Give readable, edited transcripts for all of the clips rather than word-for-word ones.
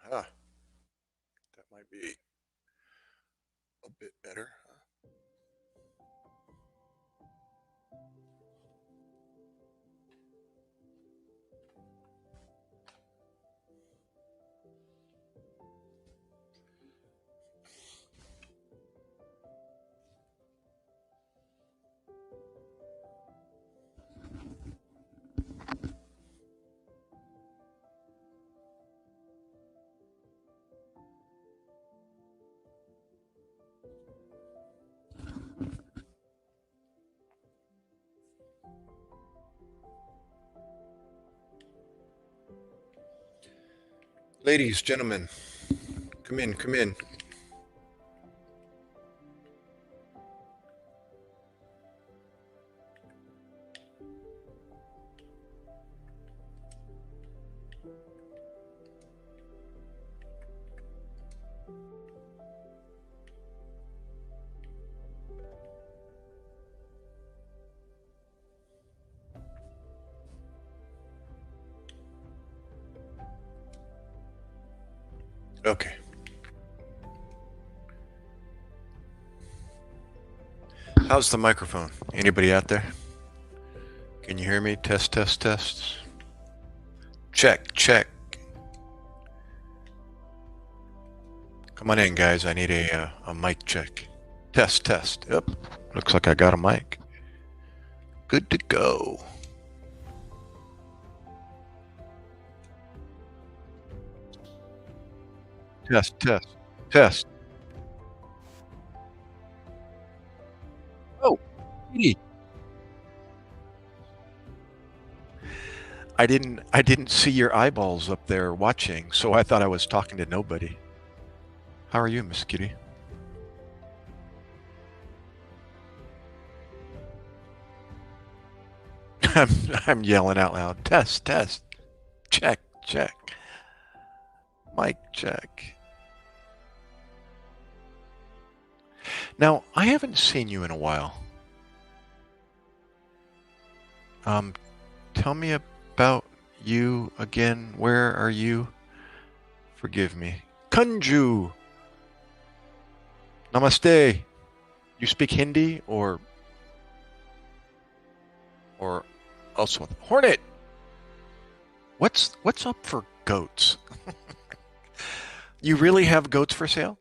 Aha, that might be a bit better. Ladies, gentlemen, come in, come in. Okay. How's the microphone? Anybody out there? Can you hear me? Test, test, test. Check, check. Come on in, guys. I need a mic check. Test, test. Yep. Looks like I got a mic. Good to go. Test, test, test. Oh, Edie. I didn't see your eyeballs up there watching, so I thought I was talking to nobody. How are you, Miss Kitty? I'm I'm yelling out loud. Test, test. Check, check. Mic check. Now, I haven't seen you in a while. Um, Tell me about you again. Where are you? Forgive me. Kunju. Namaste. You speak Hindi or elsewhere? Hornet. What's up for goats? You really have goats for sale?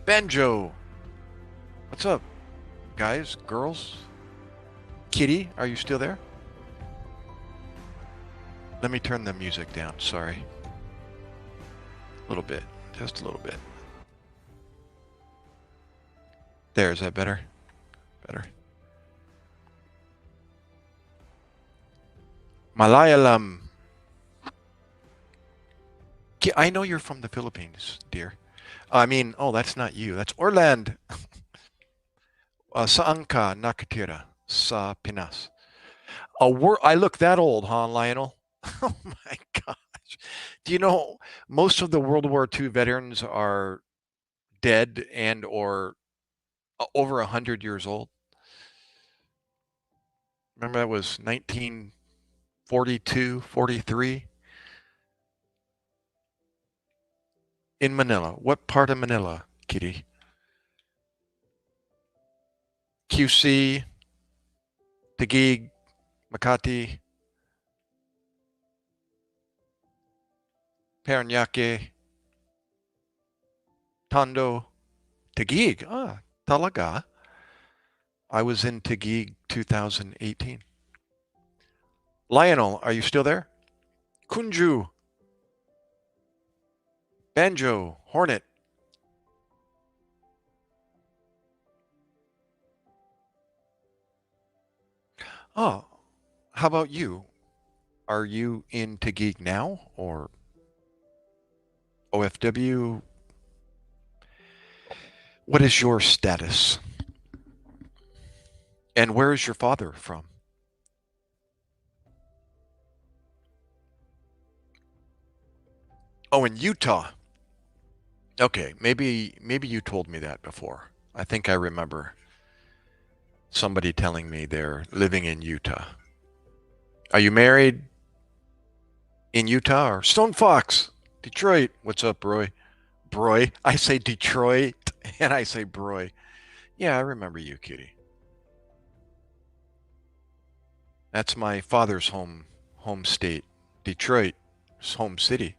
Banjo. What's up, guys, girls? Kitty, are you still there? Let me turn the music down. Sorry. A little bit. Just a little bit. There, is that better? Better. Malayalam. I know you're from the Philippines, dear. I mean, oh, that's not you. That's Orland. Saan ka nakatira sa Pinas? I look that old, huh, Lionel? Oh my gosh. Do you know most of the World War II veterans are dead and or over 100 years old? Remember that was 1942, 43 in Manila. What part of Manila, Kitty? QC, Taguig, Makati, Parañaque, Tondo, Taguig. Ah, talaga. I was in Taguig 2018. Lionel, are you still there? Kunju, Banjo, Hornet. Oh, how about you? Are you in Taguig now or OFW? What is your status? And where is your father from? Oh, in Utah. Okay, maybe you told me that before. I think I remember somebody telling me they're living in Utah. Are you married? in Utah or Stone Fox, Detroit. What's up, Roy? Broy. I say Detroit and I say Broy. Yeah, I remember you, kitty. That's my father's home state. Detroit, his home city.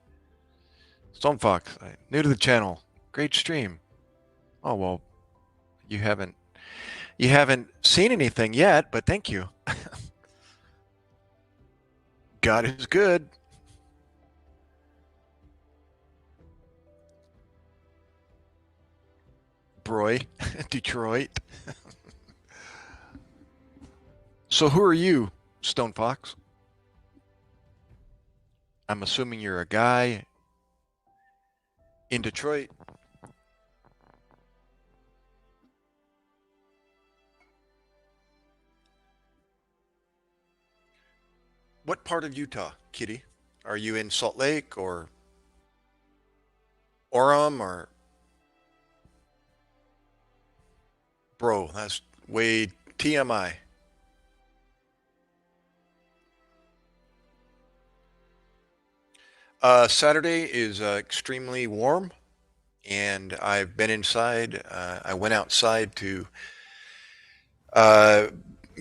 Stone Fox, new to the channel. Great stream. Oh well, you haven't you haven't seen anything yet, but thank you. God is good. Broy, Detroit. So who are you, Stone Fox? I'm assuming you're a guy in Detroit. What part of Utah, kitty? Are you in Salt Lake or Orem or bro? That's way TMI. Saturday is extremely warm, and I've been inside. I went outside to uh,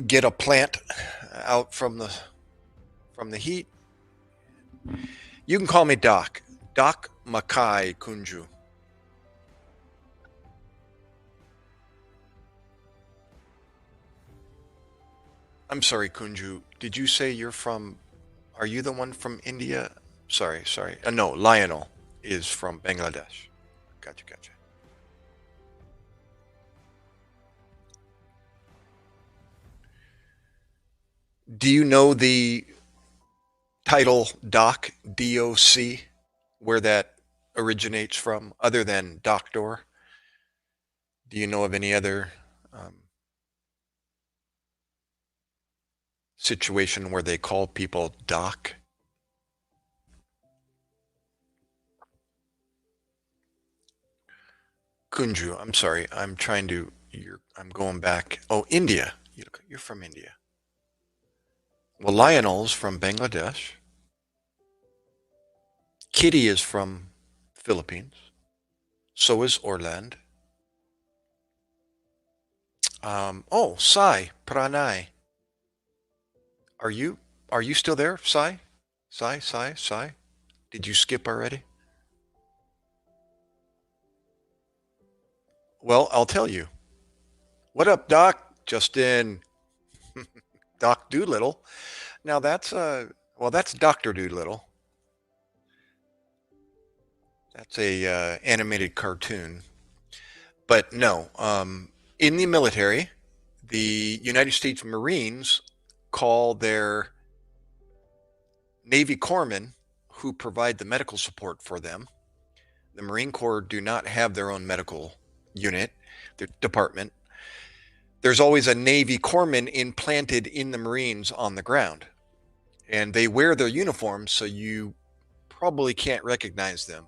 get a plant out from the heat. You can call me Doc. Doc MacKay Kunju. I'm sorry, Kunju. Did you say you're from? Are you the one from India? Sorry, sorry. No, Lionel is from Bangladesh. Gotcha, gotcha. Do you know the title Doc, D-O-C, where that originates from, other than doctor? Do you know of any other situation where they call people Doc? Kunju, I'm sorry. I'm going back. Oh, India. You're from India. Well, Lionel's from Bangladesh. Kitty is from Philippines. So is Orland. Oh, Sai, Pranay. Are you are you still there, Sai? Sai? Did you skip already? Well, I'll tell you. What up, Doc? Justin, Doc Doolittle. Now that's Doctor Doolittle. That's a animated cartoon. But no, in the military, the United States Marines call their Navy corpsmen who provide the medical support for them. The Marine Corps do not have their own medical unit, their department. There's always a Navy corpsman implanted in the Marines on the ground, and they wear their uniforms, so you probably can't recognize them.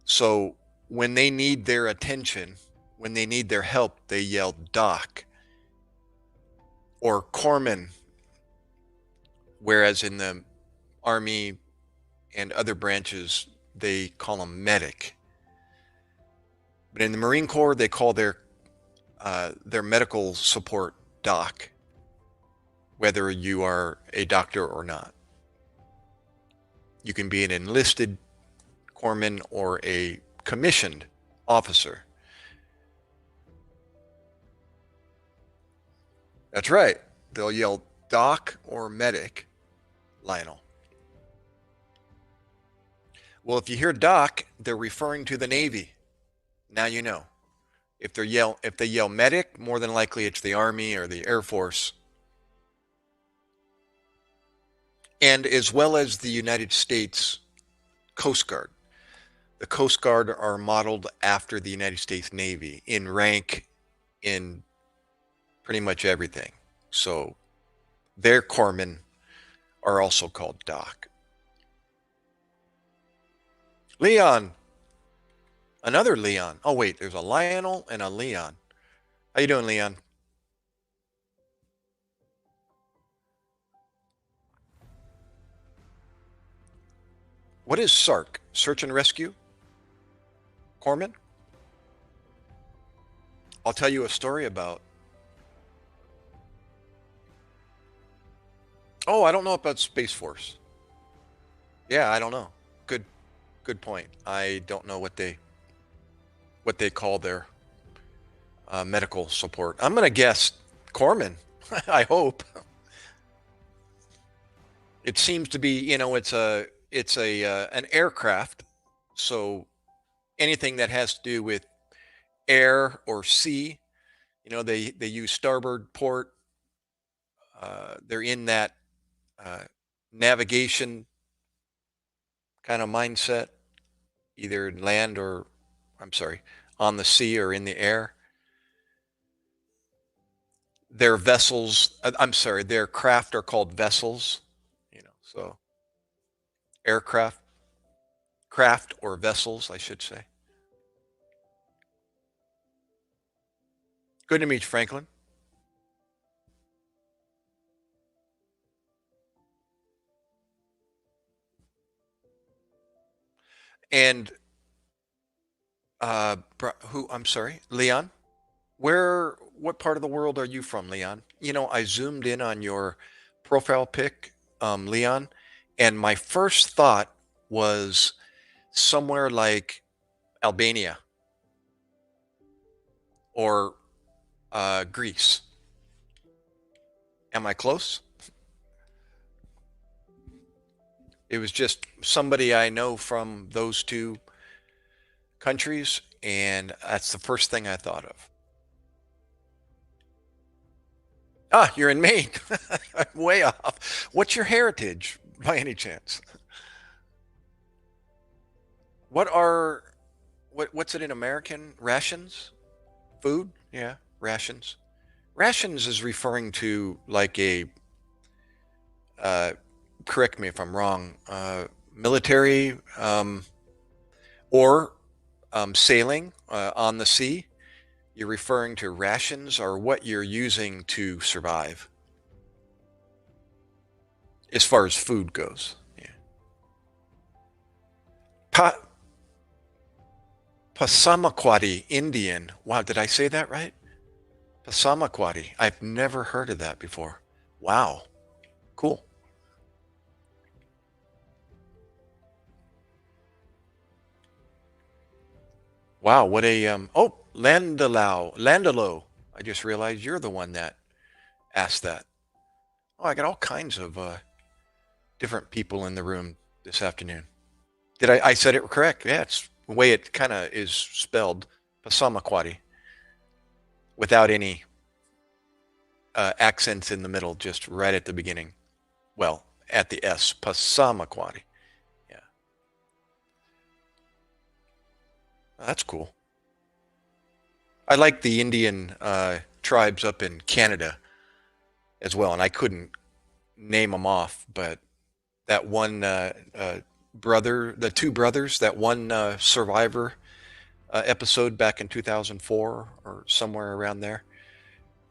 So when they need their attention, when they need their help, they yell Doc or Corpsman, whereas in the Army and other branches, they call them medic. But in the Marine Corps, they call their medical support doc, whether you are a doctor or not. You can be an enlisted corpsman or a commissioned officer. That's right. They'll yell doc or medic, Lionel. Well, if you hear doc, they're referring to the Navy. Now you know. If they yell medic, more than likely it's the Army or the Air Force. And as well as the United States Coast Guard. The Coast Guard are modeled after the United States Navy in rank, in pretty much everything. So their corpsmen are also called Doc. Leon, another Leon. Oh wait, there's a Lionel and a Leon. How you doing, Leon? What is SARC? Search and Rescue? Corpsman? I'll tell you a story about. Oh, I don't know about Space Force. Yeah, I don't know. Good, good point. I don't know what they call their medical support. I'm gonna guess Corpsman. I hope. It seems to be, it's a an aircraft, so anything that has to do with air or sea, they use starboard port. They're in that uh, navigation kind of mindset, either land or, I'm sorry, on the sea or in the air. Their vessels, I'm sorry, their craft are called vessels, so aircraft, craft or vessels, I should say. Good to meet you, Franklin. And I'm sorry, Leon? What part of the world are you from, Leon? I zoomed in on your profile pic, Leon, and my first thought was somewhere like Albania or Greece. Am I close? It was just somebody I know from those two countries, and that's the first thing I thought of. Ah, you're in Maine. I'm way off. What's your heritage, by any chance? What are what's it in American? Rations? Food? Yeah, rations. Rations is referring to like a uh, correct me if I'm wrong, military or sailing on the sea. You're referring to rations or what you're using to survive as far as food goes. Yeah. Pa- Passamaquoddy Indian. Wow, did I say that right? Passamaquoddy. I've never heard of that before. Wow, cool. Wow, what a oh, Landalo. I just realized you're the one that asked that. Oh, I got all kinds of different people in the room this afternoon. I said it correct? Yeah, it's the way it kind of is spelled, Passamaquoddy, without any accents in the middle, just right at the beginning. Well, at the S, Passamaquoddy. Yeah, that's cool. I like the Indian tribes up in Canada as well, and I couldn't name them off, but that one brother, the two brothers, that one Survivor episode back in 2004 or somewhere around there.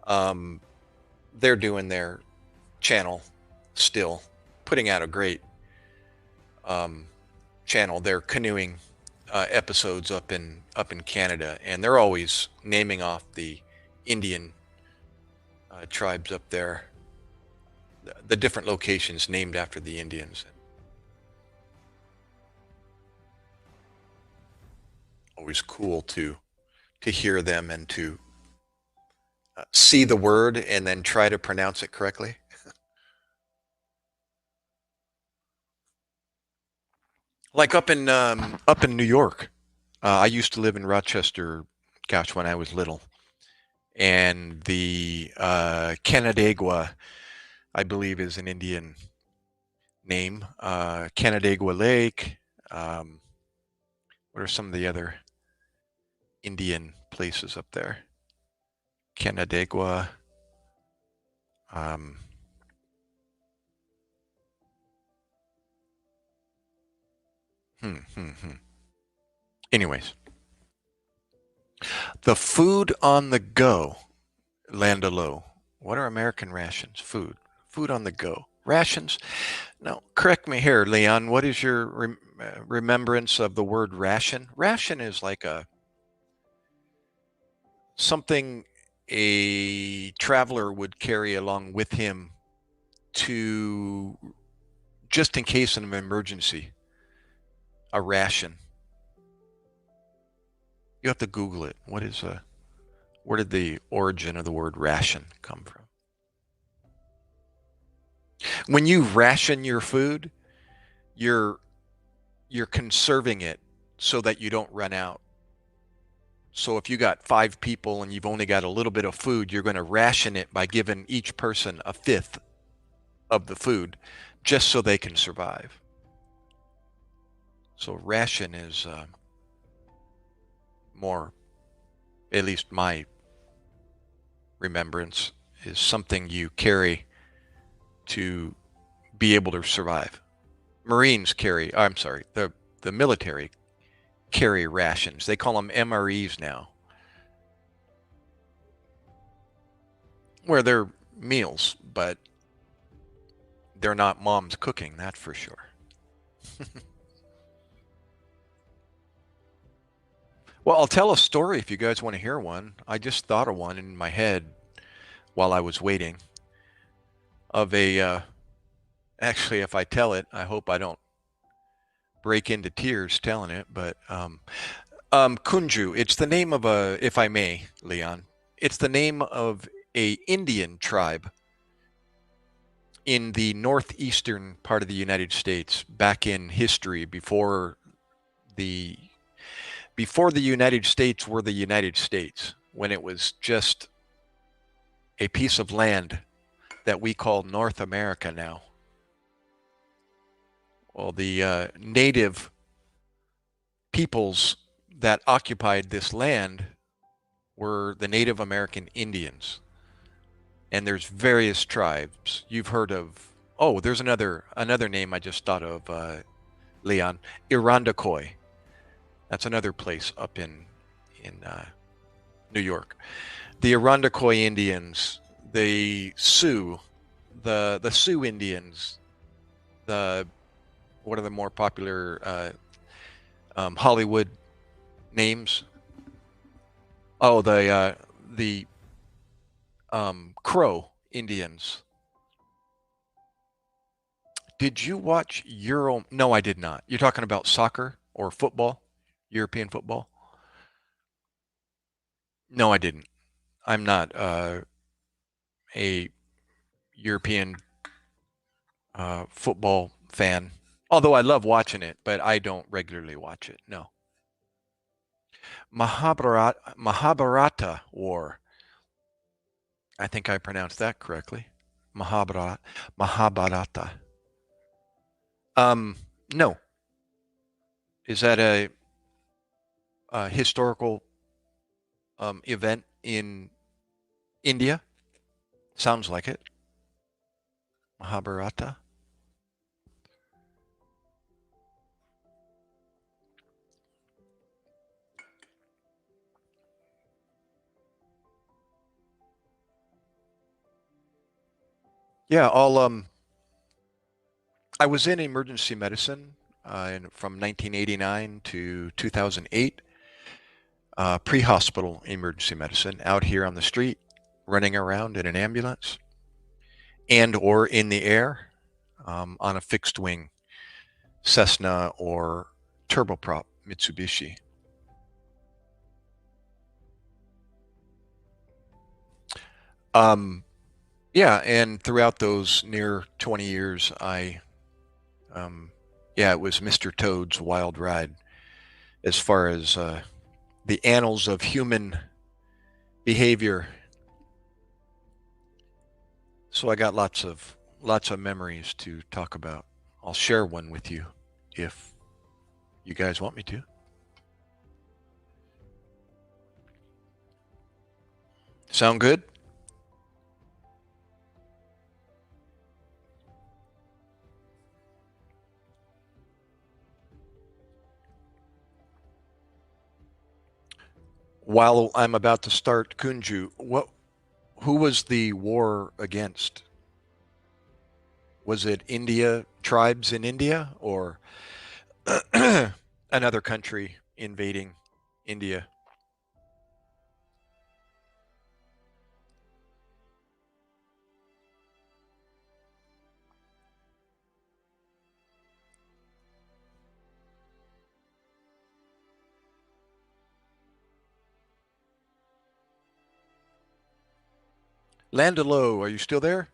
Um, they're doing their channel still, putting out a great um, channel. They're canoeing episodes up in Canada, and they're always naming off the Indian tribes up there, the different locations named after the Indians. Always cool to hear them and to see the word and then try to pronounce it correctly. Like up in New York, I used to live in Rochester, gosh, when I was little, and the Canandaigua, I believe, is an Indian name. Canandaigua Lake. Um, what are some of the other Indian places up there? Canandaigua. Um, hmm, hmm, hmm. Anyways, the food on the go, Landalo. What are American rations? Food on the go. Rations. Now, correct me here, Leon. What is your remembrance of the word ration? Ration is like a something a traveler would carry along with him to just in case of an emergency. A ration. You have to Google it. Where did the origin of the word ration come from? When you ration your food, you're you're conserving it so that you don't run out. So if you got 5 people and you've only got a little bit of food, you're going to ration it by giving each person a fifth of the food just so they can survive. So ration is more, at least my remembrance, is something you carry to be able to survive. Marines carry, I'm sorry, the military carry rations. They call them MREs now, where they're meals, but they're not mom's cooking, that's for sure. Well, I'll tell a story if you guys want to hear one. I just thought of one in my head while I was waiting of actually, if I tell it, I hope I don't break into tears telling it, but Kunju, it's the name of if I may, Leon, it's the name of a Indian tribe in the northeastern part of the United States back in history the before the United States were the United States, when it was just a piece of land that we call North America now. Well, the native peoples that occupied this land were the Native American Indians. And there's various tribes. You've heard of, oh, there's another name I just thought of, Leon, Irondequoit. That's another place up in New York. The Irondequoit Indians, the Sioux, the Sioux Indians, the what are the more popular Hollywood names? Oh, the Crow Indians. Did you watch Euro? No, I did not. You're talking about soccer or football, European football? No, I didn't. I'm not a European football fan. Although I love watching it, but I don't regularly watch it. No. Mahabharata War. I think I pronounced that correctly. Mahabharata. Um, no. Is that a historical event in India? Sounds like it. Mahabharata. Yeah, I was in emergency medicine from 1989 to 2008. Pre-hospital emergency medicine out here on the street, running around in an ambulance and or in the air on a fixed wing Cessna or turboprop Mitsubishi. Um, yeah, and throughout those near 20 years, yeah, it was Mr. Toad's wild ride as far as the annals of human behavior. So I got lots of memories to talk about. I'll share one with you if you guys want me to. Sound good? While I'm about to start Kunju, who was the war against? Was it India, tribes in India, or another country invading India? Landelo, are you still there?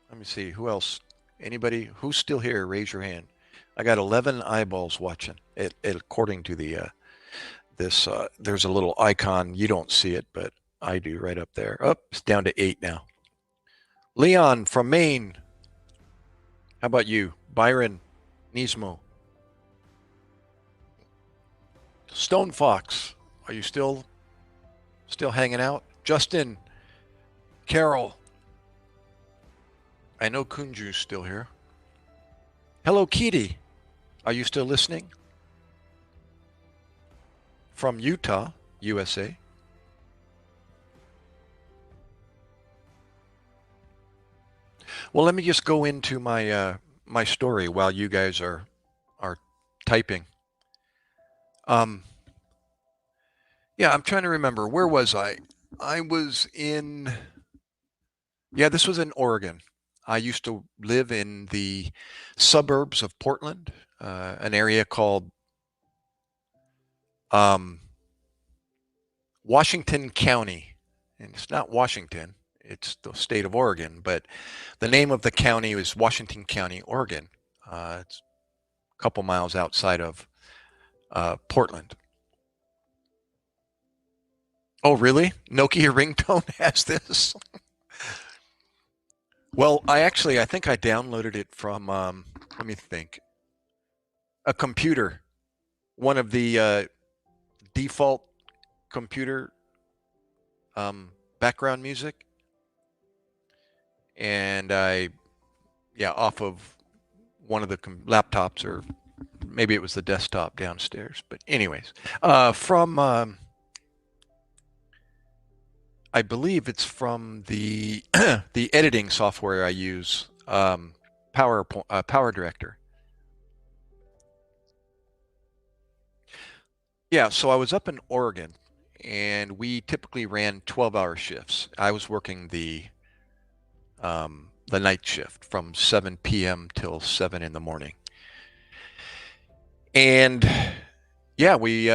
Let me see. Who else? Anybody who's still here? Raise your hand. I got 11 eyeballs watching. According to the this, there's a little icon. You don't see it, but I do right up there. Up, it's down to 8 now. Leon from Maine. How about you? Byron, Nismo, Stone Fox. Are you still hanging out? Justin, Carol. I know Kunju's still here. Hello, Kitty. Are you still listening? From Utah, USA. Well, let me just go into my story while you guys are typing. Um, yeah, I'm trying to remember. Where was I? I was in. Yeah, this was in Oregon. I used to live in the suburbs of Portland, an area called um, Washington County. And it's not Washington, it's the state of Oregon, but the name of the county is Washington County, Oregon. It's a couple miles outside of Portland. Oh, really? Nokia ringtone has this? Well, I think I downloaded it from, let me think, a computer, one of the default computer background music. And yeah, off of one of the laptops, or maybe it was the desktop downstairs. But anyways, from I believe it's from the the editing software I use, Power Director. Yeah, so I was up in Oregon, and we typically ran 12-hour shifts. I was working the night shift from 7 p.m. till 7 in the morning. And yeah, we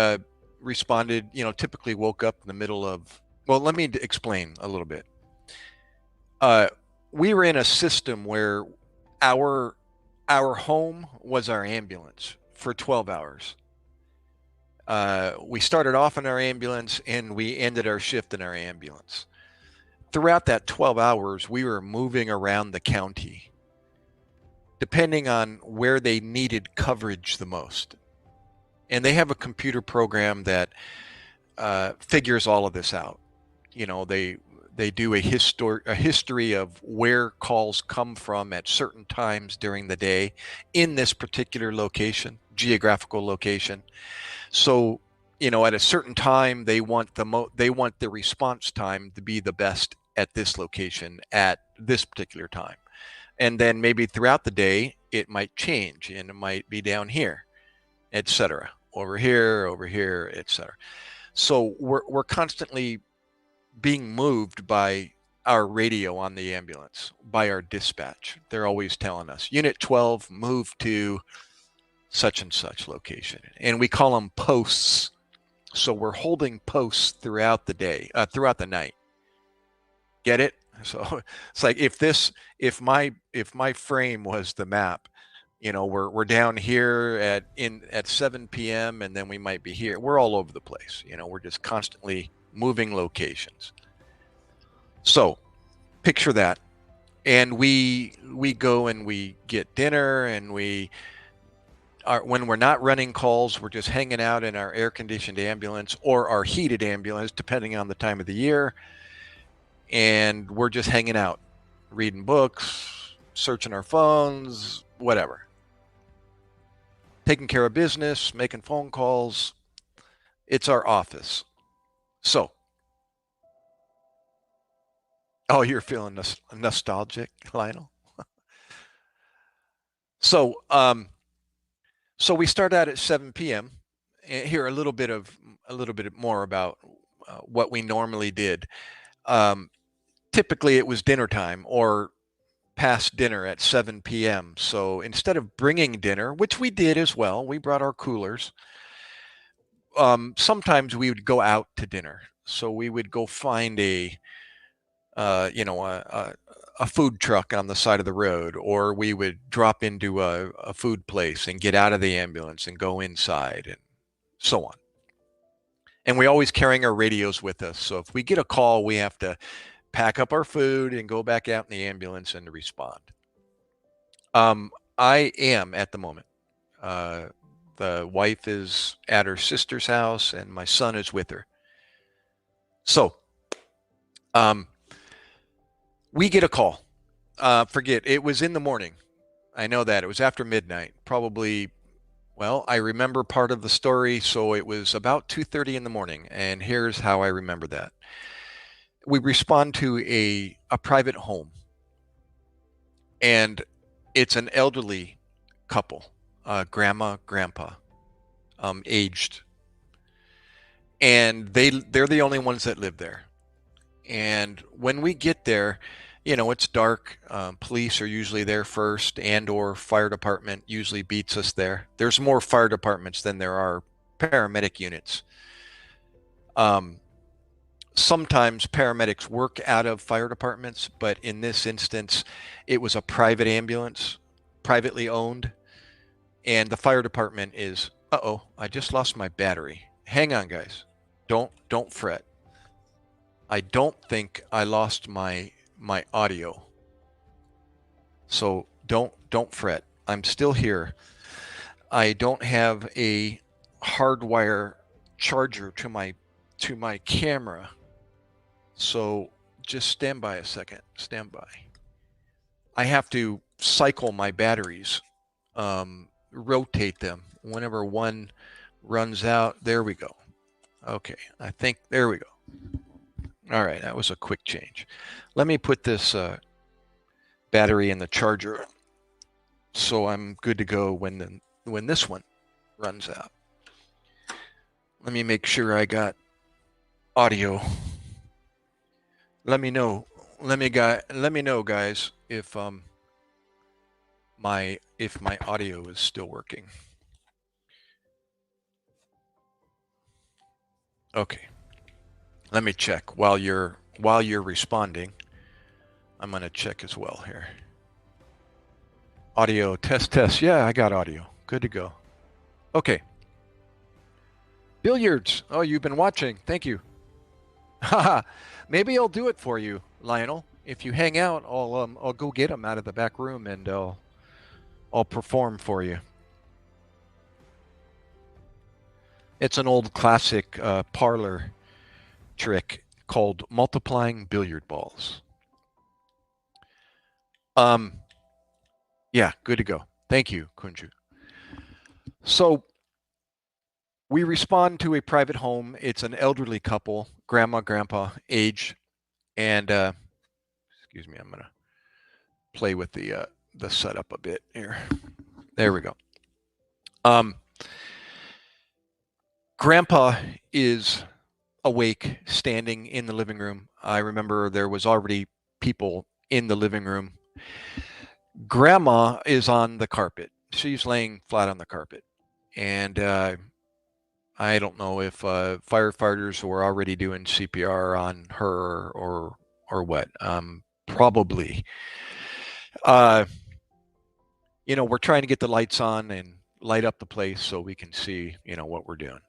responded, typically woke up in the middle of, well, let me explain a little bit. Uh, we were in a system where our our home was our ambulance for 12 hours. We started off in our ambulance and we ended our shift in our ambulance. Throughout that 12 hours, we were moving around the county, depending on where they needed coverage the most. And they have a computer program that figures all of this out. They do a history of where calls come from at certain times during the day in this particular location, geographical location. So, at a certain time, they want the response time to be the best at this location at this particular time. And then maybe throughout the day, it might change and it might be down here, etc. Over here, etc. So we're constantly being moved by our radio on the ambulance, by our dispatch. They're always telling us, Unit 12, move to such and such location. And we call them posts. So we're holding posts throughout the day, throughout the night. Get it? So it's like if my frame was the map, we're down here at 7 p.m. and then we might be here. We're all over the place. We're just constantly moving locations. So picture that. And we go and we get dinner, and when we're not running calls, we're just hanging out in our air-conditioned ambulance or our heated ambulance, depending on the time of the year. And we're just hanging out, reading books, searching our phones, whatever. Taking care of business, making phone calls. It's our office. So, oh, you're feeling nostalgic, Lionel? So, so we start out at 7 p.m. And here a little bit more about what we normally did. Um, Typically, it was dinner time or past dinner at 7 p.m. So instead of bringing dinner, which we did as well, we brought our coolers. Sometimes we would go out to dinner. So we would go find you know, a food truck on the side of the road, or we would drop into a food place and get out of the ambulance and go inside and so on. And we always carrying our radios with us. So if we get a call, we have to pack up our food and go back out in the ambulance and respond. I am at the moment. Uh, the wife is at her sister's house and my son is with her. So um, we get a call. Forget, it was in the morning. I know that. It was after midnight. Probably, well, I remember part of the story, so it was about 2:30 in the morning, and here's how I remember that. We respond to a private home, and it's an elderly couple, grandma, grandpa, aged, and they're the only ones that live there. And when we get there, you know, it's dark. Police are usually there first, and or fire department usually beats us there. There's more fire departments than there are paramedic units. Um, Sometimes paramedics work out of fire departments, but in this instance, it was a private ambulance, privately owned, and the fire department is, uh-oh, I just lost my battery. Hang on, guys. Don't fret. I don't think I lost my audio. So don't fret. I'm still here. I don't have a hardwire charger to my camera. So just stand by a second. Stand by. I have to cycle my batteries, rotate them whenever one runs out. There we go. Okay, I think there we go. All right, that was a quick change. Let me put this battery in the charger so I'm good to go when this one runs out. Let me make sure I got audio. Let me know. Let me know, guys, if my audio is still working. Okay. Let me check while you're responding. I'm going to check as well here. Audio test. Yeah, I got audio. Good to go. Okay. Billiards. Oh, you've been watching. Thank you. Haha. Maybe I'll do it for you, Lionel. If you hang out, I'll go get them out of the back room and I'll perform for you. It's an old classic parlor trick called multiplying billiard balls. Yeah, good to go. Thank you, Kunju. So we respond to a private home. It's an elderly couple, grandma, grandpa, age, and excuse me, I'm gonna play with the setup a bit here. There we go. Grandpa is awake, standing in the living room. I remember there was already people in the living room. Grandma is on the carpet. She's laying flat on the carpet. And I don't know if firefighters were already doing CPR on her or what. Probably. You know, we're trying to get the lights on and light up the place so we can see, you know, what we're doing.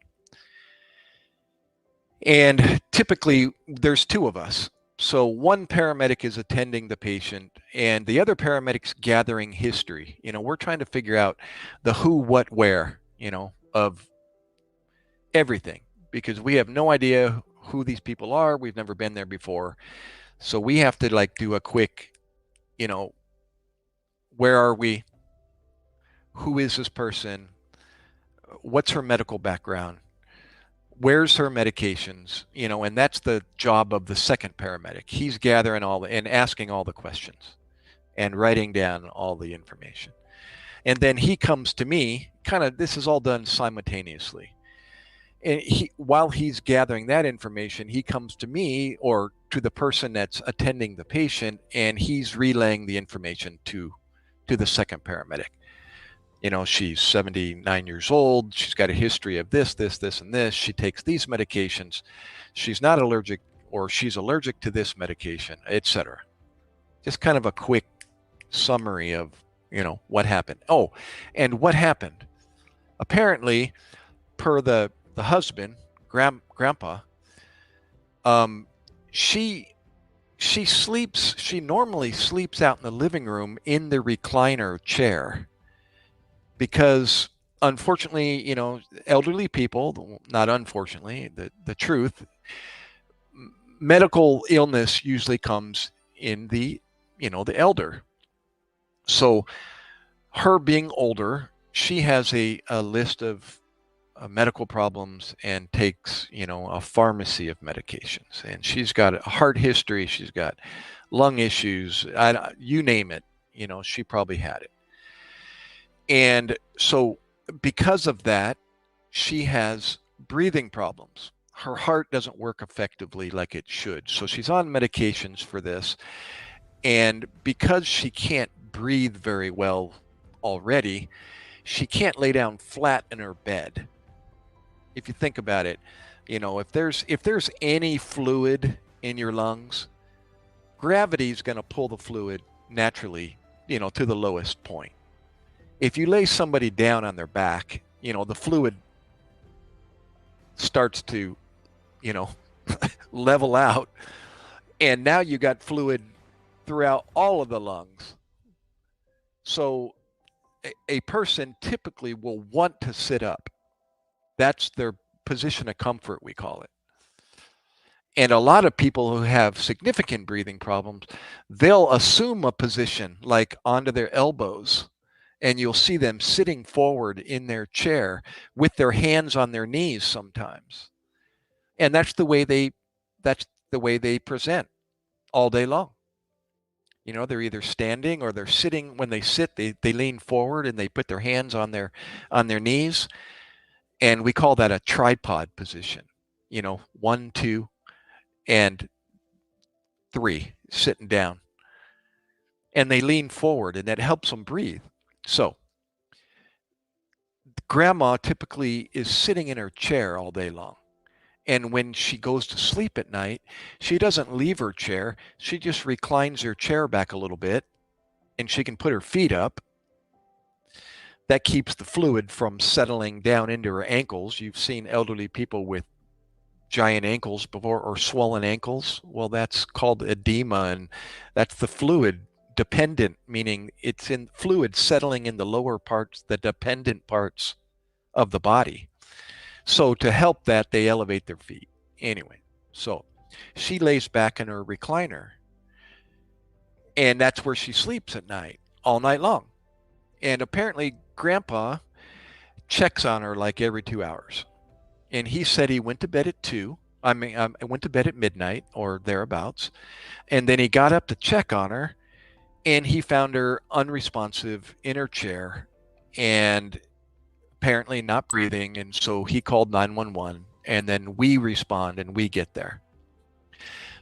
And typically there's two of us. So one paramedic is attending the patient and the other paramedic's gathering history. You know, we're trying to figure out the who, what, where, you know, of everything because we have no idea who these people are. We've never been there before. So we have to like do a quick, you know, where are we? Who is this person? What's her medical background? Where's her medications? You know, and that's the job of the second paramedic. He's gathering and asking all the questions and writing down all the information. And then he comes to me, kind of, this is all done simultaneously. And while he's gathering that information, he comes to me or to the person that's attending the patient, and he's relaying the information to the second paramedic. She's 79 years old. She's got a history of this, this, this, and this. She takes these medications. She's not allergic, or she's allergic to this medication, etc. Just kind of a quick summary of, what happened. Oh, and what happened? Apparently, per the husband, grandpa, she normally sleeps out in the living room in the recliner chair because, unfortunately, elderly people, not unfortunately, the truth, medical illness usually comes in the elder. So her being older, she has a list of medical problems and takes, a pharmacy of medications. And she's got a heart history. She's got lung issues. You name it, she probably had it. And so because of that, she has breathing problems. Her heart doesn't work effectively like it should. So she's on medications for this. And because she can't breathe very well already, she can't lay down flat in her bed. If you think about it, if there's any fluid in your lungs, gravity is going to pull the fluid naturally, to the lowest point. If you lay somebody down on their back, the fluid starts to, level out, and now you got fluid throughout all of the lungs. So a person typically will want to sit up. That's their position of comfort, we call it. And a lot of people who have significant breathing problems, they'll assume a position like onto their elbows, and you'll see them sitting forward in their chair with their hands on their knees sometimes. And that's the way they present all day long. They're either standing or they're sitting. When they sit, they lean forward and they put their hands on their knees. And we call that a tripod position. 1, 2, and 3, sitting down. And they lean forward, and that helps them breathe. So grandma typically is sitting in her chair all day long. And when she goes to sleep at night, she doesn't leave her chair. She just reclines her chair back a little bit, and she can put her feet up. That keeps the fluid from settling down into her ankles. You've seen elderly people with giant ankles before, or swollen ankles. Well, that's called edema, and that's the fluid dependent, meaning it's in fluid settling in the lower parts, the dependent parts of the body. So to help that, they elevate their feet. Anyway, so she lays back in her recliner, and that's where she sleeps at night, all night long. And apparently grandpa checks on her like every 2 hours. And he said he went to bed at 2. I went to bed at midnight or thereabouts. And then he got up to check on her, and he found her unresponsive in her chair and apparently not breathing. And so he called 911, and then we respond and we get there.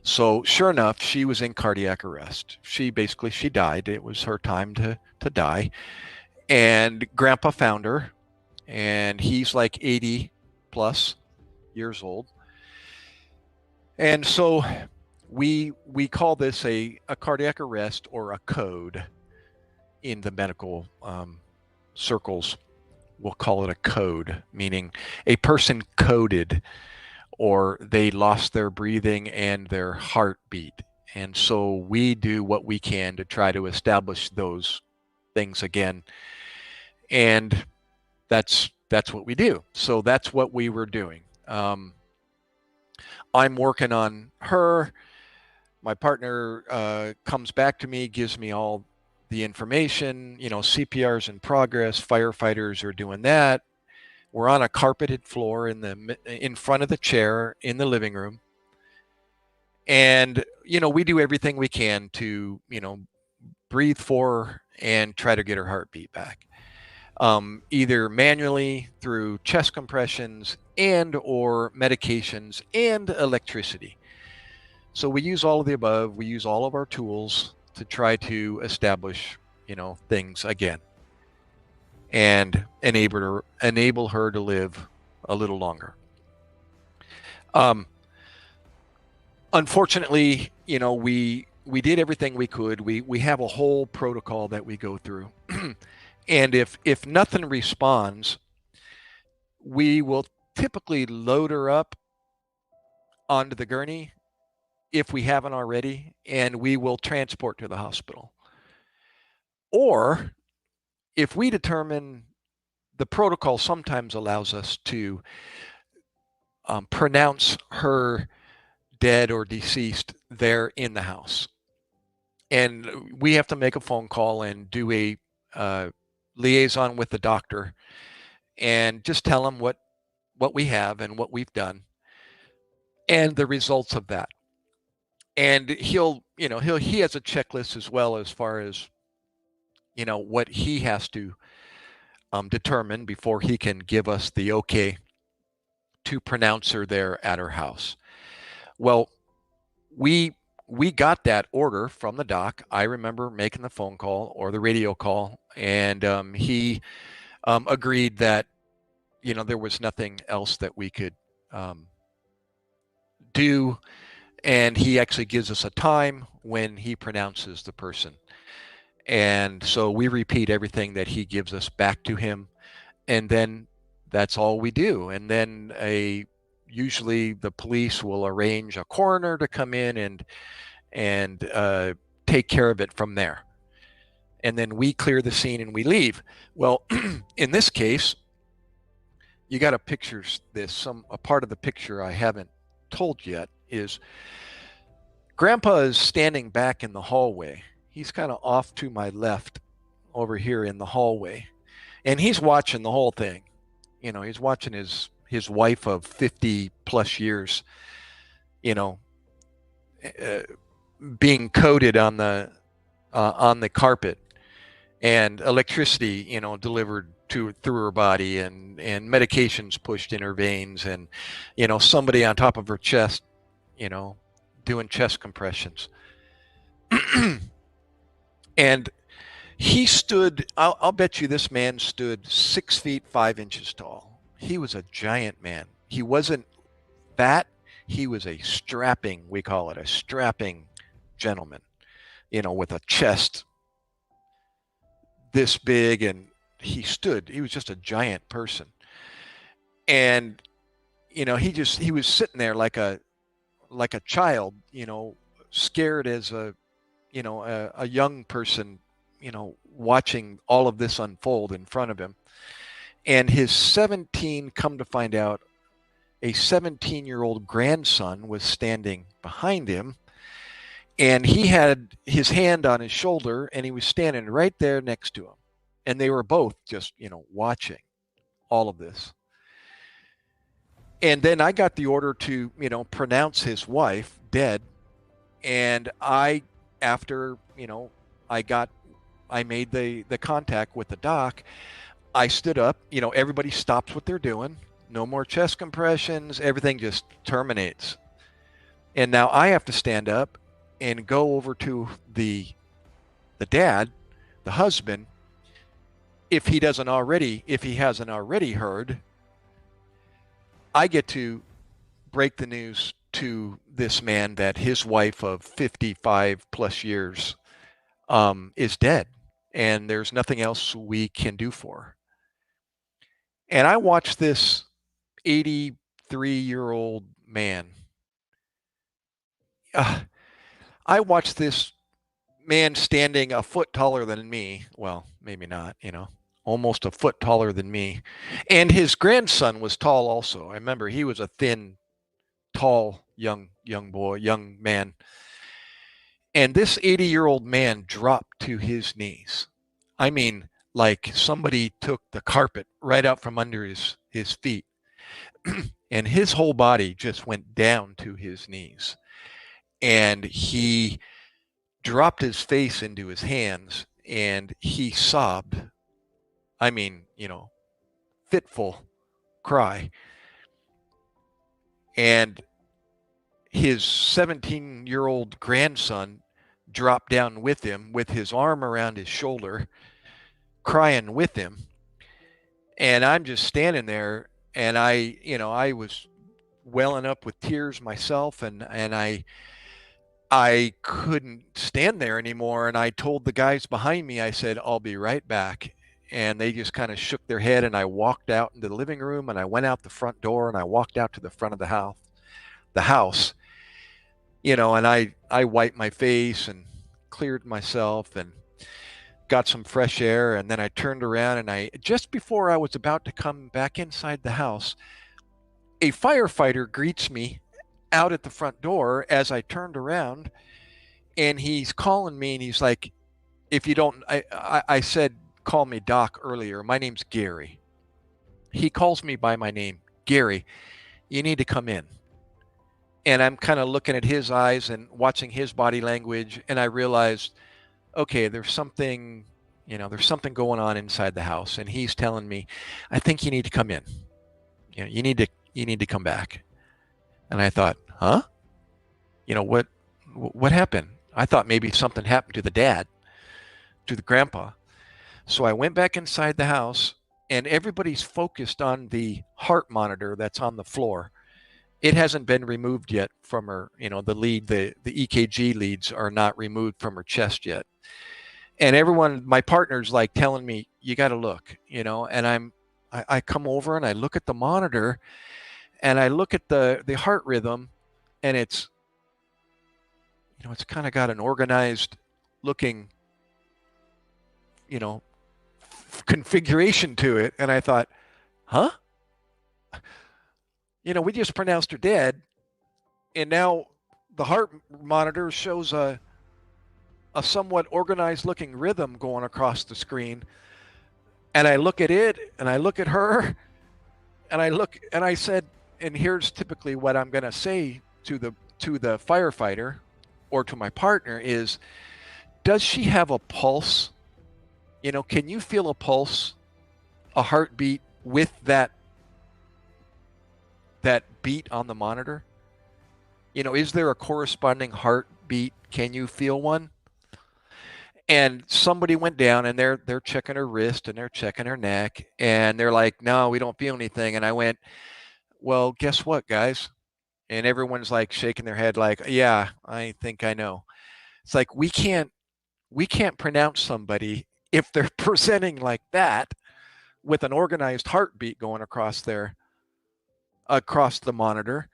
So sure enough, she was in cardiac arrest. She died. It was her time to die. And grandpa found her, and he's like 80 plus years old. And so we call this a cardiac arrest, or a code in the medical circles. We'll call it a code, meaning a person coded, or they lost their breathing and their heartbeat. And so we do what we can to try to establish those things again. And that's what we do. So that's what we were doing. I'm working on her. My partner comes back to me, gives me all the information. CPR's in progress. Firefighters are doing that. We're on a carpeted floor in front of the chair in the living room. And, we do everything we can to, breathe for her and try to get her heartbeat back. either manually through chest compressions and or medications and electricity. So we use all of the above. We use all of our tools to try to establish, things again and enable her to live a little longer. Um, Unfortunately, we did everything we could. We have a whole protocol that we go through, and if nothing responds, we will typically load her up onto the gurney if we haven't already, and we will transport to the hospital. Or if we determine the protocol sometimes allows us to pronounce her dead or deceased there in the house. And we have to make a phone call and do a liaison with the doctor and just tell him what we have and what we've done and the results of that. And he has a checklist as well as far as what he has to determine before he can give us the okay to pronounce her there at her house. Well, we got that order from the doc. I remember making the phone call or the radio call, and he agreed that there was nothing else that we could do, and he actually gives us a time when he pronounces the person. And so we repeat everything that he gives us back to him, and then that's all we do. And then usually the police will arrange a coroner to come in and take care of it from there. And then we clear the scene and we leave. Well, in this case, you got to picture this. A part of the picture I haven't told yet is Grandpa is standing back in the hallway. He's kind of off to my left over here in the hallway, and he's watching the whole thing. He's watching his wife of 50 plus years, being coated on the carpet, and electricity, delivered through her body, and medications pushed in her veins, and somebody on top of her chest, doing chest compressions. And he stood, I'll bet you this man stood 6 feet 5 inches tall. He was a giant man. He wasn't fat. He was a strapping, we call it a strapping gentleman, with a chest this big, and he was just a giant person. And, he was sitting there like a child, scared as a young person, watching all of this unfold in front of him. And come to find out, a 17-year-old grandson was standing behind him, and he had his hand on his shoulder, and he was standing right there next to him. And they were both just, watching all of this. And then I got the order to, pronounce his wife dead. And after, I made the contact with the doc, I stood up, everybody stops what they're doing. No more chest compressions. Everything just terminates. And now I have to stand up and go over to the dad, the husband, if he hasn't already heard. I get to break the news to this man that his wife of 55 plus years is dead, and there's nothing else we can do for her. And I watched this 83-year-old man. I watched this man standing a foot taller than me. Well, maybe not, almost a foot taller than me. And his grandson was tall also. I remember he was a thin, tall, young man. And this 80-year-old man dropped to his knees. I mean, like somebody took the carpet right out from under his feet. And his whole body just went down to his knees. And he dropped his face into his hands, and he sobbed I mean, fitful cry. And his 17-year-old grandson dropped down with him with his arm around his shoulder, crying with him. And I'm just standing there, and I was welling up with tears myself, and I couldn't stand there anymore. And I told the guys behind me, I said, I'll be right back. And they just kind of shook their head. And I walked out into the living room, and I went out the front door, and I walked out to the front of the house, and I wiped my face and cleared myself and got some fresh air. And then I turned around, and just before I was about to come back inside the house, a firefighter greets me out at the front door as I turned around, and he's calling me, and he's like, if you don't, I said, call me Doc earlier. My name's Gary. He calls me by my name, Gary, you need to come in. And I'm kind of looking at his eyes and watching his body language. And I realized, okay, there's something going on inside the house. And he's telling me, I think you need to come in. You need to come back. And I thought, huh? What happened? I thought maybe something happened to the dad, to the grandpa. So I went back inside the house, and everybody's focused on the heart monitor that's on the floor. It hasn't been removed yet from her, the EKG leads are not removed from her chest yet. And everyone, my partner's like telling me, you got to look, and I come over and I look at the monitor, and I look at the heart rhythm, and it's kind of got an organized looking, you know, configuration to it. And I thought, huh? We just pronounced her dead, and now the heart monitor shows a somewhat organized looking rhythm going across the screen. And I look at it, and I look at her, and I said, and here's typically what I'm going to say to the firefighter or to my partner is, does she have a pulse? Can you feel a pulse, a heartbeat with that beat on the monitor? Is there a corresponding heartbeat? Can you feel one? And somebody went down, and they're checking her wrist, and they're checking her neck, and they're like, no, we don't feel anything. And I went, well, guess what, guys? And everyone's like shaking their head like, yeah, I think I know. It's like, we can't pronounce somebody if they're presenting like that with an organized heartbeat going across the monitor.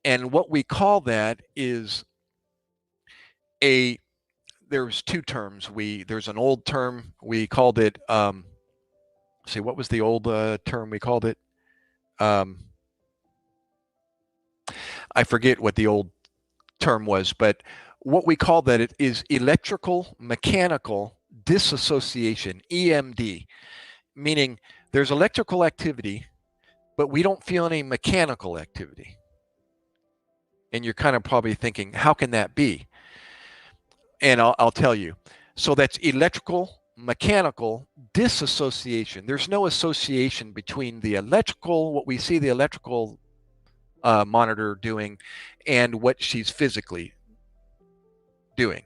And what we call that is there's two terms. There's an old term. We called it, what was the old term we called it? I forget what the old term was, but what we call that is electrical mechanical disassociation, EMD, meaning there's electrical activity, but we don't feel any mechanical activity. And you're kind of probably thinking, how can that be? And I'll tell you. So that's electrical mechanical disassociation. There's no association between what we see the electrical monitor doing and what she's physically doing.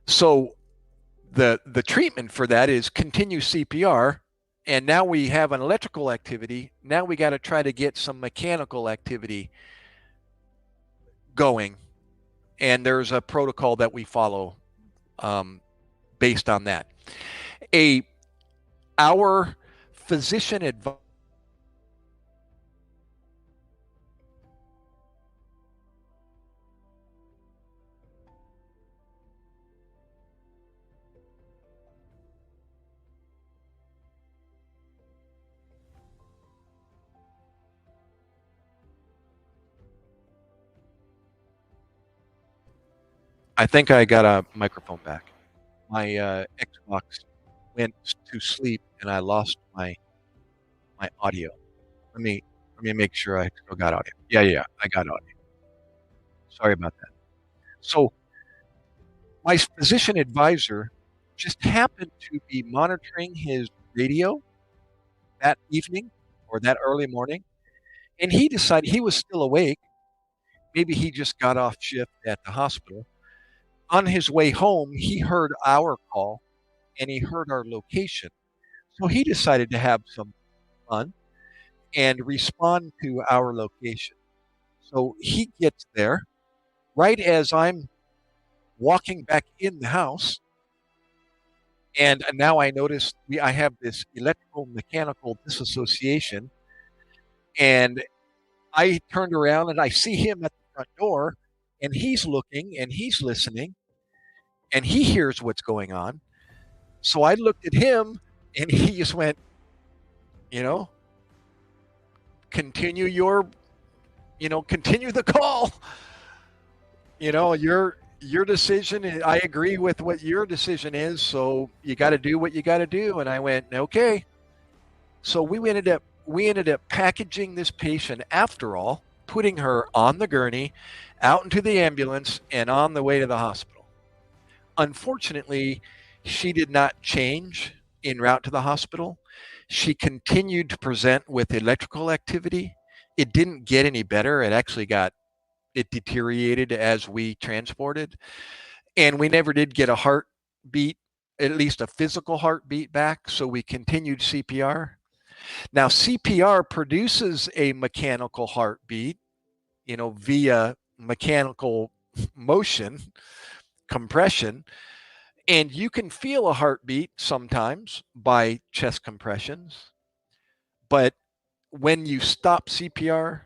So the treatment for that is continue CPR, and now we have an electrical activity. Now we got to try to get some mechanical activity going, and there's a protocol that we follow based on that. Our physician advice. I think I got a microphone back. My Xbox went to sleep, and I lost my audio. Let me make sure I still got audio. Yeah, yeah, I got audio. Sorry about that. So my physician advisor just happened to be monitoring his radio that evening or that early morning, and he decided he was still awake. Maybe he just got off shift at the hospital. On his way home, he heard our call and he heard our location. So he decided to have some fun and respond to our location. So he gets there right as I'm walking back in the house. And now I notice I have this electrical mechanical disassociation. And I turned around and I see him at the front door and he's looking and he's listening and he hears what's going on. So I looked at him and he just went, you know, continue your, continue the call. Your decision. I agree with what your decision is. So you got to do what you got to do. And I went, okay. So we ended up packaging this patient after all, putting her on the gurney, out into the ambulance, and on the way to the hospital. Unfortunately, she did not change en route to the hospital. She continued to present with electrical activity. It didn't get any better. It deteriorated as we transported. And we never did get a heartbeat, at least a physical heartbeat back. So we continued CPR. Now, CPR produces a mechanical heartbeat, via mechanical motion, compression. And you can feel a heartbeat sometimes by chest compressions. But when you stop CPR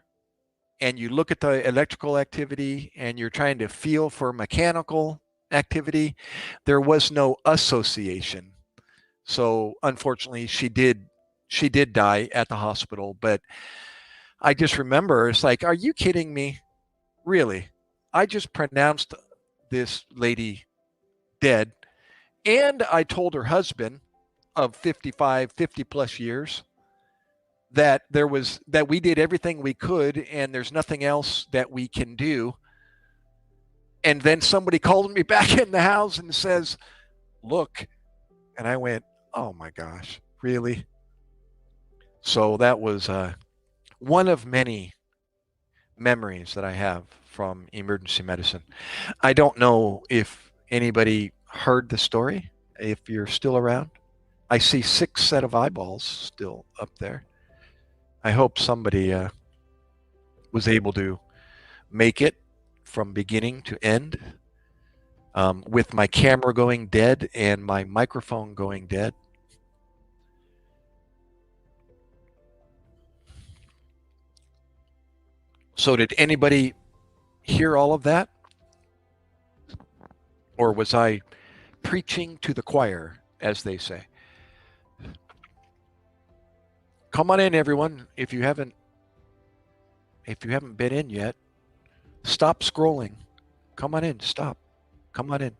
and you look at the electrical activity and you're trying to feel for mechanical activity, there was no association. So unfortunately, she did die at the hospital. But I just remember it's like, are you kidding me? Really? I just pronounced this lady dead. And I told her husband of 55, 50 plus years that we did everything we could and there's nothing else that we can do. And then somebody called me back in the house and says, look, and I went, oh my gosh, really? So that was one of many memories that I have from emergency medicine. I don't know if anybody heard the story, if you're still around. I see 6 set of eyeballs still up there. I hope somebody was able to make it from beginning to end, with my camera going dead and my microphone going dead. So did anybody hear all of that? Or was I preaching to the choir, as they say? Come on in, everyone. If you haven't been in yet, stop scrolling. Come on in. Stop. Come on in.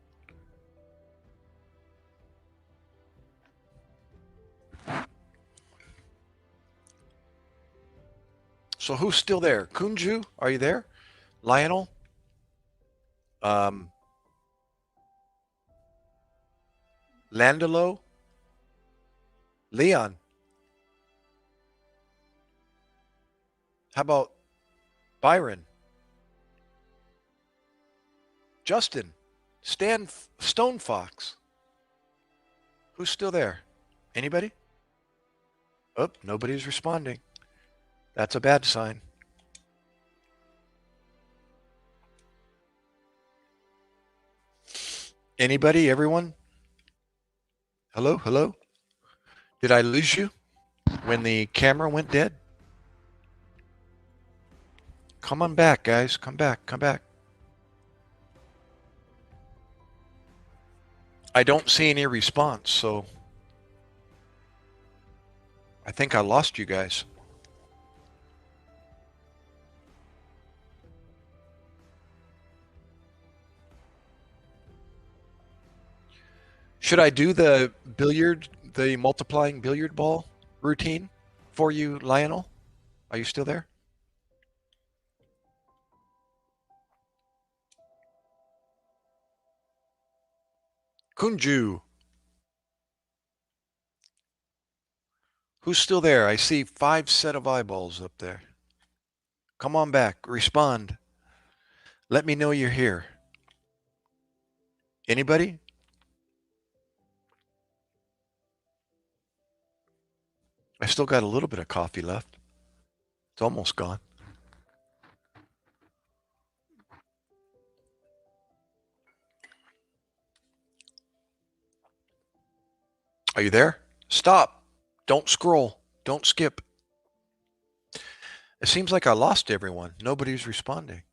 So who's still there? Kunju, are you there? Lionel? Um, Landelo? Leon? How about Byron? Justin? Stone Fox? Who's still there? Anybody? Oh, nobody's responding. That's a bad sign. Anybody? Everyone? Hello? Hello? Did I lose you when the camera went dead? Come on back, guys. Come back. Come back. I don't see any response, so I think I lost you guys. Should I do the multiplying billiard ball routine for you, Lionel? Are you still there? Kunju. Who's still there? I see 5 set of eyeballs up there. Come on back. Respond. Let me know you're here. Anybody? I still got a little bit of coffee left. It's almost gone. Are you there? Stop. Don't scroll. Don't skip. It seems like I lost everyone. Nobody's responding.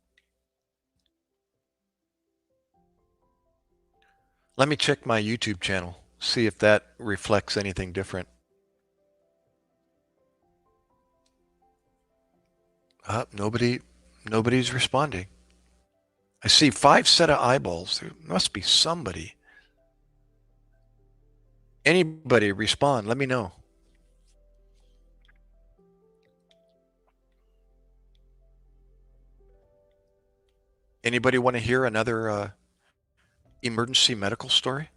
Let me check my YouTube channel, see if that reflects anything different. Nobody's responding. I see 5 set of eyeballs. There must be somebody. Anybody respond? Let me know. Anybody want to hear another emergency medical story?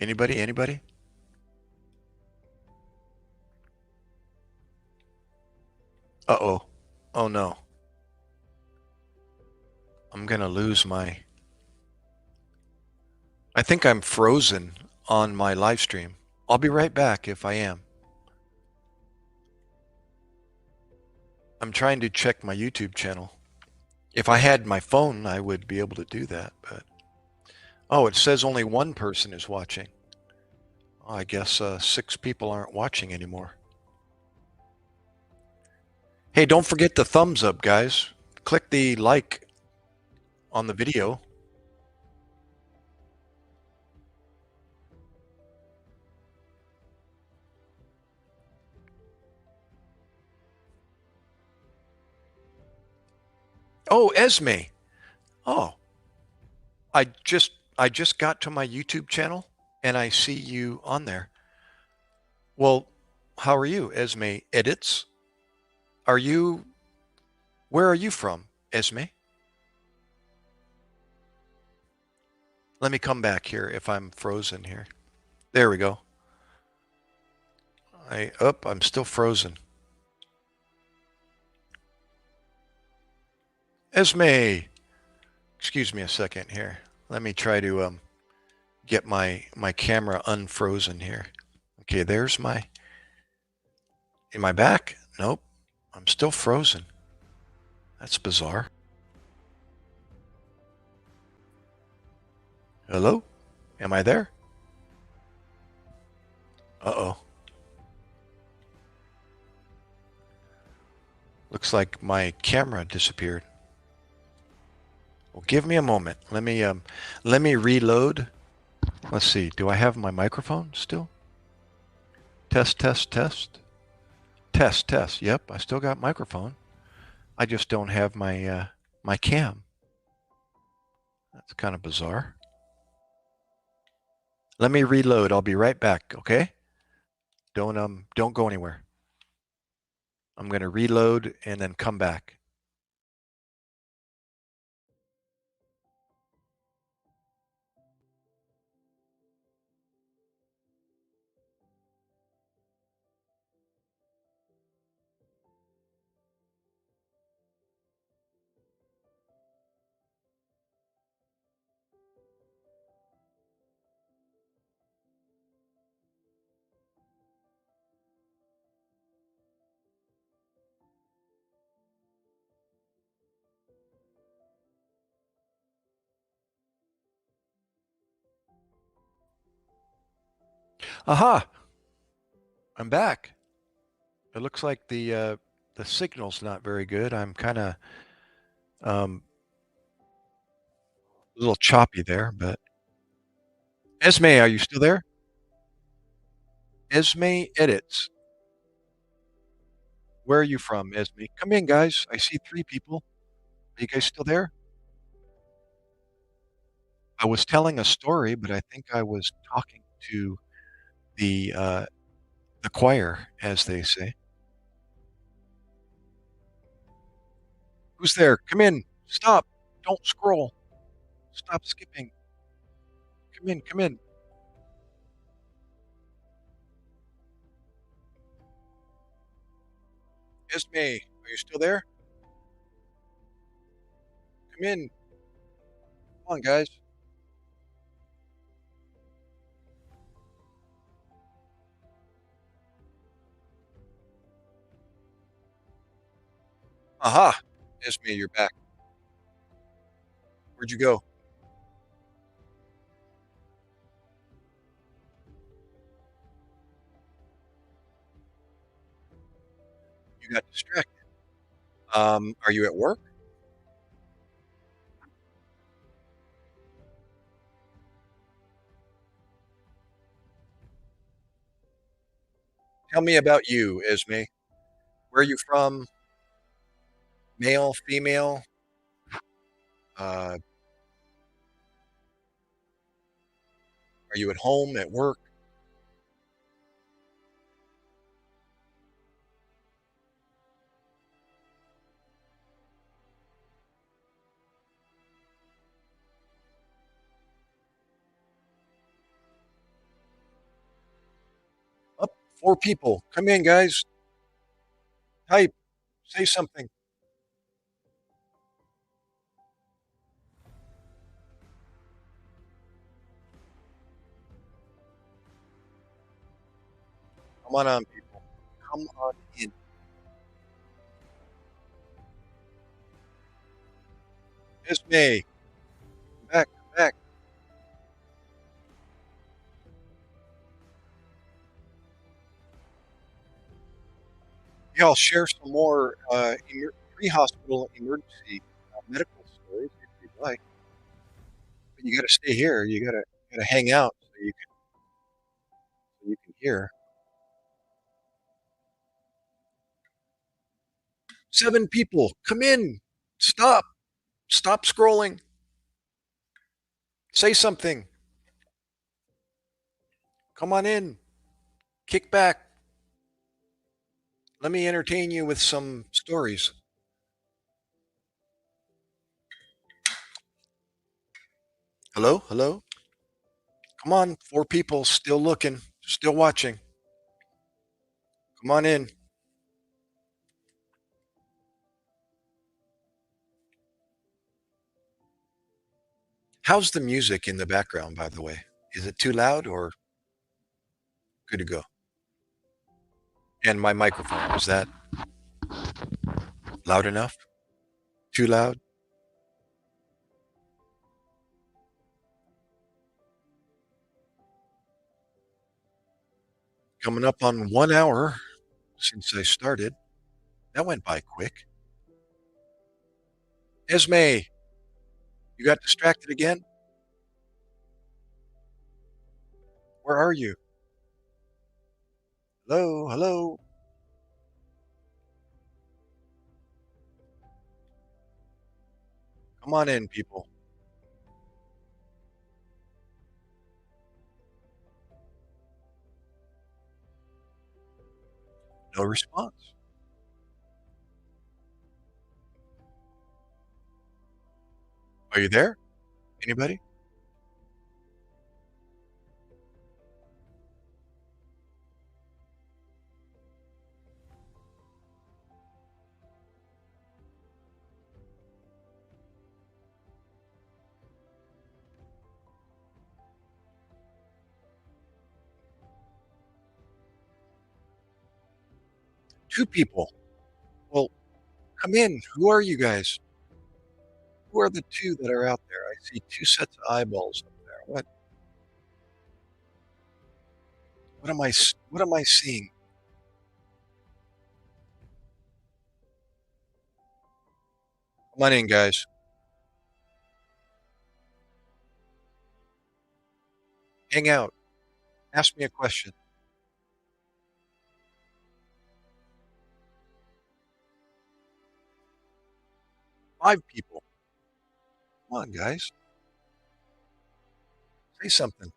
Anybody? Anybody? Uh-oh. Oh no. I'm going to lose my... I think I'm frozen on my live stream. I'll be right back if I am. I'm trying to check my YouTube channel. If I had my phone, I would be able to do that, but... Oh, it says only one person is watching. Oh, I guess 6 people aren't watching anymore. Hey, don't forget the thumbs up, guys. Click the like on the video. Oh, Esme. Oh, I just got to my YouTube channel and I see you on there. Well, how are you, Esme Edits? Are you Where are you from, Esme? Let me come back here if I'm frozen here. There we go. I'm still frozen. Esme, excuse me a second here. Let me try to get my camera unfrozen here. Okay, there's my... Am I back? Nope. I'm still frozen. That's bizarre. Hello? Am I there? Uh-oh. Looks like my camera disappeared. Well, give me a moment. Let me reload. Let's see. Do I have my microphone still? Test, test, test. Test, test. Yep, I still got microphone. I just don't have my cam. That's kind of bizarre. Let me reload. I'll be right back, okay? Don't go anywhere. I'm going to reload and then come back. Aha! I'm back. It looks like the signal's not very good. I'm kind of um, a little choppy there, but Esme, are you still there? Esme Edits. Where are you from, Esme? Come in, guys. I see 3 people. Are you guys still there? I was telling a story, but I think I was talking to the uh, the choir, as they say. Who's there? Come in. Stop. Don't scroll. Stop skipping. Come in. Come in. Esme, are you still there? Come in. Come on, guys. Aha. Esme, you're back. Where'd you go? You got distracted. Are you at work? Tell me about you, Esme. Where are you from? Male, female? Uh, are you at home, at work? Up, four people. Come in, guys. Type. Say something. Come on, people. Come on in. Esme, come back, come back. Yeah, I'll share some more pre-hospital emergency medical stories if you'd like. But you got to stay here. You got to hang out so you can hear. Seven people, come in. Stop. Stop scrolling. Say something. Come on in. Kick back. Let me entertain you with some stories. Hello? Hello? Come on. Four people still looking, still watching. Come on in. How's the music in the background, by the way? Is it too loud or good to go? And my microphone, is that loud enough? Too loud? Coming up on 1 hour since I started. That went by quick. Esme, you got distracted again? Where are you? Hello? Hello? Come on in, people. No response. Are you there? Anybody? Two people. Well, come in. Who are you guys? Who are the two that are out there? I see two sets of eyeballs up there. What am I seeing? Come on in, guys. Hang out. Ask me a question. Five people. Come on, guys. Say something.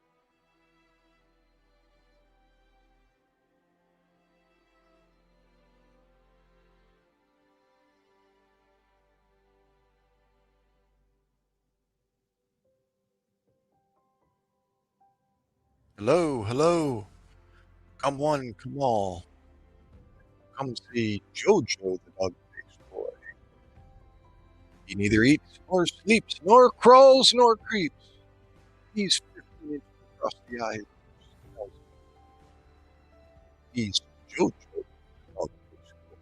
Hello, hello. Come one, come all. Come see Jojo the dog-faced boy. He neither eats nor sleeps, nor crawls nor creeps. He's 15 inches across the eyes. He's Jojo the dog-faced boy.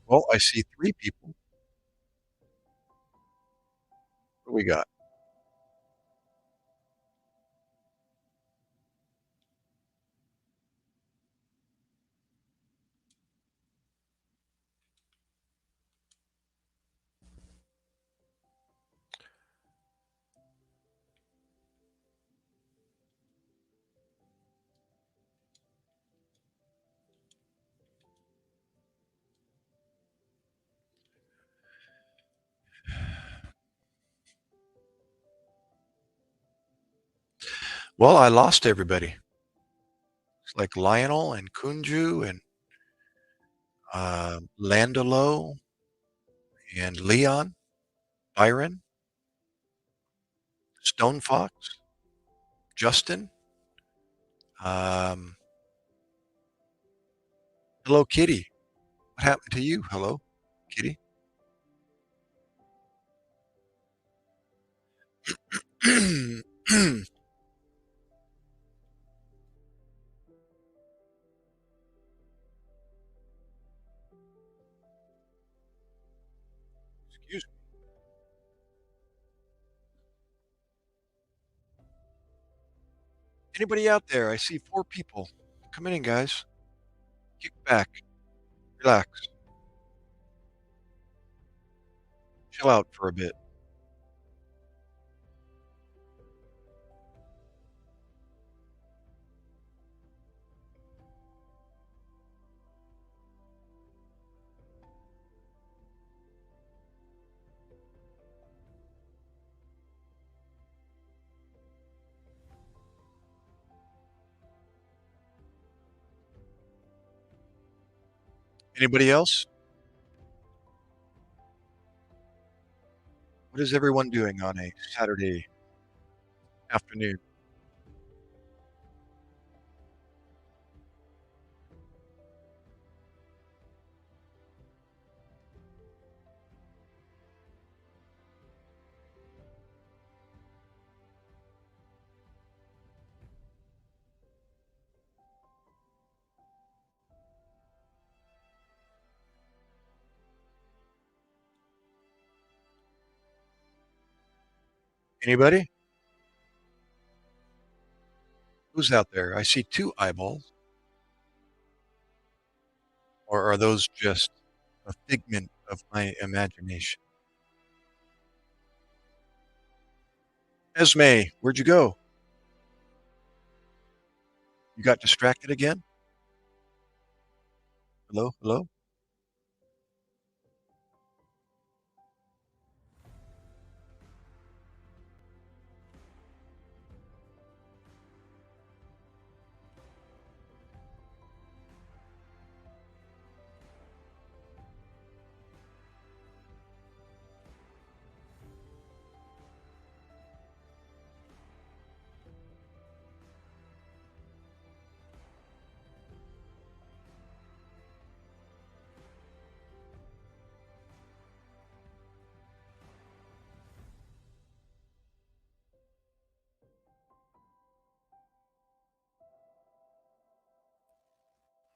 Well, I see three people. What do we got? Well, I lost everybody. It's like Lionel and Kunju and Landalo and Leon, Byron, Stone Fox, Justin. Um, hello, Kitty. What happened to you? Hello, Kitty. Excuse me. Anybody out there? I see four people. Come in, guys. Kick back. Relax. Chill out for a bit. Anybody else? What is everyone doing on a Saturday afternoon? Anybody? Who's out there? I see two eyeballs. Or are those just a figment of my imagination? Esme, where'd you go? You got distracted again? Hello? Hello?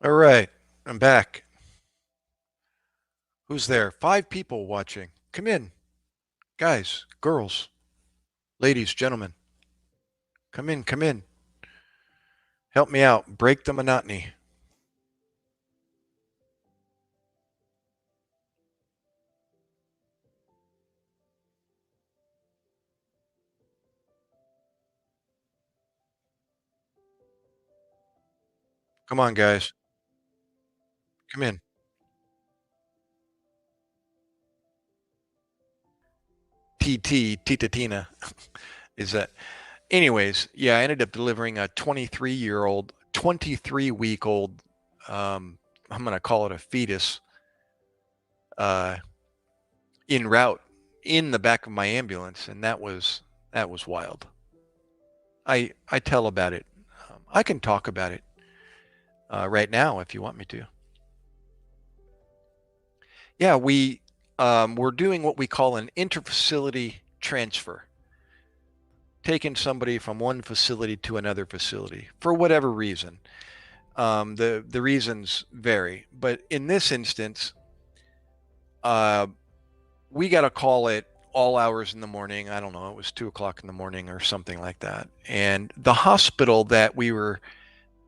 All right, I'm back. Who's there? Five people watching. Come in. Guys, girls, ladies, gentlemen. Come in, come in. Help me out. Break the monotony. Come on, guys. Come in. TT, Tita Tina. Is that? Anyways, yeah, I ended up delivering a 23-year-old, 23-week-old, I'm going to call it a fetus, uh, en route in the back of my ambulance, and that was wild. I tell about it. I can talk about it right now if you want me to. Yeah, we're doing what we call an interfacility transfer, taking somebody from one facility to another facility for whatever reason. The reasons vary, but in this instance, uh, we got a call at all hours in the morning. I don't know, it was 2 o'clock in the morning or something like that. And the hospital that we were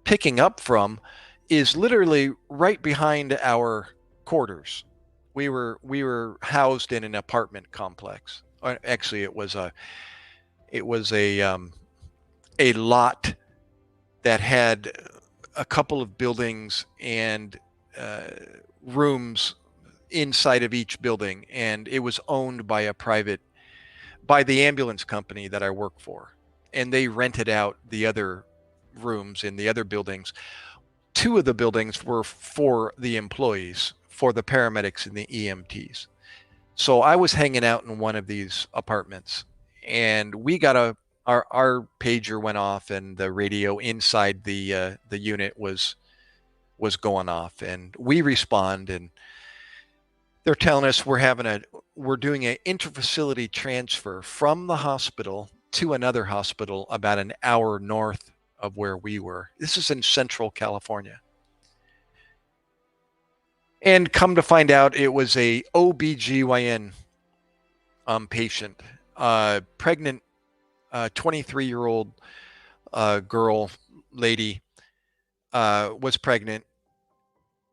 picking up from is literally right behind our quarters. We were housed in an apartment complex. Actually, it was a lot that had a couple of buildings and uh, rooms inside of each building, and it was owned by the ambulance company that I work for, and they rented out the other rooms in the other buildings. Two of the buildings were for the employees, for the paramedics and the EMTs. So I was hanging out in one of these apartments, and we got our pager went off, and the radio inside the unit was going off, and we respond, and they're telling us we're doing an interfacility transfer from the hospital to another hospital about an hour north of where we were. This is in Central California. And come to find out, it was a OBGYN patient, pregnant, 23-year-old girl, lady, was pregnant.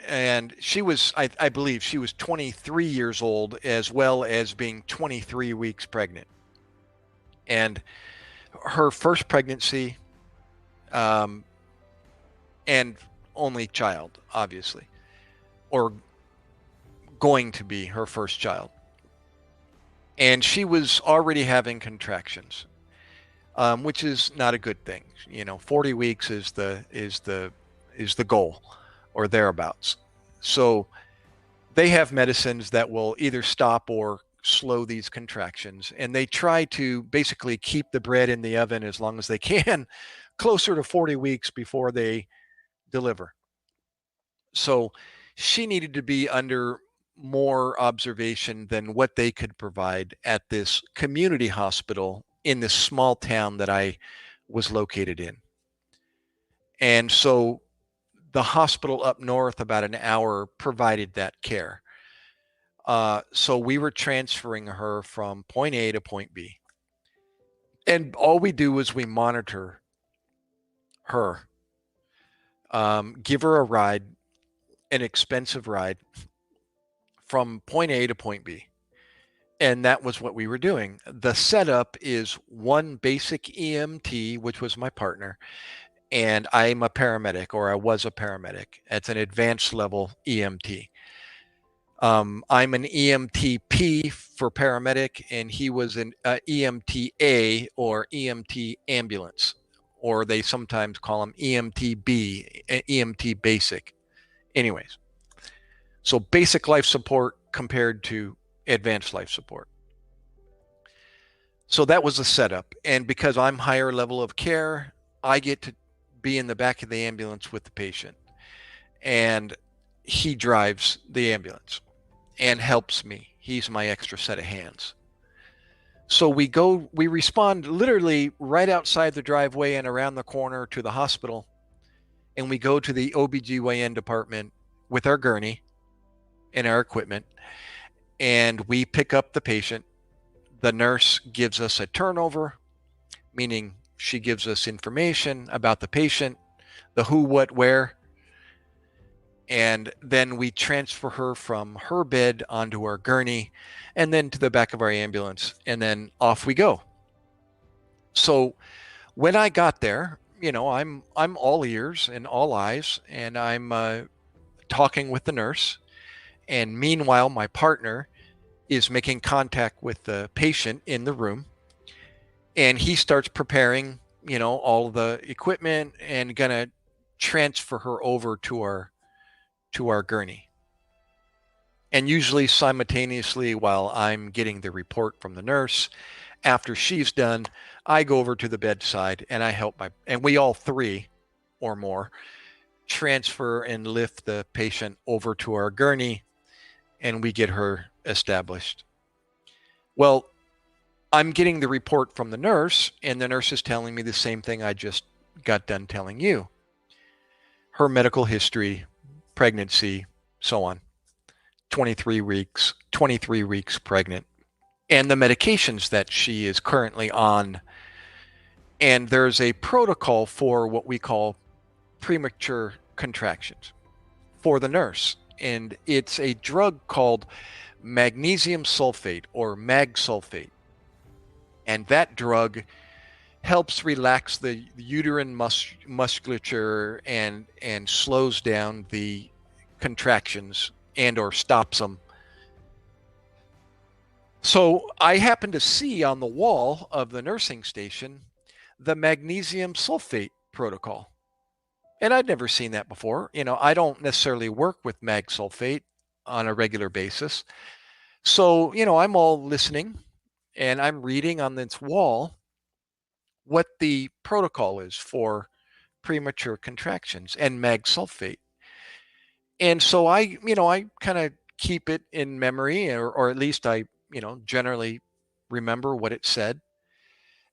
And she was, I believe, she was 23 years old, as well as being 23 weeks pregnant. And her first pregnancy, um, and only child, obviously, or going to be her first child. And she was already having contractions, which is not a good thing. 40 weeks is the goal, or thereabouts. So they have medicines that will either stop or slow these contractions, and they try to basically keep the bread in the oven as long as they can, closer to 40 weeks before they deliver. So she needed to be under more observation than what they could provide at this community hospital in this small town that I was located in. And so the hospital up north, about an hour, provided that care. So we were transferring her from point A to point B. And all we do is we monitor her, give her a ride, an expensive ride from point A to point B. And that was what we were doing. The setup is one basic EMT, which was my partner, and I'm a paramedic, or I was a paramedic. It's an advanced level EMT. I'm an EMTP for paramedic, and he was an EMTA, or EMT ambulance, or they sometimes call him EMTB, EMT basic. Anyways, so basic life support compared to advanced life support. So that was the setup. And because I'm higher level of care, I get to be in the back of the ambulance with the patient. And he drives the ambulance and helps me. He's my extra set of hands. So we respond literally right outside the driveway and around the corner to the hospital. And we go to the OBGYN department with our gurney and our equipment. And we pick up the patient. The nurse gives us a turnover, meaning she gives us information about the patient, the who, what, where. And then we transfer her from her bed onto our gurney, and then to the back of our ambulance, and then off we go. So when I got there, I'm all ears and all eyes, and I'm talking with the nurse. And meanwhile, my partner is making contact with the patient in the room, and he starts preparing, all the equipment, and gonna transfer her over to our gurney. And usually simultaneously while I'm getting the report from the nurse, after she's done, I go over to the bedside and I help and we all three or more transfer and lift the patient over to our gurney and we get her established. Well, I'm getting the report from the nurse, and the nurse is telling me the same thing I just got done telling you. Her medical history, pregnancy, so on. 23 weeks pregnant, and the medications that she is currently on. And there's a protocol for what we call premature contractions for the nurse. And it's a drug called magnesium sulfate or mag sulfate. And that drug helps relax the uterine musculature and slows down the contractions and or stops them. So I happened to see on the wall of the nursing station the magnesium sulfate protocol. And I'd never seen that before. I don't necessarily work with mag sulfate on a regular basis. So, I'm all listening and I'm reading on this wall what the protocol is for premature contractions and mag sulfate. And so I kind of keep it in memory, or at least I, generally remember what it said.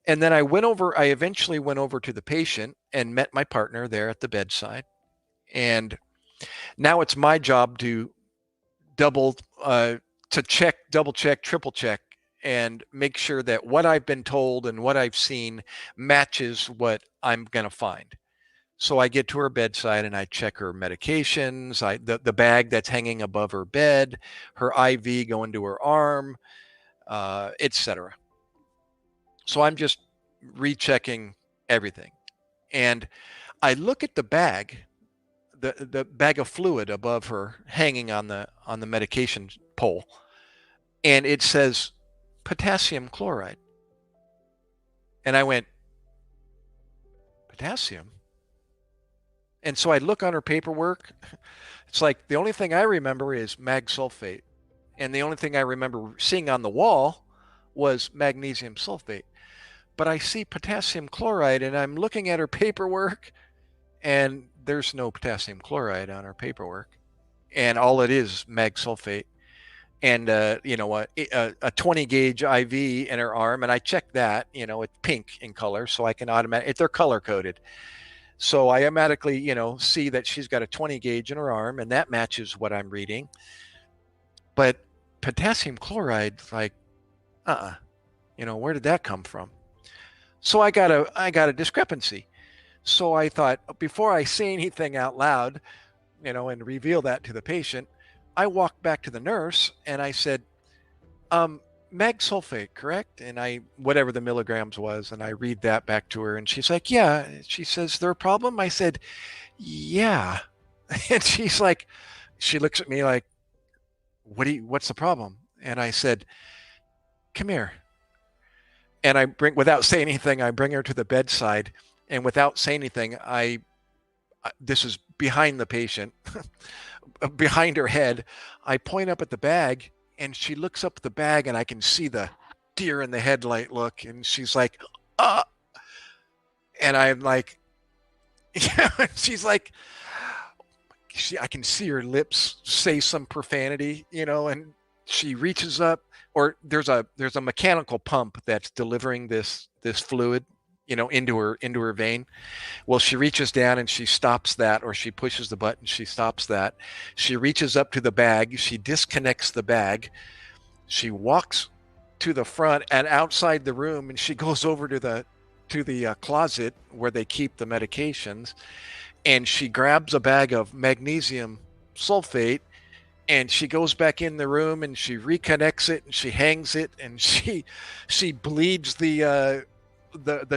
And then I eventually went over to the patient and met my partner there at the bedside. And now it's my job to double, double check, triple check, and make sure that what I've been told and what I've seen matches what I'm going to find. So I get to her bedside and I check her medications, the bag that's hanging above her bed, her IV going to her arm, etc. So I'm just rechecking everything. And I look at the bag, the bag of fluid above her hanging on the medication pole, and it says potassium chloride. And I went, potassium? And so I look on her paperwork. It's like the only thing I remember is mag sulfate. And the only thing I remember seeing on the wall was magnesium sulfate. But I see potassium chloride and I'm looking at her paperwork and there's no potassium chloride on her paperwork. And all it is mag sulfate. And a 20 gauge IV in her arm, and I checked that. It's pink in color, so I can automatically. They're color coded, so I automatically see that she's got a 20 gauge in her arm, and that matches what I'm reading. But potassium chloride, like, where did that come from? So I got a discrepancy. So I thought before I say anything out loud, and reveal that to the patient, I walked back to the nurse and I said, mag sulfate, correct? And whatever the milligrams was, and I read that back to her and she's like, yeah. She says, there a problem? I said, yeah. And she's like, she looks at me like, what's the problem? And I said, come here. And without saying anything, I bring her to the bedside, and without saying anything, this is behind the patient, behind her head. I point up at the bag and she looks up at the bag and I can see the deer in the headlight look. And she's like, and I'm like, she's like, I can see her lips say some profanity, and she reaches up, or there's a mechanical pump that's delivering this fluid, into her vein. Well, she reaches down and she stops that, or she pushes the button, she stops that. She reaches up to the bag, she disconnects the bag, she walks to the front and outside the room, and she goes over to the closet where they keep the medications, and she grabs a bag of magnesium sulfate, and she goes back in the room and she reconnects it and she hangs it, and she bleeds the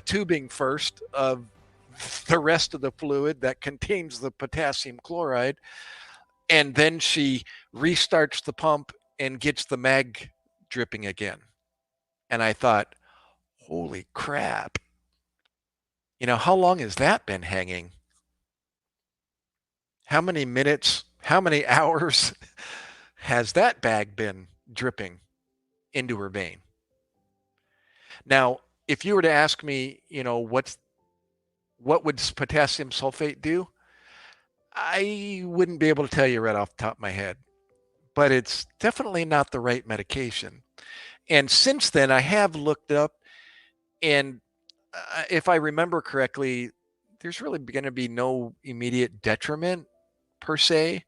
tubing first of the rest of the fluid that contains the potassium chloride, and then she restarts the pump and gets the mag dripping again. And I thought, holy crap, how long has that been hanging? How many minutes, how many hours? has that bag been dripping into her vein? Now, if you were to ask me, what would potassium sulfate do? I wouldn't be able to tell you right off the top of my head, but it's definitely not the right medication. And since then, I have looked up, and if I remember correctly, there's really going to be no immediate detriment per se.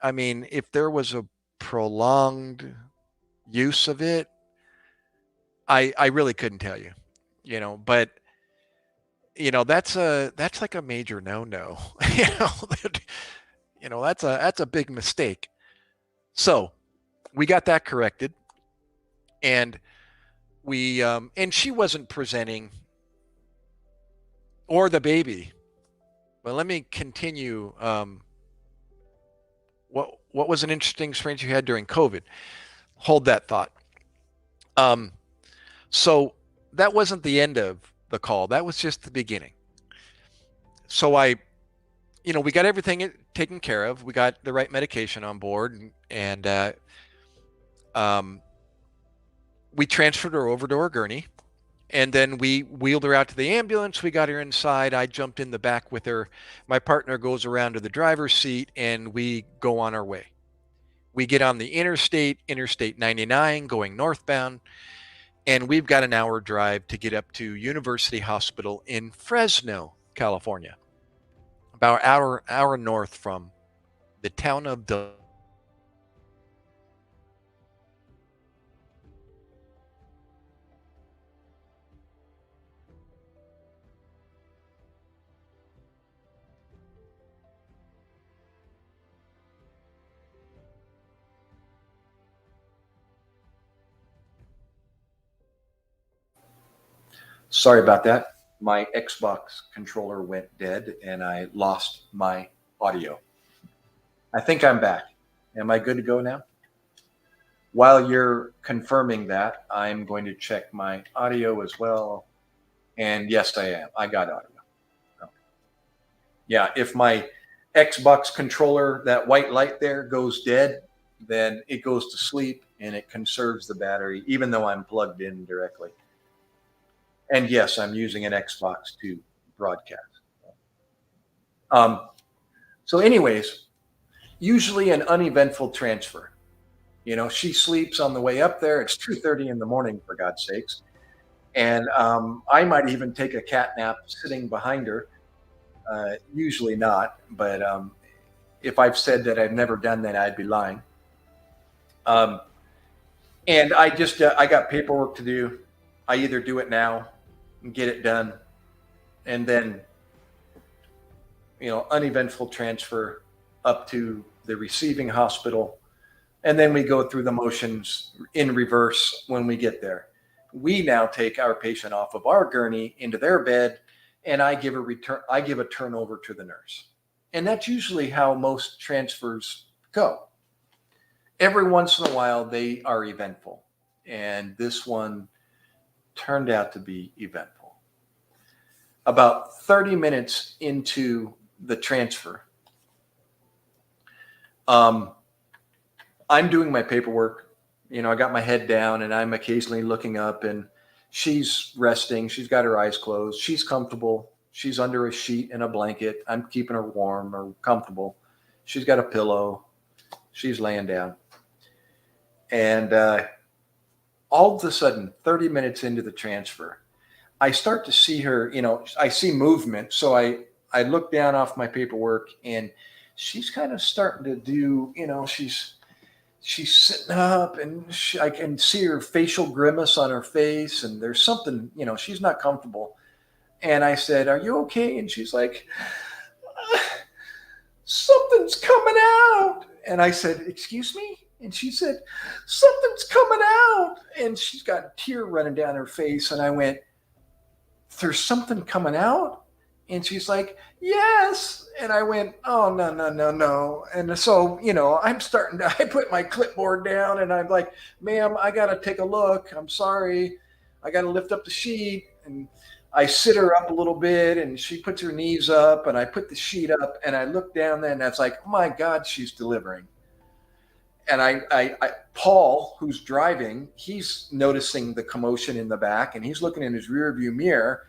I mean, if there was a prolonged use of it, I really couldn't tell you, but that's like a major no-no. you know, that's a big mistake. So we got that corrected, and and she wasn't presenting, or the baby. But let me continue. What was an interesting experience you had during COVID? Hold that thought. So that wasn't the end of the call. That was just the beginning. So we got everything taken care of. We got the right medication on board, and we transferred her over to our gurney, and then we wheeled her out to the ambulance. We got her inside. I jumped in the back with her. My partner goes around to the driver's seat, and we go on our way. We get on the Interstate 99, going northbound, and we've got an hour drive to get up to University Hospital in Fresno, California, about an hour north from the town of Del. Sorry about that. My Xbox controller went dead and I lost my audio. I think I'm back. Am I good to go now? While you're confirming that, I'm going to check my audio as well. And yes, I am. I got audio. Okay. Yeah, if my Xbox controller, that white light there, goes dead, then it goes to sleep and it conserves the battery, even though I'm plugged in directly. And yes, I'm using an Xbox to broadcast. Um, so, anyways, usually an uneventful transfer. She sleeps on the way up there. It's 2:30 in the morning, for God's sakes, and I might even take a cat nap sitting behind her. Usually not, but if I've said that I've never done that, I'd be lying. And I got paperwork to do. I either do it now and get it done, and then uneventful transfer up to the receiving hospital, and then we go through the motions in reverse when we get there. We now take our patient off of our gurney into their bed, and I give a turnover to the nurse. And that's usually how most transfers go. Every once in a while, they are eventful, and this one turned out to be eventful. About 30 minutes into the transfer, I'm doing my paperwork. I got my head down and I'm occasionally looking up, and she's resting. She's got her eyes closed. She's comfortable. She's under a sheet and a blanket. I'm keeping her warm or comfortable. She's got a pillow. She's laying down. And all of a sudden, 30 minutes into the transfer, I start to see her, I see movement. So I look down off my paperwork, and she's kind of starting to do, she's sitting up, and I can see her facial grimace on her face, and there's something, she's not comfortable. And I said, "Are you okay?" And she's like, "Something's coming out." And I said, "Excuse me?" And she said, "Something's coming out." And she's got a tear running down her face. And I went, "There's something coming out?" And she's like, "Yes." And I went, "Oh, no, no, no, no." And so, I put my clipboard down, and I'm like, "Ma'am, I got to take a look. I'm sorry. I got to lift up the sheet." And I sit her up a little bit, and she puts her knees up, and I put the sheet up, and I look down there, and that's like, "Oh my God, she's delivering." And Paul, who's driving, he's noticing the commotion in the back, and he's looking in his rear view mirror.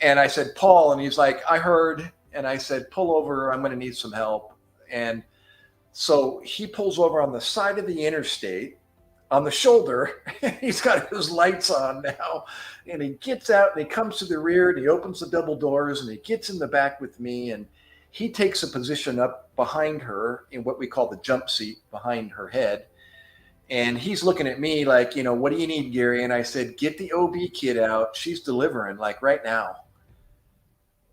And I said, Paul, and he's like, I heard. And I said, pull over, I'm going to need some help. And so he pulls over on the side of the interstate on the shoulder. He's got his lights on now. And he gets out and he comes to the rear and he opens the double doors and he gets in the back with me. And he takes a position up behind her in what we call the jump seat behind her head. And he's looking at me like, what do you need, Gary? And I said, get the OB kid out. She's delivering like right now.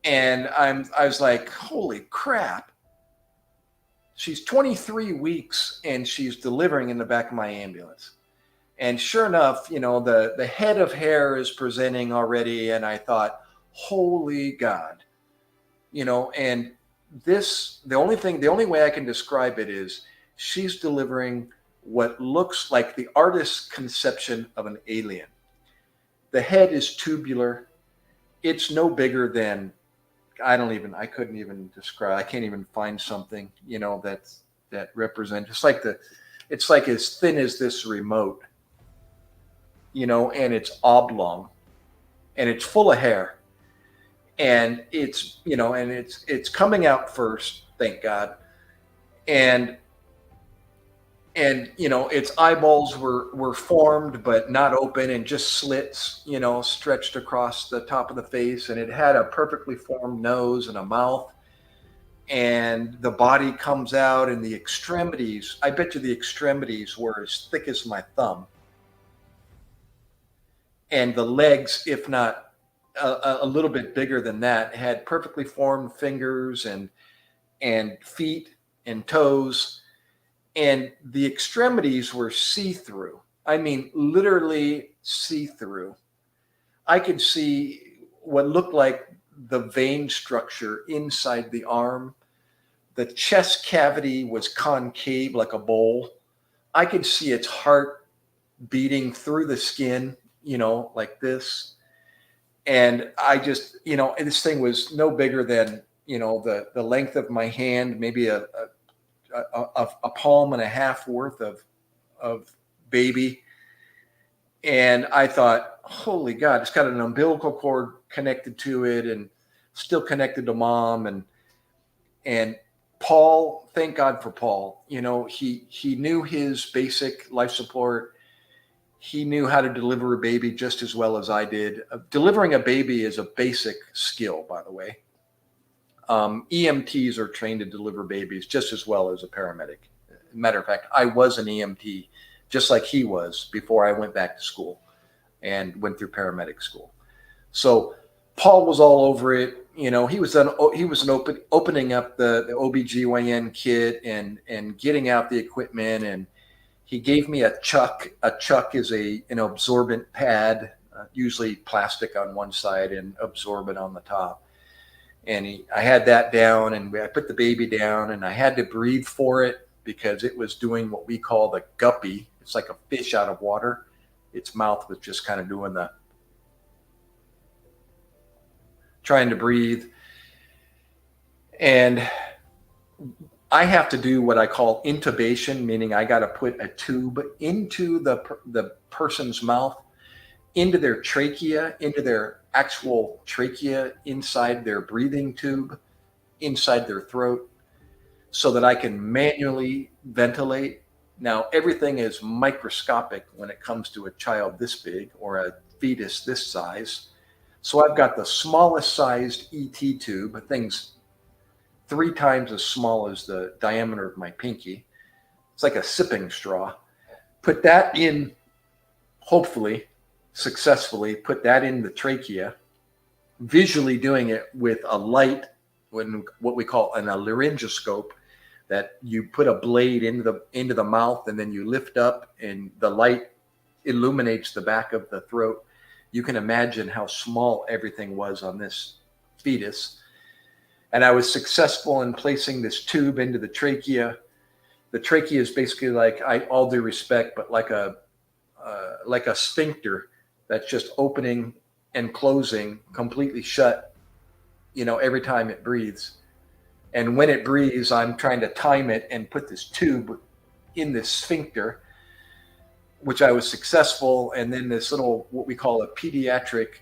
And I was like, holy crap. She's 23 weeks and she's delivering in the back of my ambulance. And sure enough, the head of hair is presenting already. And I thought, holy God, and the only way I can describe it is she's delivering what looks like the artist's conception of an alien. The head is tubular. It's no bigger than, I couldn't even describe, I can't even find something, that represents, it's like as thin as this remote, and it's oblong and it's full of hair and it's, and it's coming out first, thank God. And its eyeballs were formed but not open and just slits, stretched across the top of the face, and it had a perfectly formed nose and a mouth, and the body comes out, and the extremities, I bet you the extremities were as thick as my thumb, and the legs, if not a little bit bigger than that, had perfectly formed fingers and feet and toes. And the extremities were see-through. I mean, literally see-through. I could see what looked like the vein structure inside the arm. The chest cavity was concave like a bowl. I could see its heart beating through the skin, like this. And I just, this thing was no bigger than, the length of my hand, maybe a palm and a half worth of baby. And I thought, holy God, it's got an umbilical cord connected to it and still connected to mom. And Paul, thank God for Paul. He knew his basic life support. He knew how to deliver a baby just as well as I did. Delivering a baby is a basic skill, by the way. EMTs are trained to deliver babies just as well as a paramedic. Matter of fact, I was an EMT just like he was before I went back to school and went through paramedic school. So Paul was all over it. He was opening up the OBGYN kit and getting out the equipment, and he gave me a chuck. A chuck is an absorbent pad, usually plastic on one side and absorbent on the top. And I had that down, and I put the baby down, and I had to breathe for it because it was doing what we call the guppy. It's like a fish out of water. Its mouth was just kind of doing trying to breathe. And I have to do what I call intubation, meaning I got to put a tube into the person's mouth, into their trachea, into their actual trachea, inside their breathing tube, inside their throat, so that I can manually ventilate. Now, everything is microscopic when it comes to a child this big or a fetus this size. So I've got the smallest sized ET tube, things 3 times as small as the diameter of my pinky. It's like a sipping straw. Put that in, hopefully, successfully put that in the trachea, visually doing it with a light, what we call a laryngoscope, that you put a blade into the mouth and then you lift up and the light illuminates the back of the throat. You can imagine how small everything was on this fetus. And I was successful in placing this tube into the trachea. The trachea is basically like, all due respect, but like a sphincter that's just opening and closing completely shut, every time it breathes. And when it breathes, I'm trying to time it and put this tube in this sphincter, which I was successful. And then this little, what we call a pediatric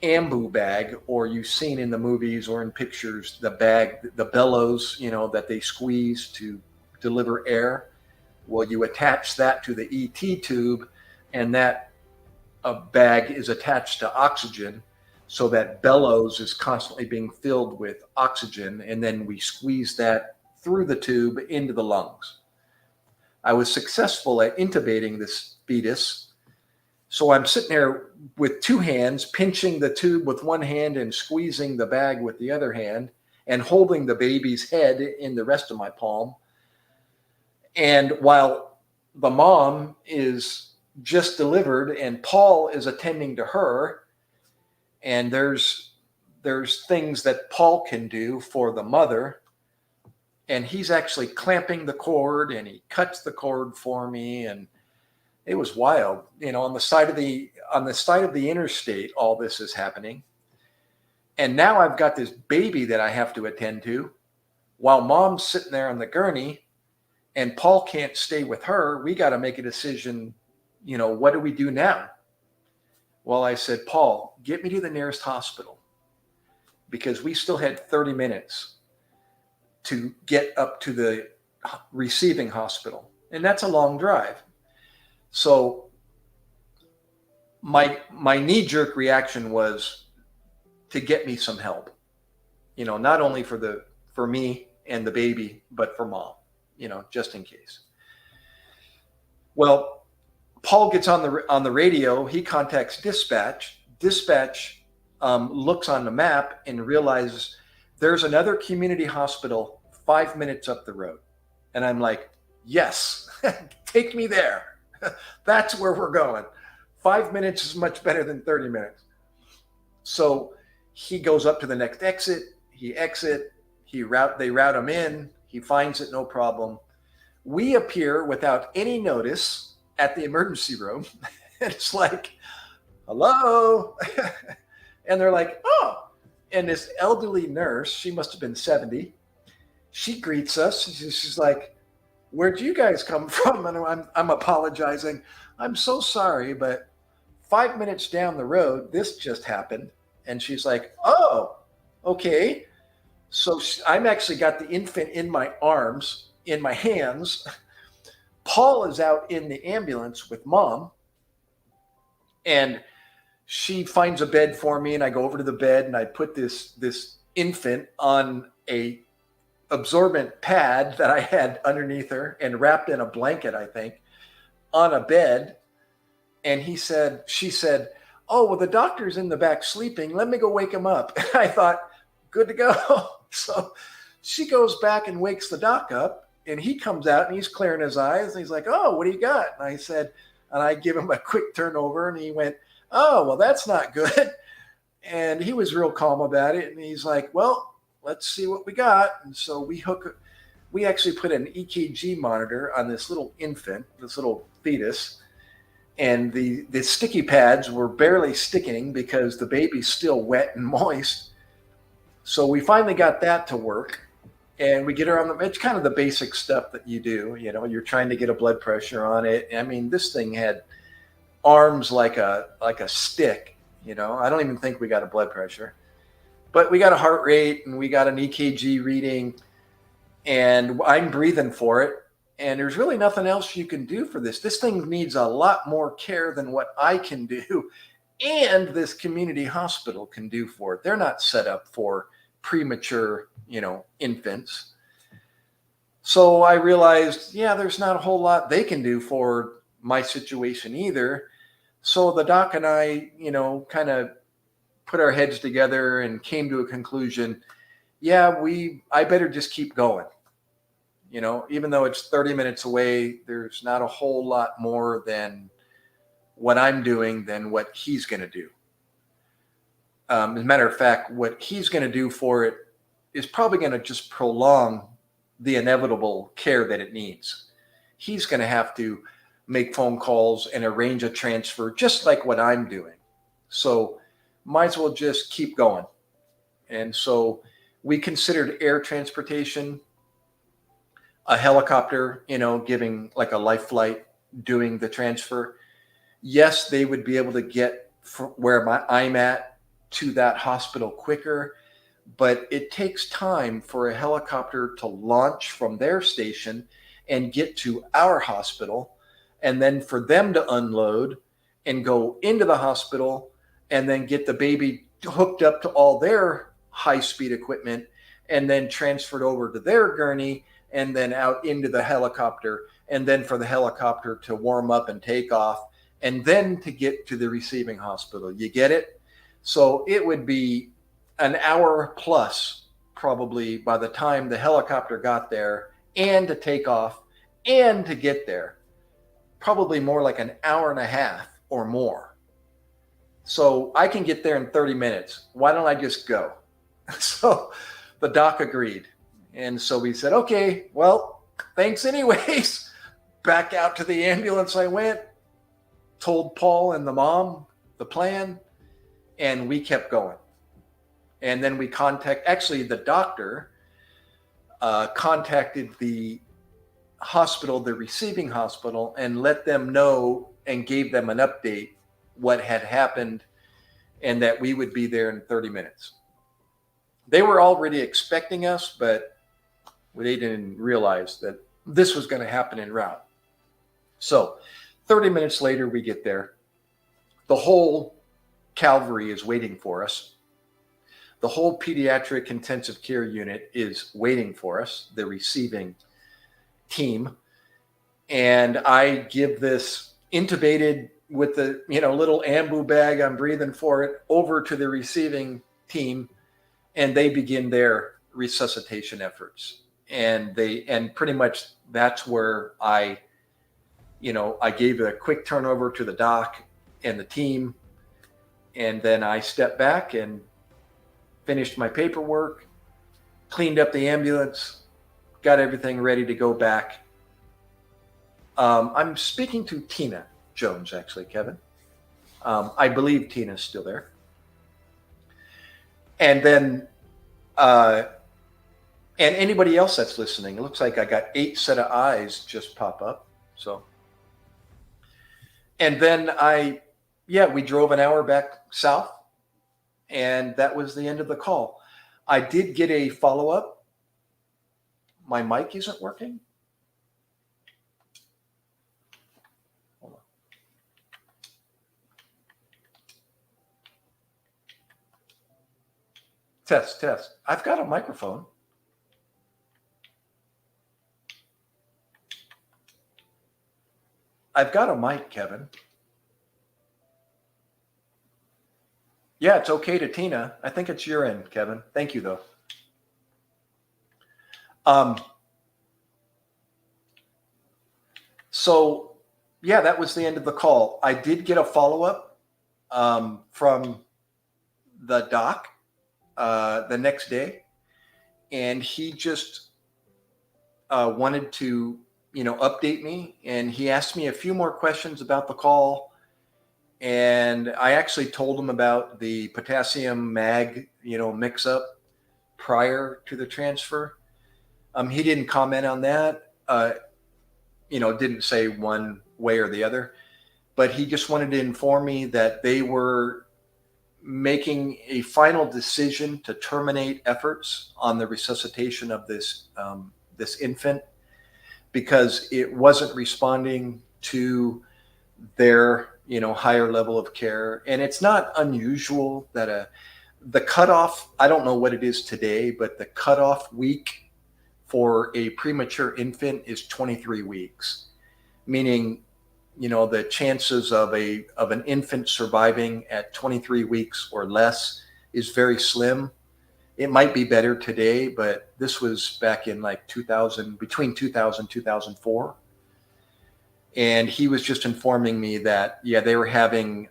ambu bag, or you've seen in the movies or in pictures, the bag, the bellows, that they squeeze to deliver air. Well, you attach that to the ET tube, and that bag is attached to oxygen, so that bellows is constantly being filled with oxygen, and then we squeeze that through the tube into the lungs. I was successful at intubating this fetus. So I'm sitting there with two hands, pinching the tube with one hand and squeezing the bag with the other hand, and holding the baby's head in the rest of my palm. And while the mom is just delivered and Paul is attending to her, and there's things that Paul can do for the mother, and he's actually clamping the cord, and he cuts the cord for me, and it was wild. On the side of the interstate, all this is happening. And now I've got this baby that I have to attend to while mom's sitting there on the gurney, and Paul can't stay with her. We got to make a decision. What do we do now? Well, I said, Paul, get me to the nearest hospital, because we still had 30 minutes to get up to the receiving hospital. And that's a long drive. So my knee-jerk reaction was to get me some help, not only for me and the baby, but for mom, just in case. Well, Paul gets on the radio. He contacts dispatch. Dispatch looks on the map and realizes there's another community hospital 5 minutes up the road. And I'm like, yes, take me there. That's where we're going. 5 minutes is much better than 30 minutes. So he goes up to the next exit. He exit. They route him in. He finds it, no problem. We appear without any notice at the emergency room. It's like, hello. And they're like, oh. And this elderly nurse, she must have been 70. She greets us. She's like, where'd you guys come from? And I'm apologizing. I'm so sorry, but 5 minutes down the road, this just happened. And she's like, oh, okay. So I'm actually got the infant in my arms, in my hands. Paul is out in the ambulance with mom. And she finds a bed for me, and I go over to the bed, and I put this infant on a absorbent pad that I had underneath her and wrapped in a blanket, I think, on a bed. And she said, oh, well, the doctor's in the back sleeping. Let me go wake him up. And I thought, good to go. So she goes back and wakes the doc up, and he comes out and he's clearing his eyes. And he's like, oh, what do you got? And I give him a quick turnover, and he went, oh, well, that's not good. And he was real calm about it. And he's like, well, let's see what we got. And so we actually put an EKG monitor on this little infant, this little fetus. And the sticky pads were barely sticking because the baby's still wet and moist. So we finally got that to work. And we get her on it's kind of the basic stuff that you do. You're trying to get a blood pressure on it. I mean, this thing had arms like a stick. I don't even think we got a blood pressure. But we got a heart rate, and we got an EKG reading, and I'm breathing for it. And there's really nothing else you can do for this. This thing needs a lot more care than what I can do, and this community hospital can do for it. They're not set up for premature, infants. So I realized, there's not a whole lot they can do for my situation either. So the doc and I, kind of put our heads together and came to a conclusion. I better just keep going. Even though it's 30 minutes away, there's not a whole lot more than what I'm doing than what he's going to do. As a matter of fact, what he's going to do for it is probably going to just prolong the inevitable care that it needs. He's going to have to make phone calls and arrange a transfer, just like what I'm doing. So might as well just keep going. And so we considered air transportation. a helicopter, giving like a life flight, doing the transfer. Yes, they would be able to get from where I'm at to that hospital quicker, but it takes time for a helicopter to launch from their station and get to our hospital, and then for them to unload and go into the hospital and then get the baby hooked up to all their high-speed equipment and then transferred over to their gurney and then out into the helicopter, and then for the helicopter to warm up and take off, and then to get to the receiving hospital. You get it? So it would be an hour plus probably by the time the helicopter got there, and to take off and to get there. Probably more like an hour and a half or more. So I can get there in 30 minutes. Why don't I just go? So the doc agreed. And so we said, okay, well, thanks anyways. Back out to the ambulance I went, told Paul and the mom the plan, and we kept going. And then we actually the doctor contacted the hospital, the receiving hospital, and let them know and gave them an update what had happened and that we would be there in 30 minutes. They were already expecting us, but they didn't realize that this was going to happen en route. So 30 minutes later, we get there. The whole cavalry is waiting for us. The whole pediatric intensive care unit is waiting for us, the receiving team. And I give this intubated with the little ambu bag, I'm breathing for it, over to the receiving team, and they begin their resuscitation efforts. And pretty much that's where I gave a quick turnover to the doc and the team, and then I stepped back and finished my paperwork, cleaned up the ambulance, got everything ready to go back. I'm speaking to Tina Jones, actually, Kevin. I believe Tina's still there. And then, and anybody else that's listening, it looks like I got 8 set of eyes just pop up. So, and then we drove an hour back south, and that was the end of the call. I did get a follow-up. My mic isn't working. Hold on. Test. I've got a microphone. I've got a mic, Kevin. Yeah, it's okay to Tina. I think it's your end, Kevin. Thank you, though. So, yeah, that was the end of the call. I did get a follow-up from the doc the next day, and he just wanted to, update me, and he asked me a few more questions about the call. And I actually told him about the potassium mag, mix up prior to the transfer. He didn't comment on that, didn't say one way or the other, but he just wanted to inform me that they were making a final decision to terminate efforts on the resuscitation of this infant because it wasn't responding to their higher level of care. And it's not unusual that the cutoff, I don't know what it is today, but the cutoff week for a premature infant is 23 weeks, meaning, the chances of an infant surviving at 23 weeks or less is very slim. It might be better today, but this was back in like 2000, between 2000 and 2004. And he was just informing me that, they were having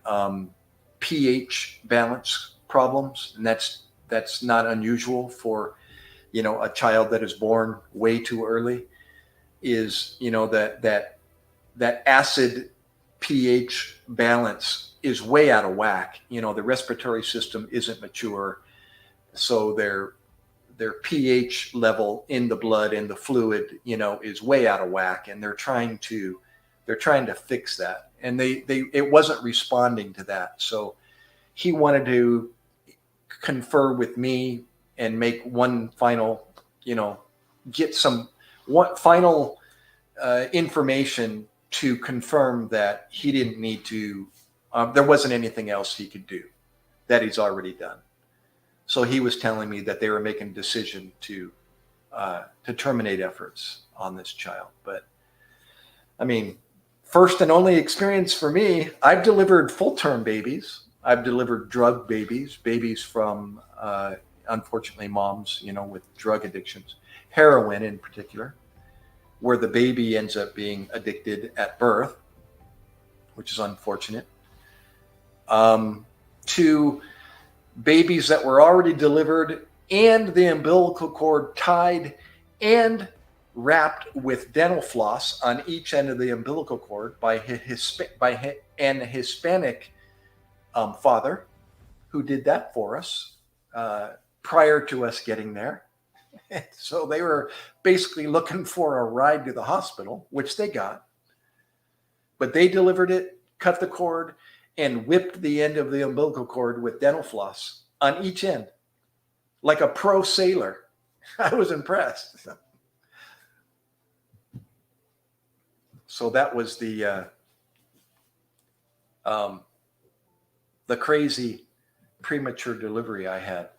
pH balance problems. And that's not unusual for, a child that is born way too early, is, that acid pH balance is way out of whack. The respiratory system isn't mature. So their pH level in the blood and the fluid, is way out of whack, and they're trying to fix that, and it wasn't responding to that. So he wanted to confer with me and make one final, get some one final information to confirm that he didn't need to. There wasn't anything else he could do that he's already done. So he was telling me that they were making a decision to terminate efforts on this child. But I mean, first and only experience for me. I've delivered full-term babies. I've delivered drug babies from unfortunately moms, with drug addictions, heroin in particular, where the baby ends up being addicted at birth, which is unfortunate. To babies that were already delivered and the umbilical cord tied and wrapped with dental floss on each end of the umbilical cord by an Hispanic father who did that for us prior to us getting there. So they were basically looking for a ride to the hospital, which they got. But they delivered it, cut the cord, and whipped the end of the umbilical cord with dental floss on each end, like a pro sailor. I was impressed. So that was the crazy premature delivery I had.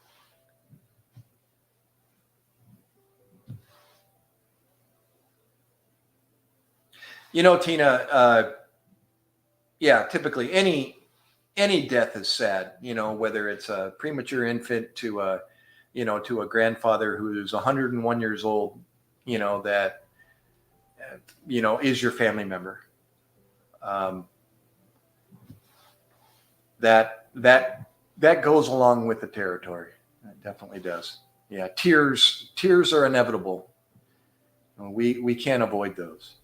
Tina, typically any death is sad, whether it's a premature infant to a grandfather who's 101 years old, that, is your family member. That goes along with the territory. It definitely does. Yeah. Tears are inevitable. We can't avoid those.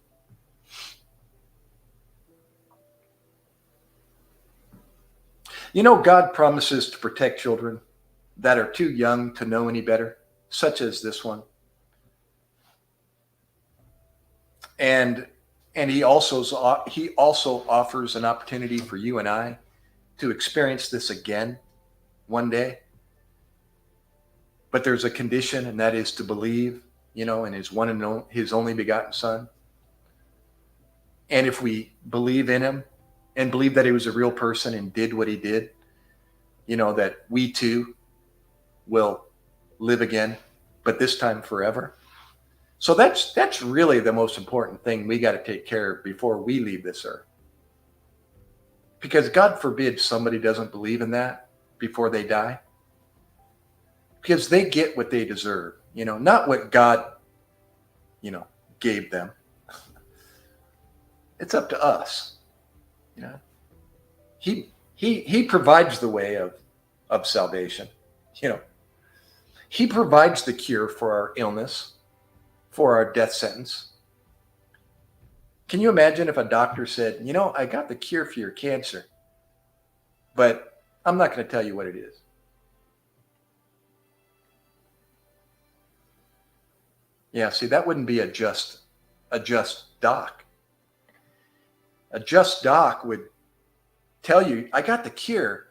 God promises to protect children that are too young to know any better, such as this one. And he also offers an opportunity for you and I to experience this again one day. But there's a condition, and that is to believe, in his only begotten Son. And if we believe in him and believe that he was a real person and did what he did, that we too will live again, but this time forever. So that's really the most important thing we got to take care of before we leave this earth. Because God forbid somebody doesn't believe in that before they die. Because they get what they deserve, not what God, gave them. It's up to us. He provides the way of salvation. He provides the cure for our illness, for our death sentence. Can you imagine if a doctor said, I got the cure for your cancer, but I'm not going to tell you what it is. Yeah, see, that wouldn't be a just doc. A just doc would tell you, I got the cure,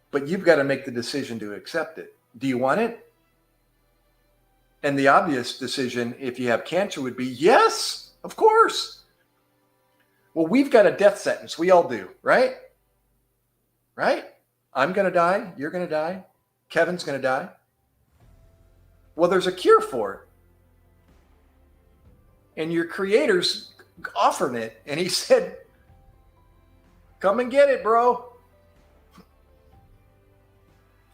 but you've got to make the decision to accept it. Do you want it? And the obvious decision, if you have cancer, would be yes, of course. Well, we've got a death sentence. We all do, right? Right? I'm going to die. You're going to die. Kevin's going to die. Well, there's a cure for it. And your creator's offering it. And he said, come and get it, bro.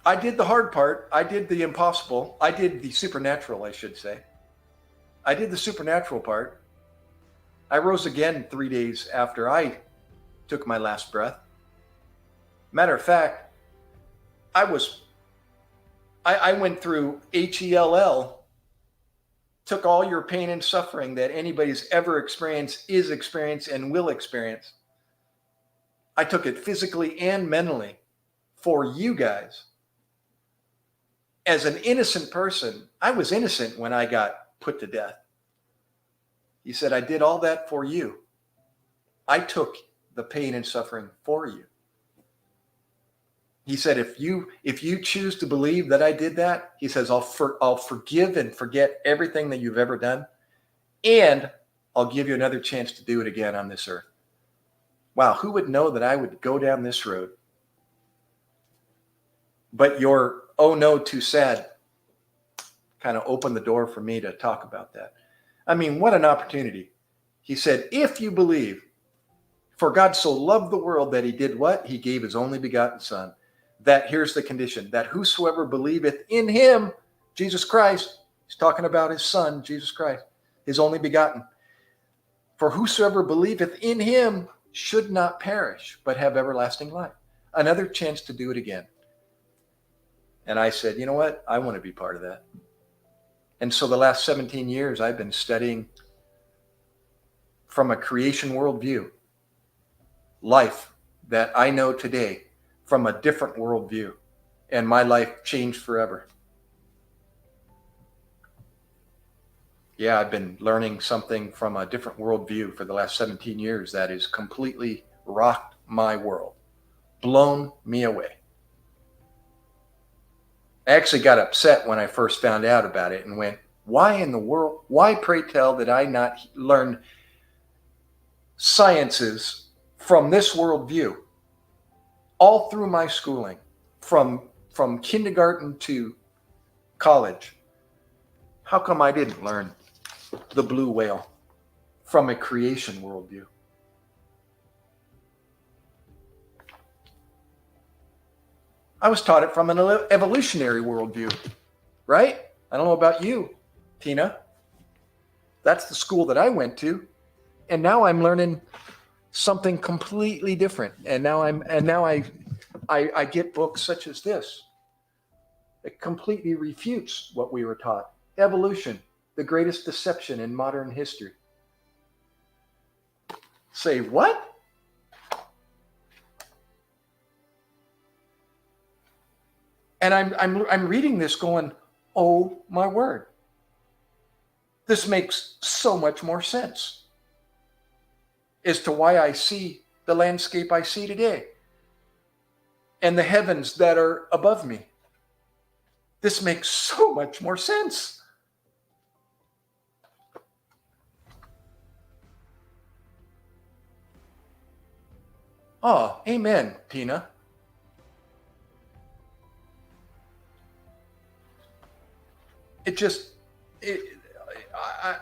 I did the hard part. I did the impossible. I did the supernatural, I should say. I did the supernatural part. I rose again 3 days after I took my last breath. Matter of fact, I went through HELL, took all your pain and suffering that anybody's ever experienced, is experienced, and will experience. I took it physically and mentally for you guys. as an innocent person, I was innocent when I got put to death. He said, I did all that for you. I took the pain and suffering for you. He said, if you choose to believe that I did that, he says, I'll forgive and forget everything that you've ever done, and I'll give you another chance to do it again on this earth. Wow, who would know that I would go down this road? But your oh no, too sad kind of opened the door for me to talk about that. I mean, what an opportunity. He said, if you believe, for God so loved the world that he did what? He gave his only begotten son. That here's the condition, that whosoever believeth in him, Jesus Christ, he's talking about his son, Jesus Christ, his only begotten. For whosoever believeth in him should not perish, but have everlasting life. Another chance to do it again. And I said, you know what? I want to be part of that. And so the last 17 years, I've been studying from a creation worldview, life that I know today from a different worldview, and my life changed forever. Yeah, I've been learning something from a different worldview for the last 17 years that has completely rocked my world, blown me away. I actually got upset when I first found out about it and went, why in the world, why pray tell did I not learn sciences from this worldview all through my schooling, from kindergarten to college? How come I didn't learn the blue whale from a creation worldview? I was taught it from an evolutionary worldview, right? I don't know about you, Tina. That's the school that I went to. And now I'm learning something completely different. And now I get books such as this. It completely refutes what we were taught. Evolution, the greatest deception in modern history. Say what? And I'm reading this going, oh my word. This makes so much more sense as to why I see the landscape I see today and the heavens that are above me. This makes so much more sense. Oh, amen, Tina.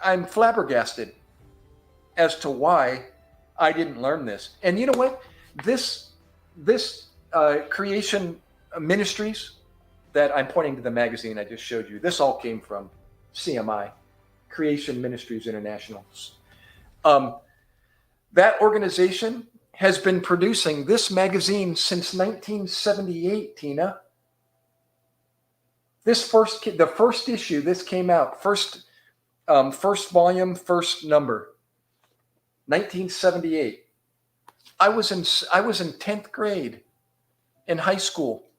I'm flabbergasted as to why I didn't learn this. And you know what? This creation ministries that I'm pointing to the magazine I just showed you, this all came from CMI, Creation Ministries International. That organization has been producing this magazine since 1978, Tina. The first issue, this came out, first volume, first number, 1978. I was in 10th grade in high school.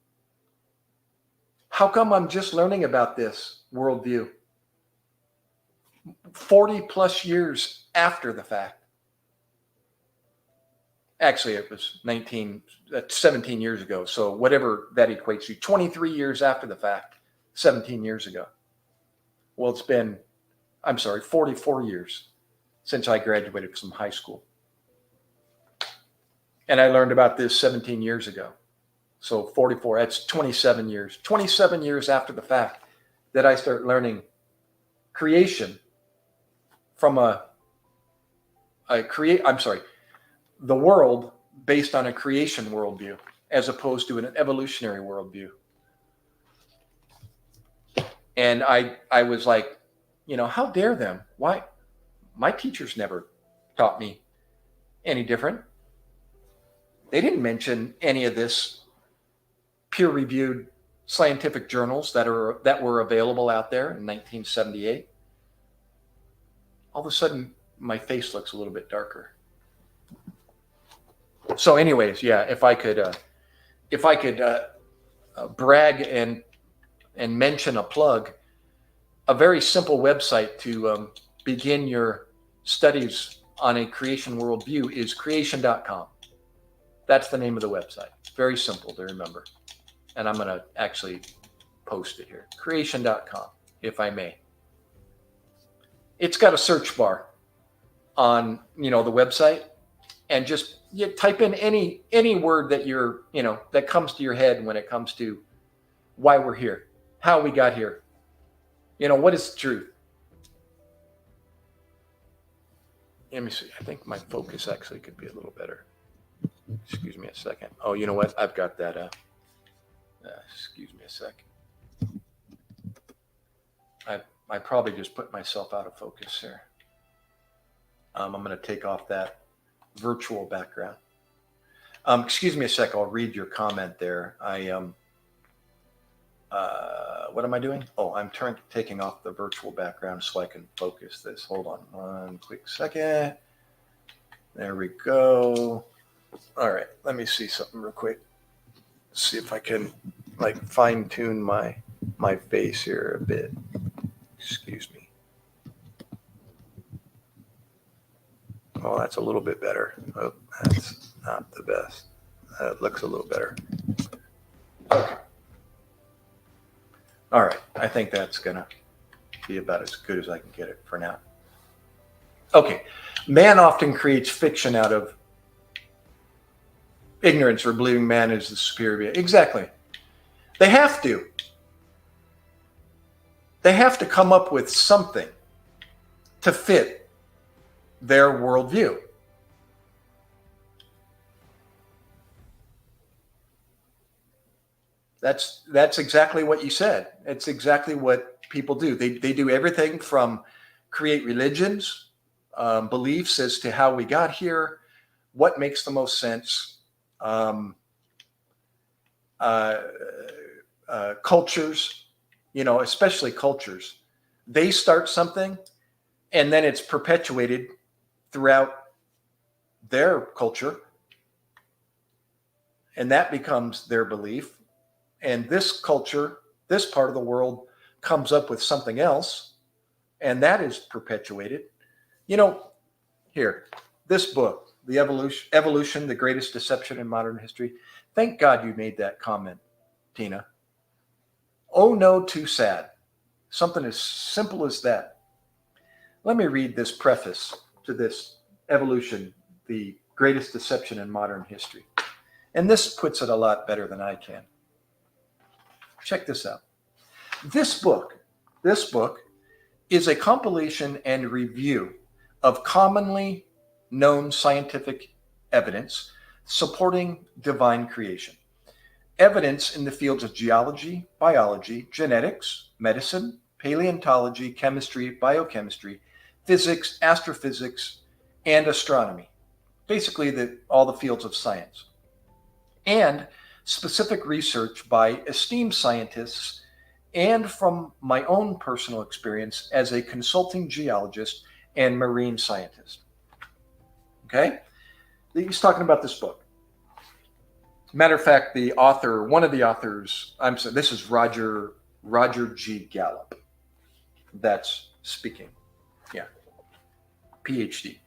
How come I'm just learning about this worldview 40 plus years after the fact? Actually, it was 17 years ago. So whatever that equates to, 23 years after the fact. 17 years ago. Well, it's been, 44 years since I graduated from high school. And I learned about this 17 years ago. So 44, that's 27 years. 27 years after the fact that I start learning creation from the world based on a creation worldview as opposed to an evolutionary worldview. And I was like, how dare them? Why? My teachers never taught me any different. They didn't mention any of this peer-reviewed scientific journals that were available out there in 1978. All of a sudden, my face looks a little bit darker. So anyways, yeah, if I could brag and and mention a plug, a very simple website to begin your studies on a creation worldview is creation.com. That's the name of the website. Very simple to remember. And I'm going to actually post it here. Creation.com, if I may. It's got a search bar on, the website, and just type in any word that that comes to your head when it comes to why we're here, how we got here. What is the truth? Let me see. I think my focus actually could be a little better. Excuse me a second. Oh, you know what? I've got that. Excuse me a sec. I probably just put myself out of focus here. I'm going to take off that virtual background. Excuse me a sec. I'll read your comment there. What am I doing? Oh, I'm taking off the virtual background so I can focus this. Hold on one quick second. There we go. All right, let me see something real quick. See if I can fine tune my face here a bit. Excuse me. Oh, that's a little bit better. Oh, that's not the best. It looks a little better. Okay. All right. I think that's going to be about as good as I can get it for now. Okay. Man often creates fiction out of ignorance or believing man is the superior being. Exactly. They have to. They have to come up with something to fit their worldview. That's exactly what you said. It's exactly what people do. They do everything from create religions, beliefs as to how we got here, what makes the most sense, cultures, especially cultures. They start something, and then it's perpetuated throughout their culture, and that becomes their belief. And this culture, this part of the world, comes up with something else, and that is perpetuated. Here, this book, The Evolution, The Greatest Deception in Modern History. Thank God you made that comment, Tina. Oh no, too sad. Something as simple as that. Let me read this preface to this Evolution, The Greatest Deception in Modern History. And this puts it a lot better than I can. Check this out. This book is a compilation and review of commonly known scientific evidence supporting divine creation. Evidence in the fields of geology, biology, genetics, medicine, paleontology, chemistry, biochemistry, physics, astrophysics, and astronomy. Basically, all the fields of science. And specific research by esteemed scientists, and from my own personal experience as a consulting geologist and marine scientist. Okay? He's talking about this book. Matter of fact, one of the authors, this is Roger G. Gallup. That's speaking. Yeah. PhD.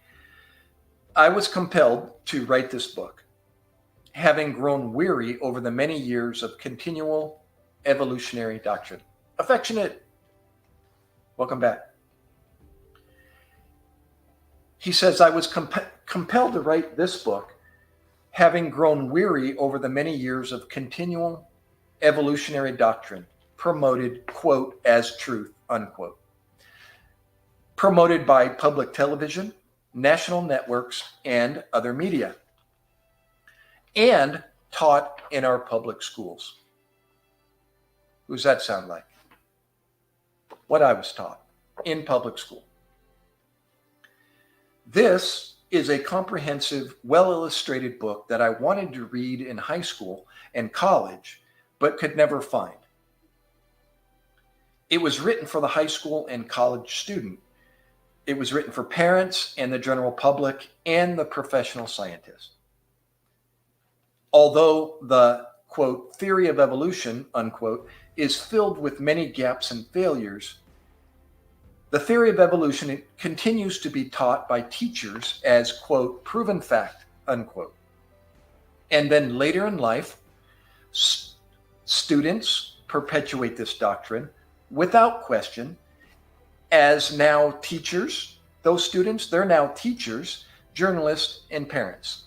I was compelled to write this book, having grown weary over the many years of continual evolutionary doctrine. Affectionate, welcome back. He says, I was compelled to write this book, having grown weary over the many years of continual evolutionary doctrine, promoted, quote, as truth, unquote. Promoted by public television, national networks, and other media, and taught in our public schools. Who's that sound like? What I was taught in public school. This is a comprehensive, well-illustrated book that I wanted to read in high school and college, but could never find. It was written for the high school and college student. It was written for parents and the general public and the professional scientist. Although the, quote, theory of evolution, unquote, is filled with many gaps and failures, the theory of evolution continues to be taught by teachers as, quote, proven fact, unquote. And then later in life, students perpetuate this doctrine without question as now teachers. Those students, they're now teachers, journalists, and parents.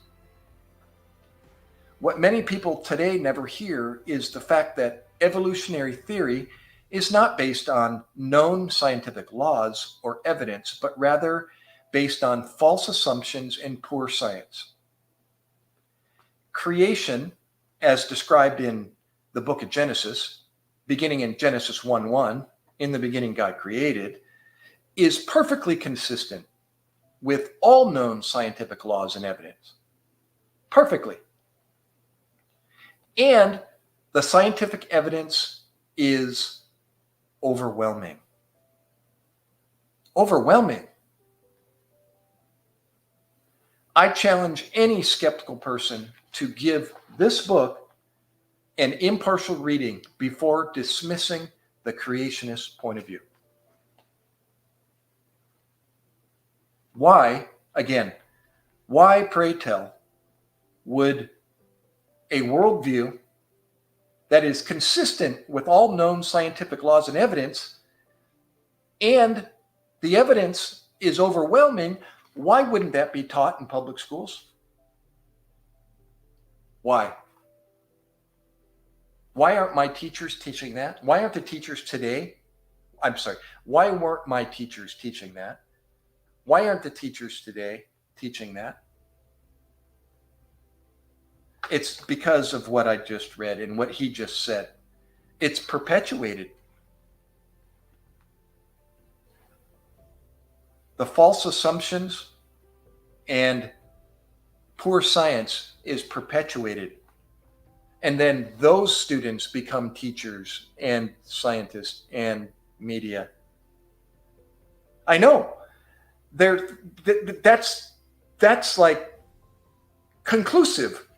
What many people today never hear is the fact that evolutionary theory is not based on known scientific laws or evidence, but rather based on false assumptions and poor science. Creation, as described in the book of Genesis, beginning in Genesis 1:1, in the beginning God created, is perfectly consistent with all known scientific laws and evidence. Perfectly. And the scientific evidence is overwhelming. Overwhelming. I challenge any skeptical person to give this book an impartial reading before dismissing the creationist point of view. Why, again, why, pray tell, would a worldview that is consistent with all known scientific laws and evidence, and the evidence is overwhelming, why wouldn't that be taught in public schools? Why? Why aren't my teachers teaching that? Why aren't the teachers today? I'm sorry. Why weren't my teachers teaching that? Why aren't the teachers today teaching that? It's because of what I just read and what he just said. It's perpetuated. The false assumptions and poor science is perpetuated. And then those students become teachers and scientists and media. I know. That's like conclusive.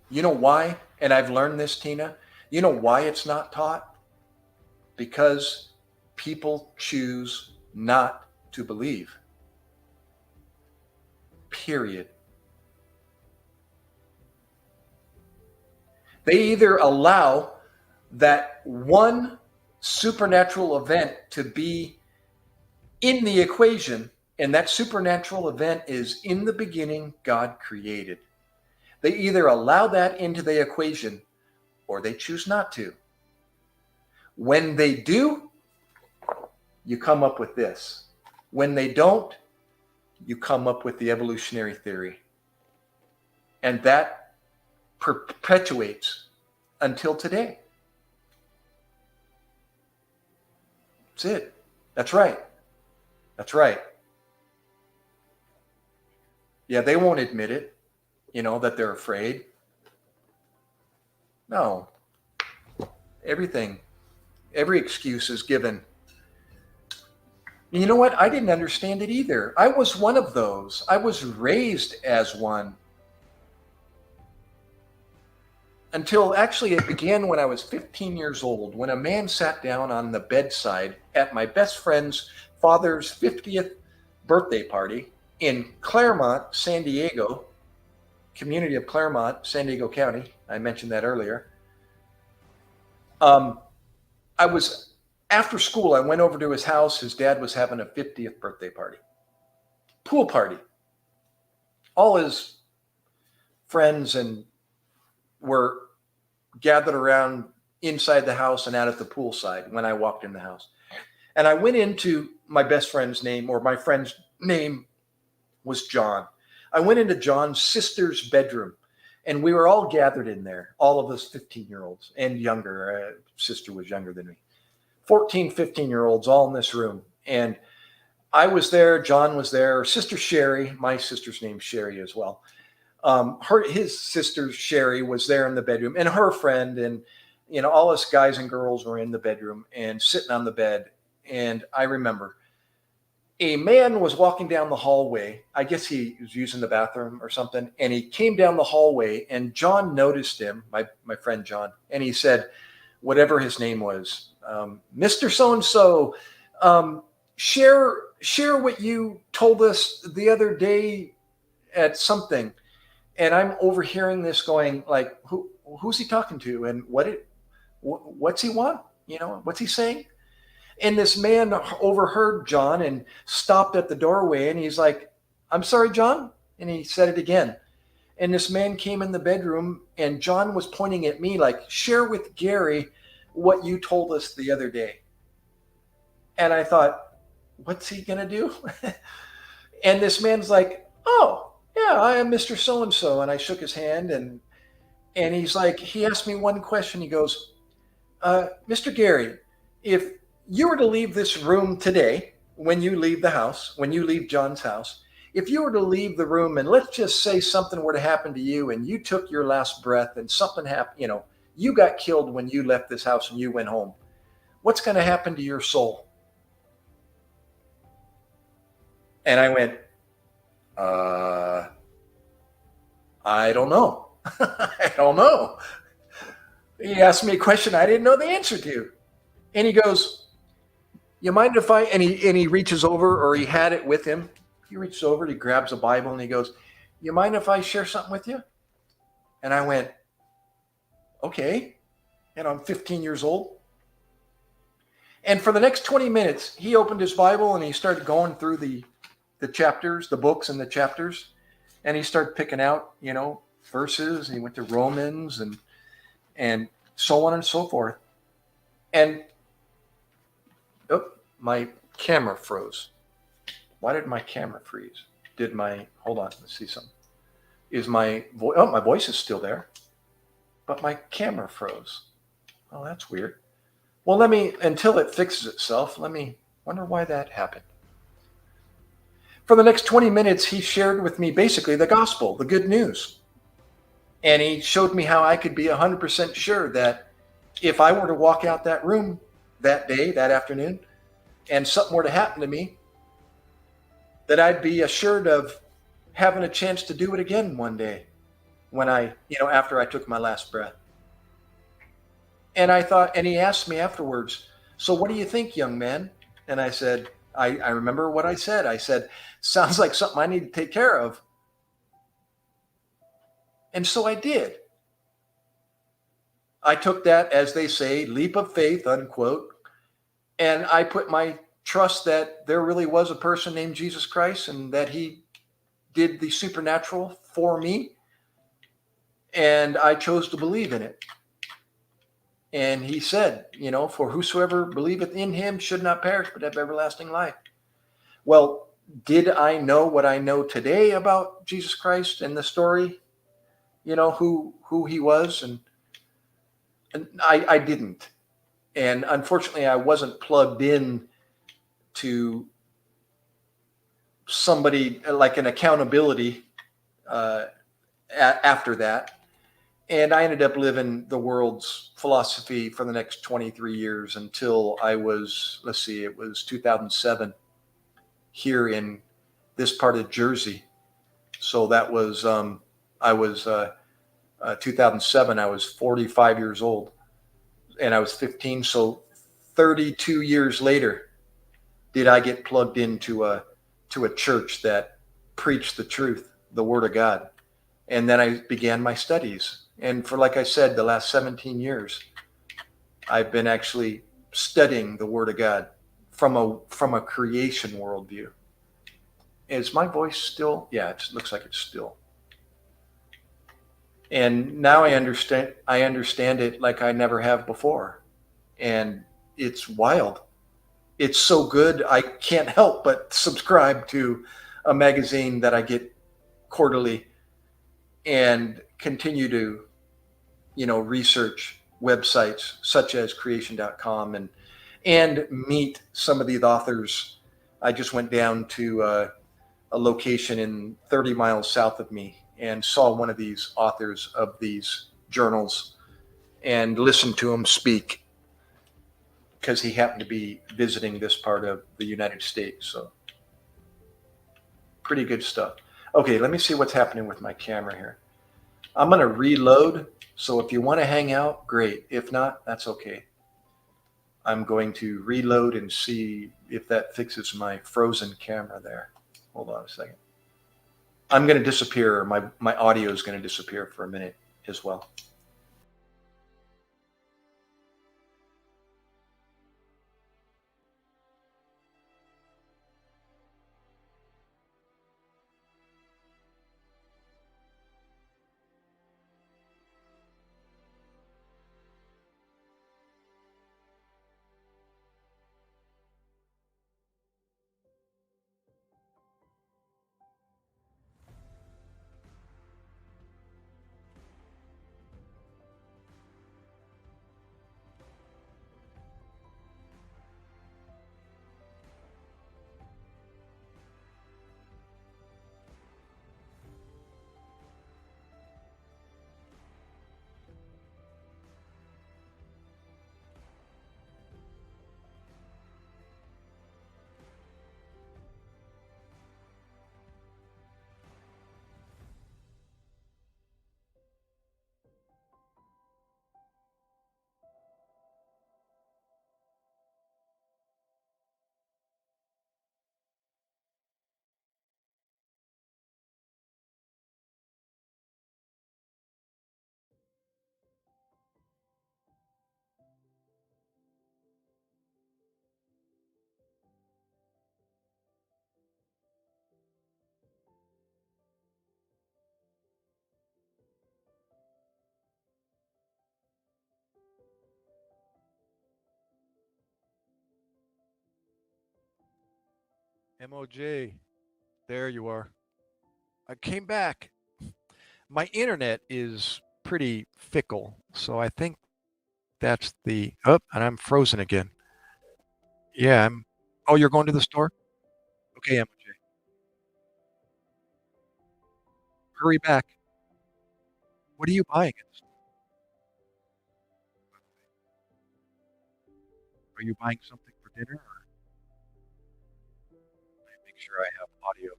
You know why? And I've learned this, Tina. You know why it's not taught? Because people choose not to believe. Period. They either allow that one supernatural event to be in the equation, and that supernatural event is in the beginning, God created. They either allow that into the equation or they choose not to. When they do, you come up with this. When they don't, you come up with the evolutionary theory. And that perpetuates until today. That's it. That's right. That's right. Yeah, they won't admit it, that they're afraid. No. Every excuse is given. And you know what? I didn't understand it either. I was one of those. I was raised as one. Until actually it began when I was 15 years old, when a man sat down on the bedside at my best friend's father's 50th birthday party in Claremont, San Diego, community of Claremont, San Diego County. I mentioned that earlier. After school, I went over to his house. His dad was having a 50th birthday party. Pool party. All his friends were gathered around inside the house and out at the pool side when I walked in the house. And I went into my best friend's name, or my friend's name was John. I went into John's sister's bedroom, and we were all gathered in there, all of us 15-year-olds and younger. Sister was younger than me. 14, 15-year-olds all in this room. And I was there. John was there. Sister Sherry, my sister's name's Sherry as well. His sister Sherry was there in the bedroom, and her friend, and all us guys and girls were in the bedroom and sitting on the bed. And I remember a man was walking down the hallway. I guess he was using the bathroom or something. And he came down the hallway, and John noticed him, my friend John, and he said, whatever his name was, Mr. So-and-so, share what you told us the other day at something. And I'm overhearing this going like, who's he talking to? And what's he want? What's he saying? And this man overheard John and stopped at the doorway, and he's like, I'm sorry, John. And he said it again. And this man came in the bedroom, and John was pointing at me like, share with Gary what you told us the other day. And I thought, what's he going to do? And this man's like, oh, yeah, I am Mr. So-and-so. And I shook his hand, and he's like, he asked me one question. He goes, Mr. Gary, if you were to leave this room today, when you leave the house, when you leave John's house, if you were to leave the room and let's just say something were to happen to you and you took your last breath and something happened, you got killed when you left this house and you went home, what's going to happen to your soul? And I went, I don't know. I don't know. He asked me a question I didn't know the answer to. And he goes, you mind if and he reaches over, or he had it with him. He reaches over and he grabs a Bible and he goes, you mind if I share something with you? And I went, okay. And I'm 15 years old. And for the next 20 minutes, he opened his Bible and he started going through the chapters, the books and the chapters. And he started picking out, verses. And he went to Romans and so on and so forth. And my camera froze. Why did my camera freeze? Hold on, let's see something. My voice is still there, but my camera froze. Oh, that's weird. Well, until it fixes itself, let me wonder why that happened. For the next 20 minutes, he shared with me basically the gospel, the good news. And he showed me how I could be 100% sure that if I were to walk out that room that day, that afternoon, and something were to happen to me, that I'd be assured of having a chance to do it again one day when after I took my last breath. And I thought, and he asked me afterwards, so what do you think, young man? And I said, I remember what I said. I said, sounds like something I need to take care of. And so I did. I took that, as they say, leap of faith, unquote. And I put my trust that there really was a person named Jesus Christ and that he did the supernatural for me. And I chose to believe in it. And he said, for whosoever believeth in him should not perish, but have everlasting life. Well, did I know what I know today about Jesus Christ and the story, who he was? And I didn't. And unfortunately, I wasn't plugged in to somebody like an accountability after that. And I ended up living the world's philosophy for the next 23 years until I was, it was 2007 here in this part of Jersey. So that was, 2007, I was 45 years old. And I was 15, so 32 years later, did I get plugged into a church that preached the truth, the Word of God. And then I began my studies. And for, like I said, the last 17 years, I've been actually studying the Word of God from a creation worldview. Is my voice still? Yeah, it looks like it's still. And now I understand it like I never have before. And it's wild. It's so good, I can't help but subscribe to a magazine that I get quarterly and continue to, research websites such as creation.com and meet some of the authors. I just went down to a location in 30 miles south of me and saw one of these authors of these journals and listened to him speak because he happened to be visiting this part of the United States. So Pretty good stuff. Okay, let me see what's happening with my camera here. I'm going to reload. So if you want to hang out, great. If not, that's okay. I'm going to reload and see if that fixes my frozen camera there. Hold on a second. I'm going to disappear. My audio is going to disappear for a minute as well. MOJ, there you are. I came back. My internet is pretty fickle, so I think that's the. Oh, and I'm frozen again. Yeah, I'm. Oh, you're going to the store? Okay, MOJ. Hurry back. What are you buying? Are you buying something for dinner? Or make sure I have audio.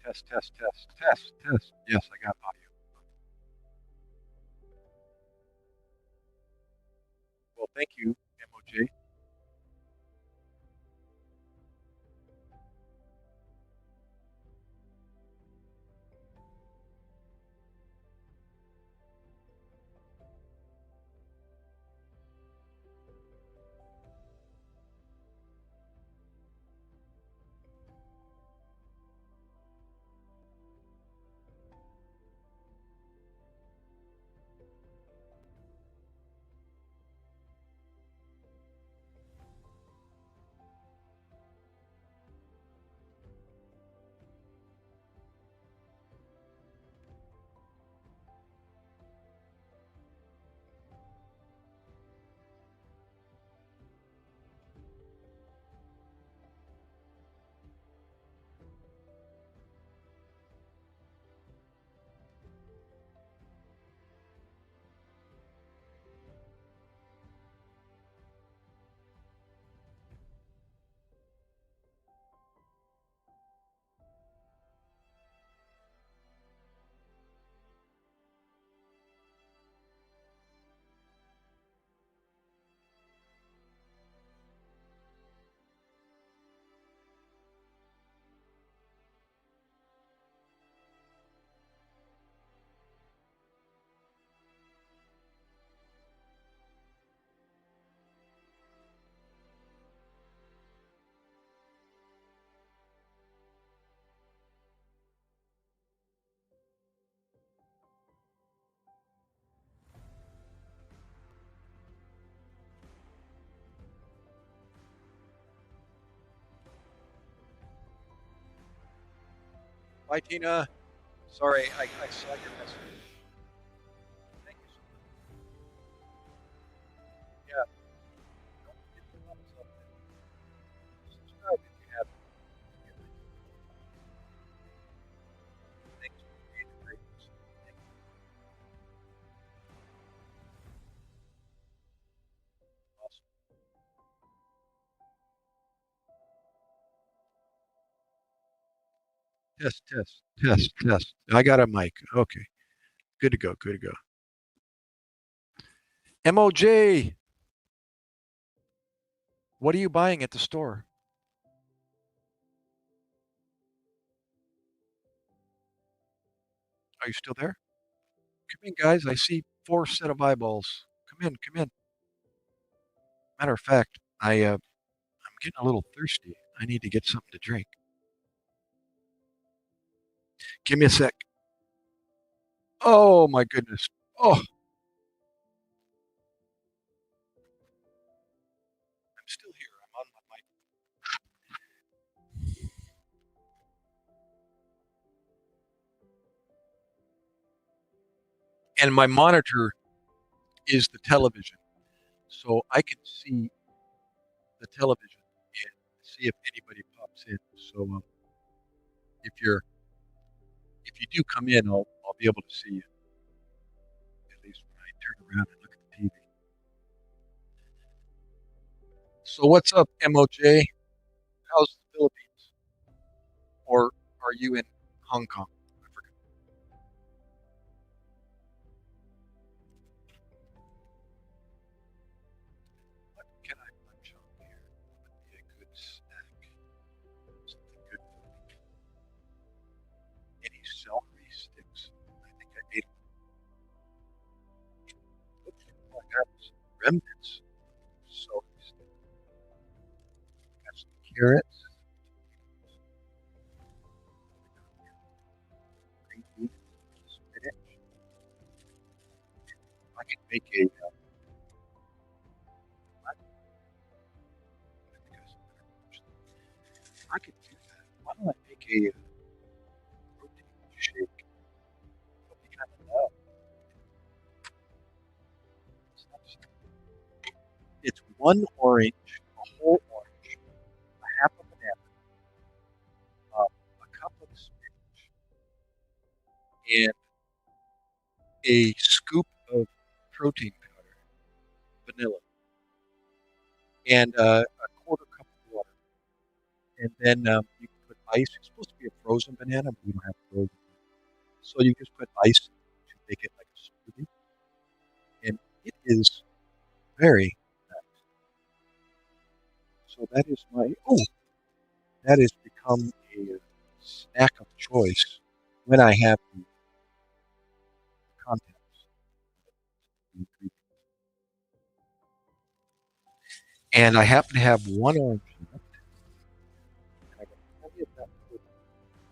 Test, test, test, test, test. Yes, I got audio. Well, thank you, MOJ. Bye, Tina. Sorry, I saw your message. Thank you so much. Yeah, don't forget to thumbs up and subscribe if you haven't. Thanks for being a great person. Thank you. Awesome. Test, test, test, test. I got a mic. Okay. Good to go. Good to go. MOJ, what are you buying at the store? Are you still there? Come in, guys. I see four set of eyeballs. Come in, come in. Matter of fact, I'm getting a little thirsty. I need to get something to drink. Give me a sec. Oh my goodness. Oh, I'm still here. I'm on my mic. And my monitor is the television. So I can see the television and see if anybody pops in. So if you're if you do come in, I'll be able to see you at least when I turn around and look at the TV. So what's up, MOJ? How's the Philippines? Or are you in Hong Kong? I forgot. What can I munch on here? What would be a good snack? Something good for me. Any celery sticks? I think I ate them. Oops, oh, I got some remnants. Celery sticks. Got some carrots. Green beans. Spinach. I could make a. I could do that. Why don't I make a protein shake? It'll be kind of loud. It's one orange, a whole orange, a half a banana, a cup of spinach, and a scoop of protein powder, vanilla, and a quarter cup of water. And then you can put ice. It's supposed to be a frozen banana, but we don't have frozen. So you just put ice to make it like a smoothie. And it is very nice. So that is that has become a snack of choice when I have the contents. And I happen to have one orange left. And I got plenty of that food.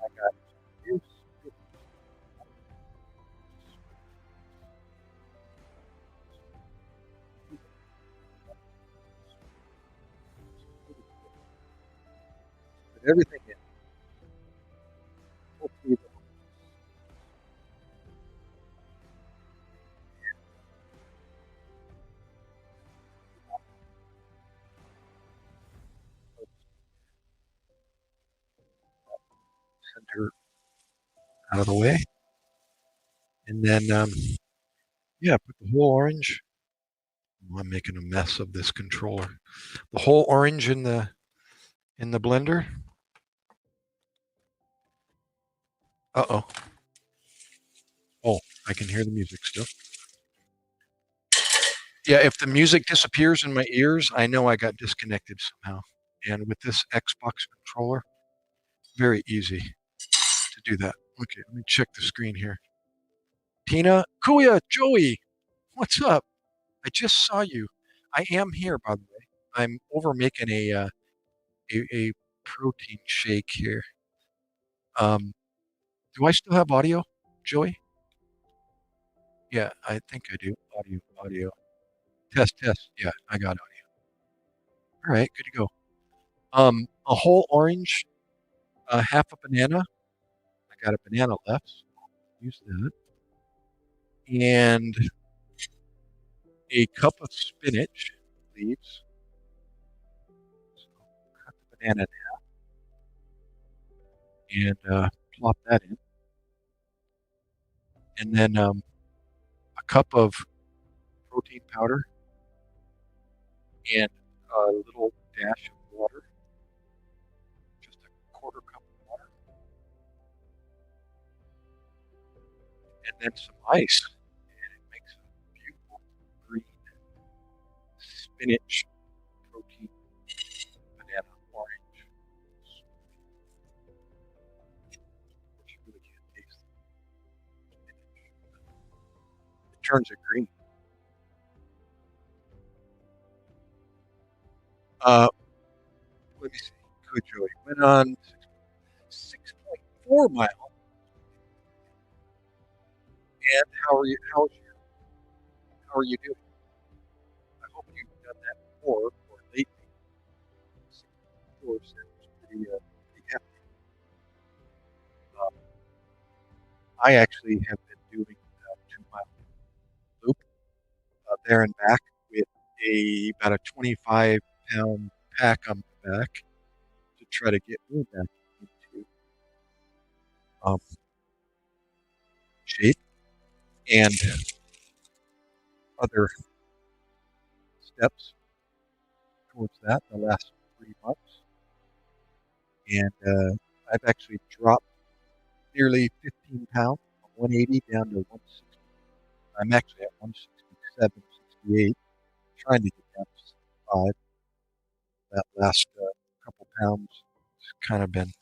I got this, this, put everything in. Hopefully, the center out of the way. And then, yeah, put the whole orange. Oh, I'm making a mess of this controller. The whole orange in the blender. Uh-oh. Oh, I can hear the music still. Yeah, if the music disappears in my ears, I know I got disconnected somehow. And with this Xbox controller, very easy to do that. Okay, let me check the screen here. Tina, Kuya, Joey, what's up? I just saw you. I am here, by the way. I'm over making a protein shake here. Um, do I still have audio, Joey? Yeah, I think I do. Audio, audio. Test, test. Yeah, I got audio. All right, good to go. A whole orange, half a banana. I got a banana left. So use that. And a cup of spinach leaves. So cut the banana and plop that in. And then a cup of protein powder and a little dash of water, just a quarter cup of water. then some ice, and it makes a beautiful green spinach protein banana orange. Which you really can't taste it. It turns it green. Uh, Let me see. Good Joey went on 6.4 miles. And how are you doing? I hope you've done that before or lately. 6.4 sounds pretty hefty. Uh, I actually have been doing a 2 mile loop there and back with about a 25-pound pack on my back to try to get me back into um, shape and other steps towards that the last 3 months. And I've actually dropped nearly 15 pounds from 180 down to 160. I'm actually at 167, 68, trying to get down to 65. That last couple pounds has kind of been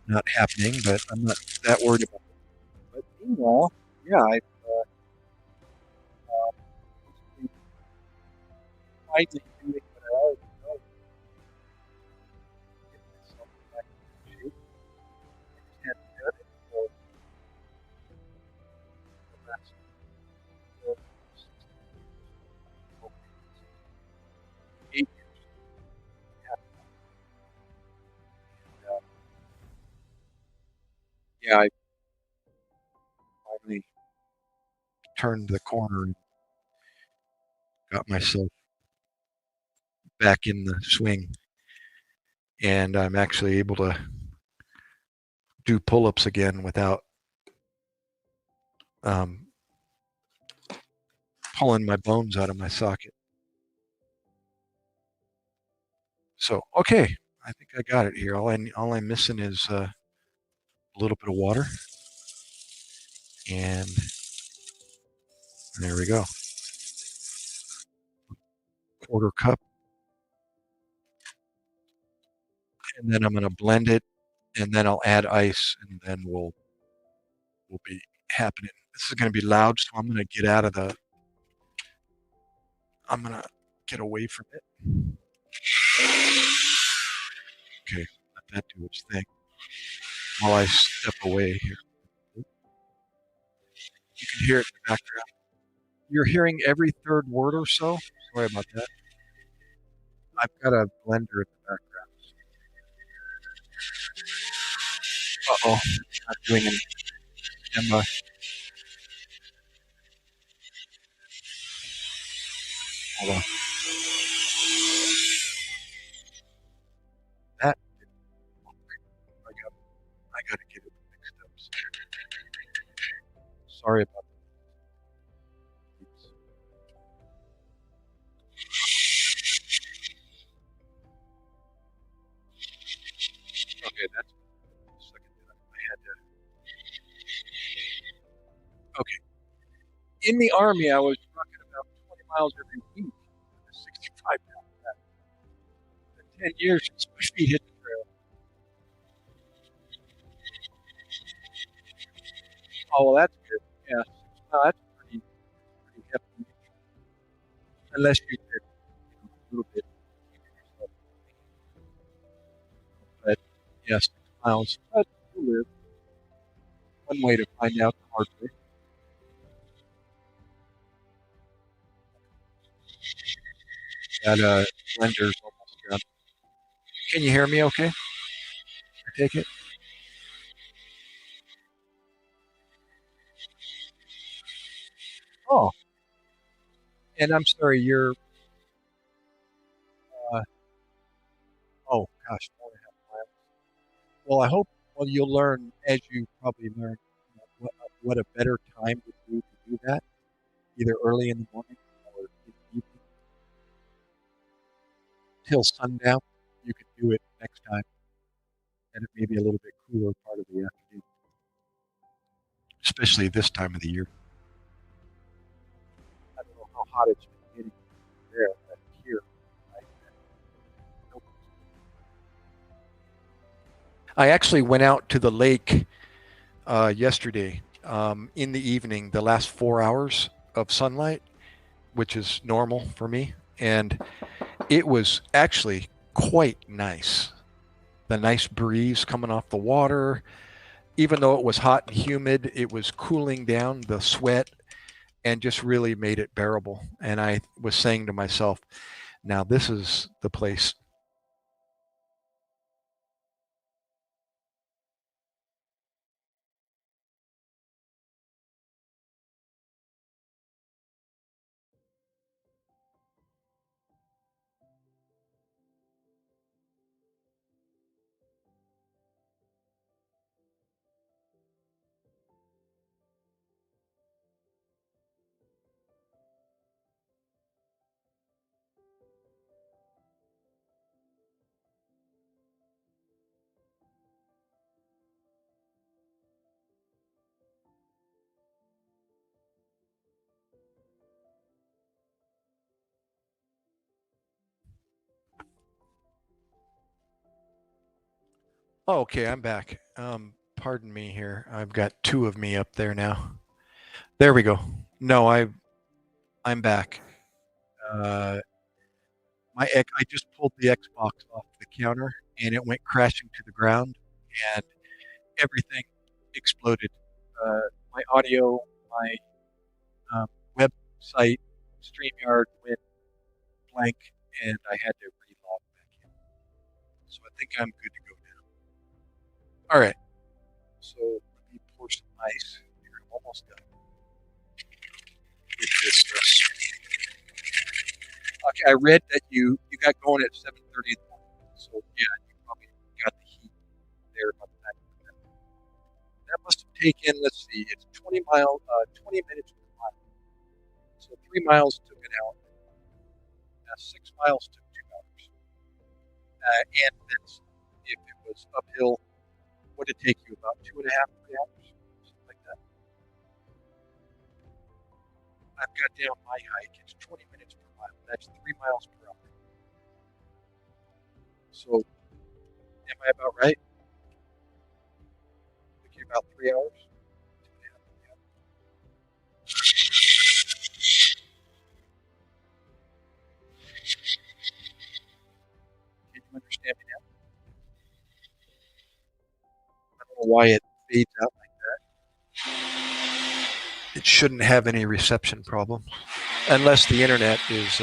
not happening, but I'm not that worried about it. But meanwhile, yeah, I've been finally doing what I always know, get myself back in shape. I just hadn't done it for the last 8 years. And, yeah, I finally turned the corner and got myself back in the swing. And I'm actually able to do pull-ups again without um, pulling my bones out of my socket. So, okay, I think I got it here. All I'm missing is a little bit of water, and there we go. Quarter cup, and then I'm going to blend it, and then I'll add ice, and then we'll be happening. This is going to be loud, so I'm going to get out of the. I'm going to get away from it. Okay, let that do its thing while I step away here. You can hear it in the background. You're hearing every third word or so. Sorry about that. I've got a blender in the background. Uh-oh, I'm doing an Emma. Hold on. That I got to get it mixed up. Sorry about that. Okay, that's the second time I had to. Okay, in the army, I was trucking about 20 miles every week with a 65-pound pack. In 10 years since my feet hit the trail. Oh, well, that's good. Yeah, no, that's pretty hefty. Unless you did a little bit. But yeah, 6 miles. But you live. One way to find out the hard way. That blender's almost done. Can you hear me okay? I take it? Oh, and I'm sorry, uh, oh gosh, 4.5 miles. Well, I hope, well, you'll learn as you probably learn what a better time would be to do that, either early in the morning or in the evening till sundown. You could do it next time, and it may be a little bit cooler part of the afternoon. especially this time of the year. I don't know how hot it's been getting there, but here, I, I actually went out to the lake yesterday in the evening, the last 4 hours of sunlight, which is normal for me. And it was actually quite nice. The nice breeze coming off the water, even though it was hot and humid, it was cooling down the sweat and just really made it bearable. And I was saying to myself, now this is the place. Oh, okay, I'm back. Pardon me here. I've got two of me up there now. There we go. No, I'm back. Uh, I just pulled the Xbox off the counter and it went crashing to the ground and everything exploded. Uh, my audio, my um, website, StreamYard went blank, and I had to relog back in. So I think I'm good to go now. All right. So let me pour some ice. Here, I'm almost done with this. Okay, I read that you got going at 7:30 in the morning. So yeah, you probably got the heat there by the time. That must have taken. Let's see, it's 20 minutes per mile. So 3 miles took an hour. 6 miles took 2 hours. And that's if it was uphill, would it take you about 2.5, 3 hours, something like that? I've got down my hike. It's 20 minutes per mile. That's 3 miles per hour. So am I about right? Took you about 3 hours. 2.5, 3 hours. Can you understand me now? I don't know why it fades out like that. It shouldn't have any reception problem, unless the internet is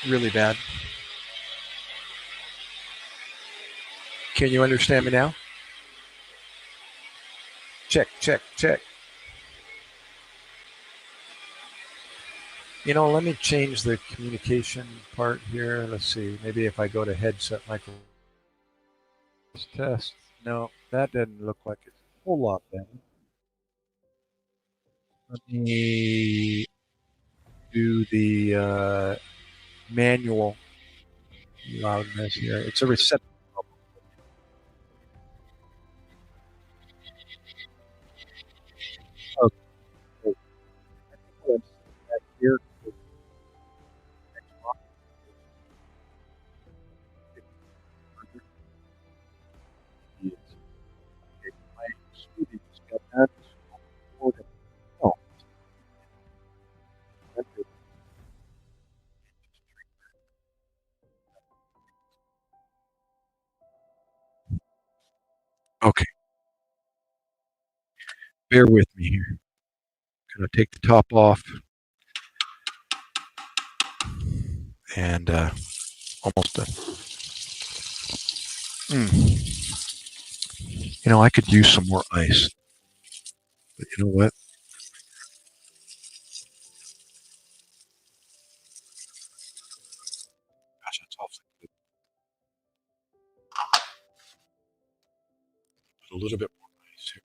really bad. Can you understand me now? Check, check, check. Let me change the communication part here. Let's see. Maybe if I go to headset microphone test. No, that didn't look like it's a whole lot better. Let me do the manual loudness here. It's a reception problem. Okay. I think what I'm seeing back here is Xbox. My smoothie just got done. Oh, okay, bear with me here. Gonna take the top off and almost done. I could use some more ice, but you know what? Gosh, that's awfully good. Put a little bit more ice here.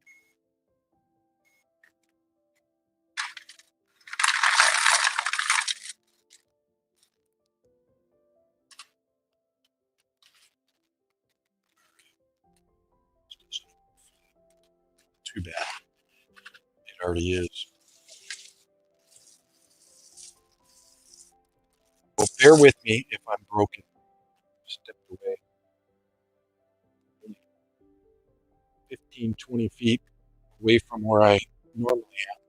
Too bad. already is. Well, bear with me if I'm broken. Stepped away 15, 20 feet away from where I normally am.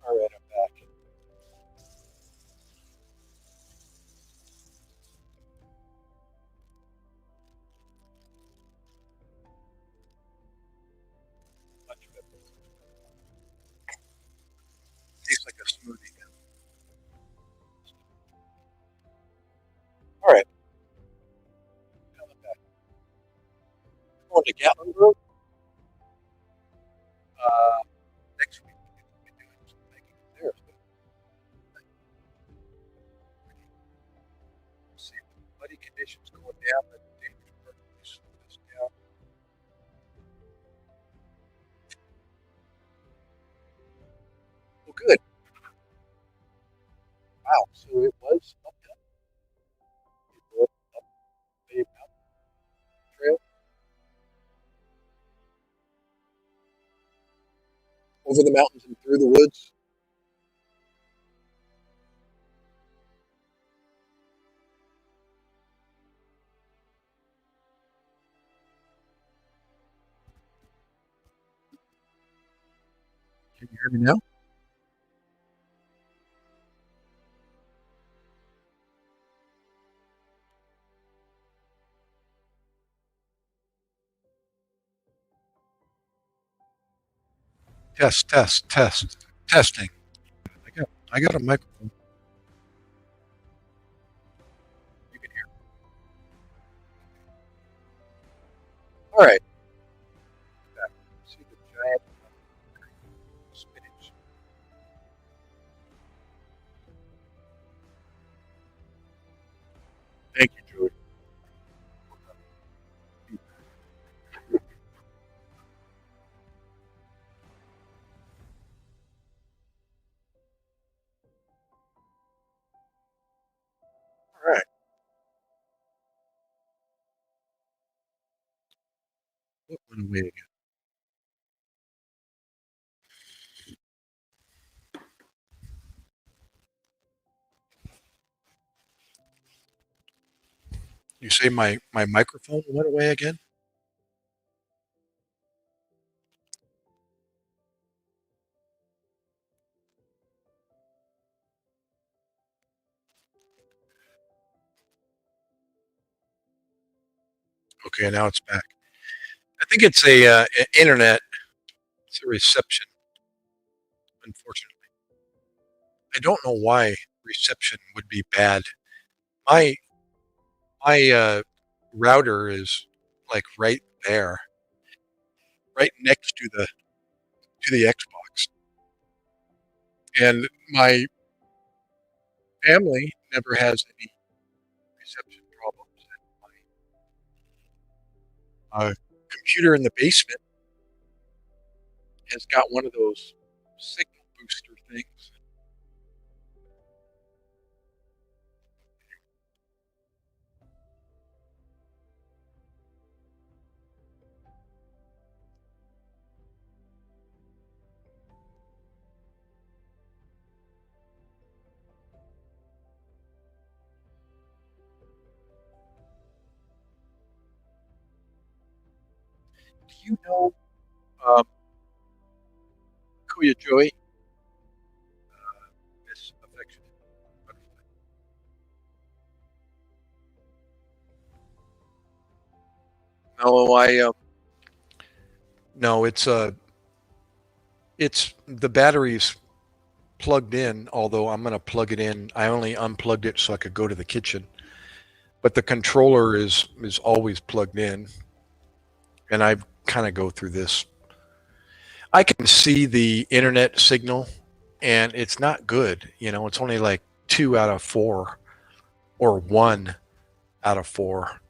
All right, I'm back. Much better. Tastes like a smoothie now. All right, now I'm back. Going to Gatlinburg next week. We'll be doing some hiking there. So we'll see if the muddy conditions going down. The dangerous part is slow this down. Well, good. Wow. So it was uphill. It was up the mountain trail over the mountains and through the woods. Can you hear me now? Test, test, test, testing. I got a microphone. You can hear. All right. See the giant spinach. Thank you, Joey. All right. What went away again? You say my microphone went away again? Okay, now it's back. I think it's internet. It's a reception. Unfortunately, I don't know why reception would be bad. My my router is like right there, right next to the Xbox, and my family never has any reception problems. And my computer in the basement has got one of those signal booster things. Do you know um, Kuya Joy? Miss Affectionate Butterfly. No, no, it's the battery's plugged in. Although I'm going to plug it in. I only unplugged it so I could go to the kitchen. But the controller is always plugged in, and I kind of go through this. I can see the internet signal, and it's not good. You know, it's only like 2 out of 4 or 1. out of 4,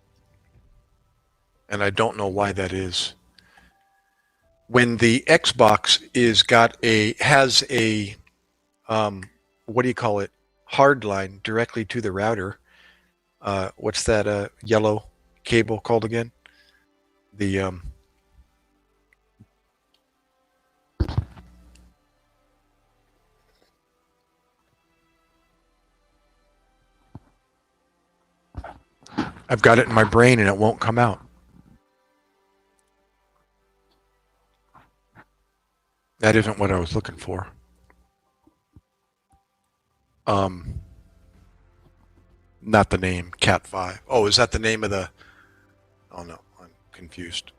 and I don't know why that is. When the Xbox has a what do you call it, hard line directly to the router. What's that yellow cable called again? The I've got it in my brain and it won't come out. That isn't what I was looking for. Um, Not the name Cat 5. Oh, is that the name of the? Oh no, I'm confused.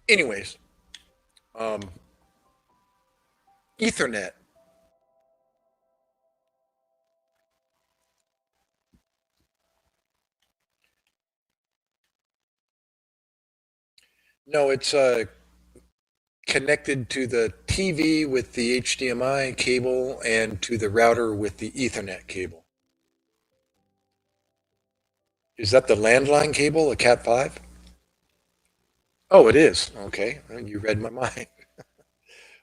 Anyways, um, Ethernet. No, it's connected to the TV with the HDMI cable and to the router with the Ethernet cable. Is that the landline cable, a Cat 5? Oh, it is. Okay. Well, you read my mind.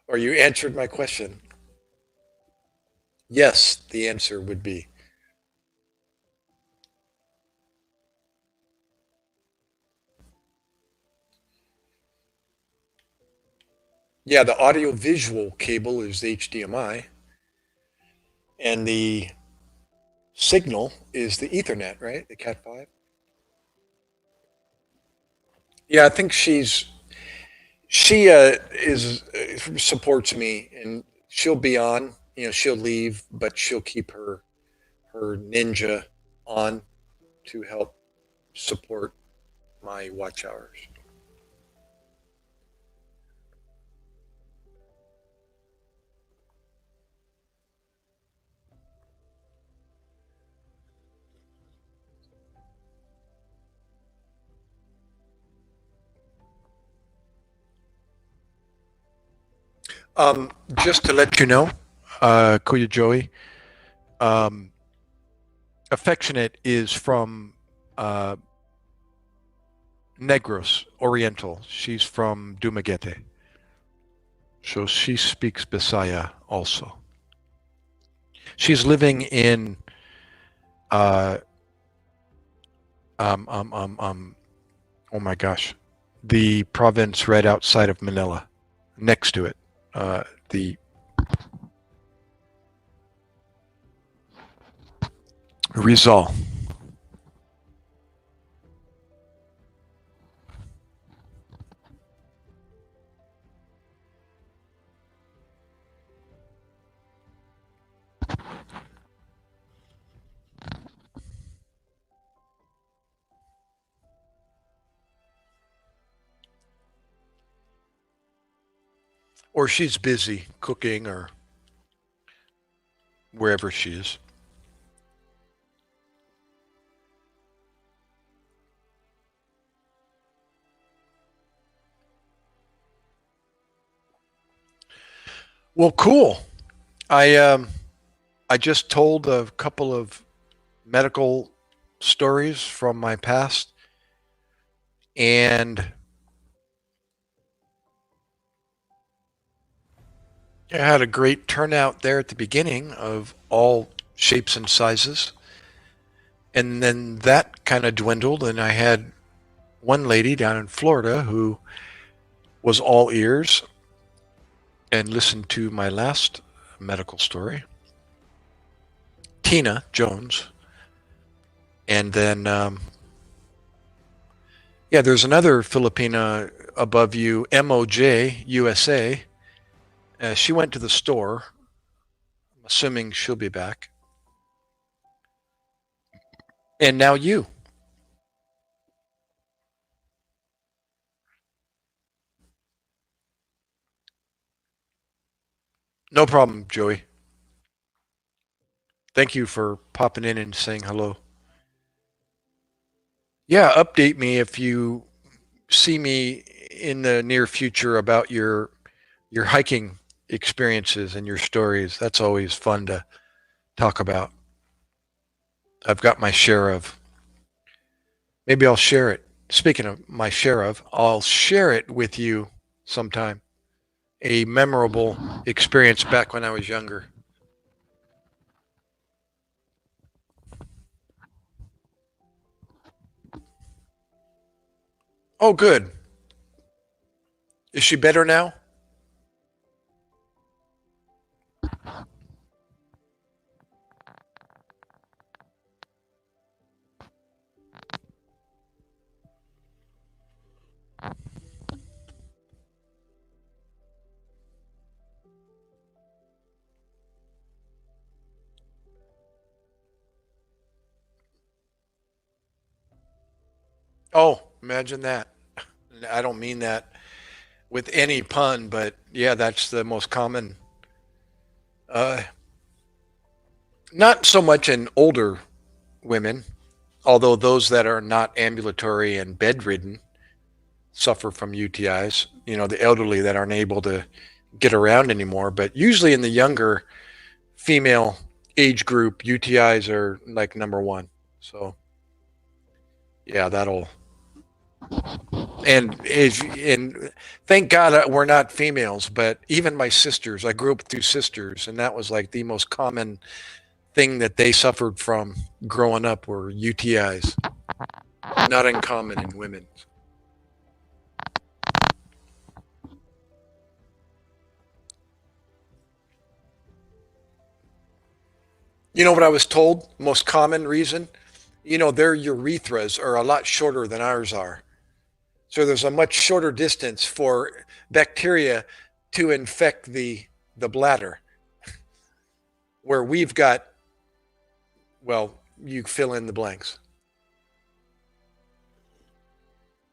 Or you answered my question. Yes, the answer would be. Yeah, the audio visual cable is HDMI, and the signal is the Ethernet, right? The Cat 5. Yeah, I think she is supports me, and she'll be on. You know, she'll leave, but she'll keep her Ninja on to help support my watch hours. Just to let you know, Kuya Joey, um, affectionate is from uh, Negros, Oriental. She's from Dumaguete. So she speaks Bisaya also. She's living in uh, um, um, um, um, oh my gosh, the province right outside of Manila, next to it, the Rizal. Or she's busy cooking or wherever she is. Well, cool. I um, I just told a couple of medical stories from my past, and I had a great turnout there at the beginning of all shapes and sizes. And then that kind of dwindled, and I had one lady down in Florida who was all ears and listened to my last medical story, Tina Jones. And then, yeah, there's another Filipina above you, MOJ USA. She went to the store. I'm assuming she'll be back. And now you. No problem, Joey. Thank you for popping in and saying hello. Yeah, update me if you see me in the near future about your hiking experiences and your stories. That's always fun to talk about. I've got my share of. Maybe I'll share it. Speaking of my share of, I'll share it with you sometime. A memorable experience back when I was younger. Oh, good. Is she better now? Oh, imagine that. I don't mean that with any pun, but yeah, that's the most common. Uh, Not so much in older women, although those that are not ambulatory and bedridden suffer from UTIs. You know, the elderly that aren't able to get around anymore. But usually in the younger female age group, UTIs are like number one. So yeah, that'll and thank God we're not females. But even my sisters, I grew up with two sisters, and that was like the most common thing that they suffered from growing up were UTIs. Not uncommon in women. You know what I was told? Most common reason? You know, their urethras are a lot shorter than ours are. So there's a much shorter distance for bacteria to infect the bladder, where we've got, well, you fill in the blanks.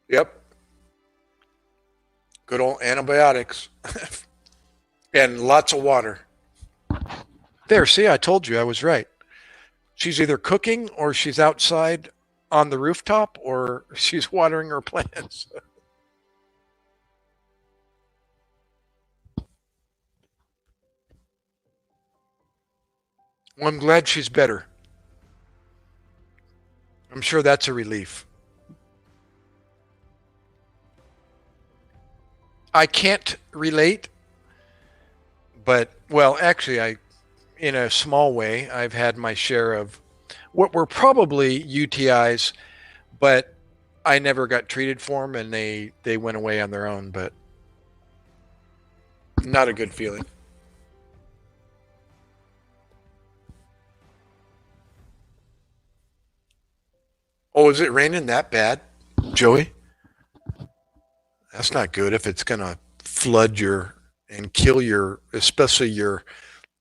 Yep, good old antibiotics and lots of water. There, see, I told you I was right. She's either cooking or she's outside on the rooftop or she's watering her plants. Well, I'm glad she's better. I'm sure that's a relief. I can't relate, but well, actually, in a small way, I've had my share of what were probably UTIs, but I never got treated for them, and they went away on their own. But not a good feeling. Oh, is it raining that bad, Joey? That's not good if it's gonna flood your and kill your, especially your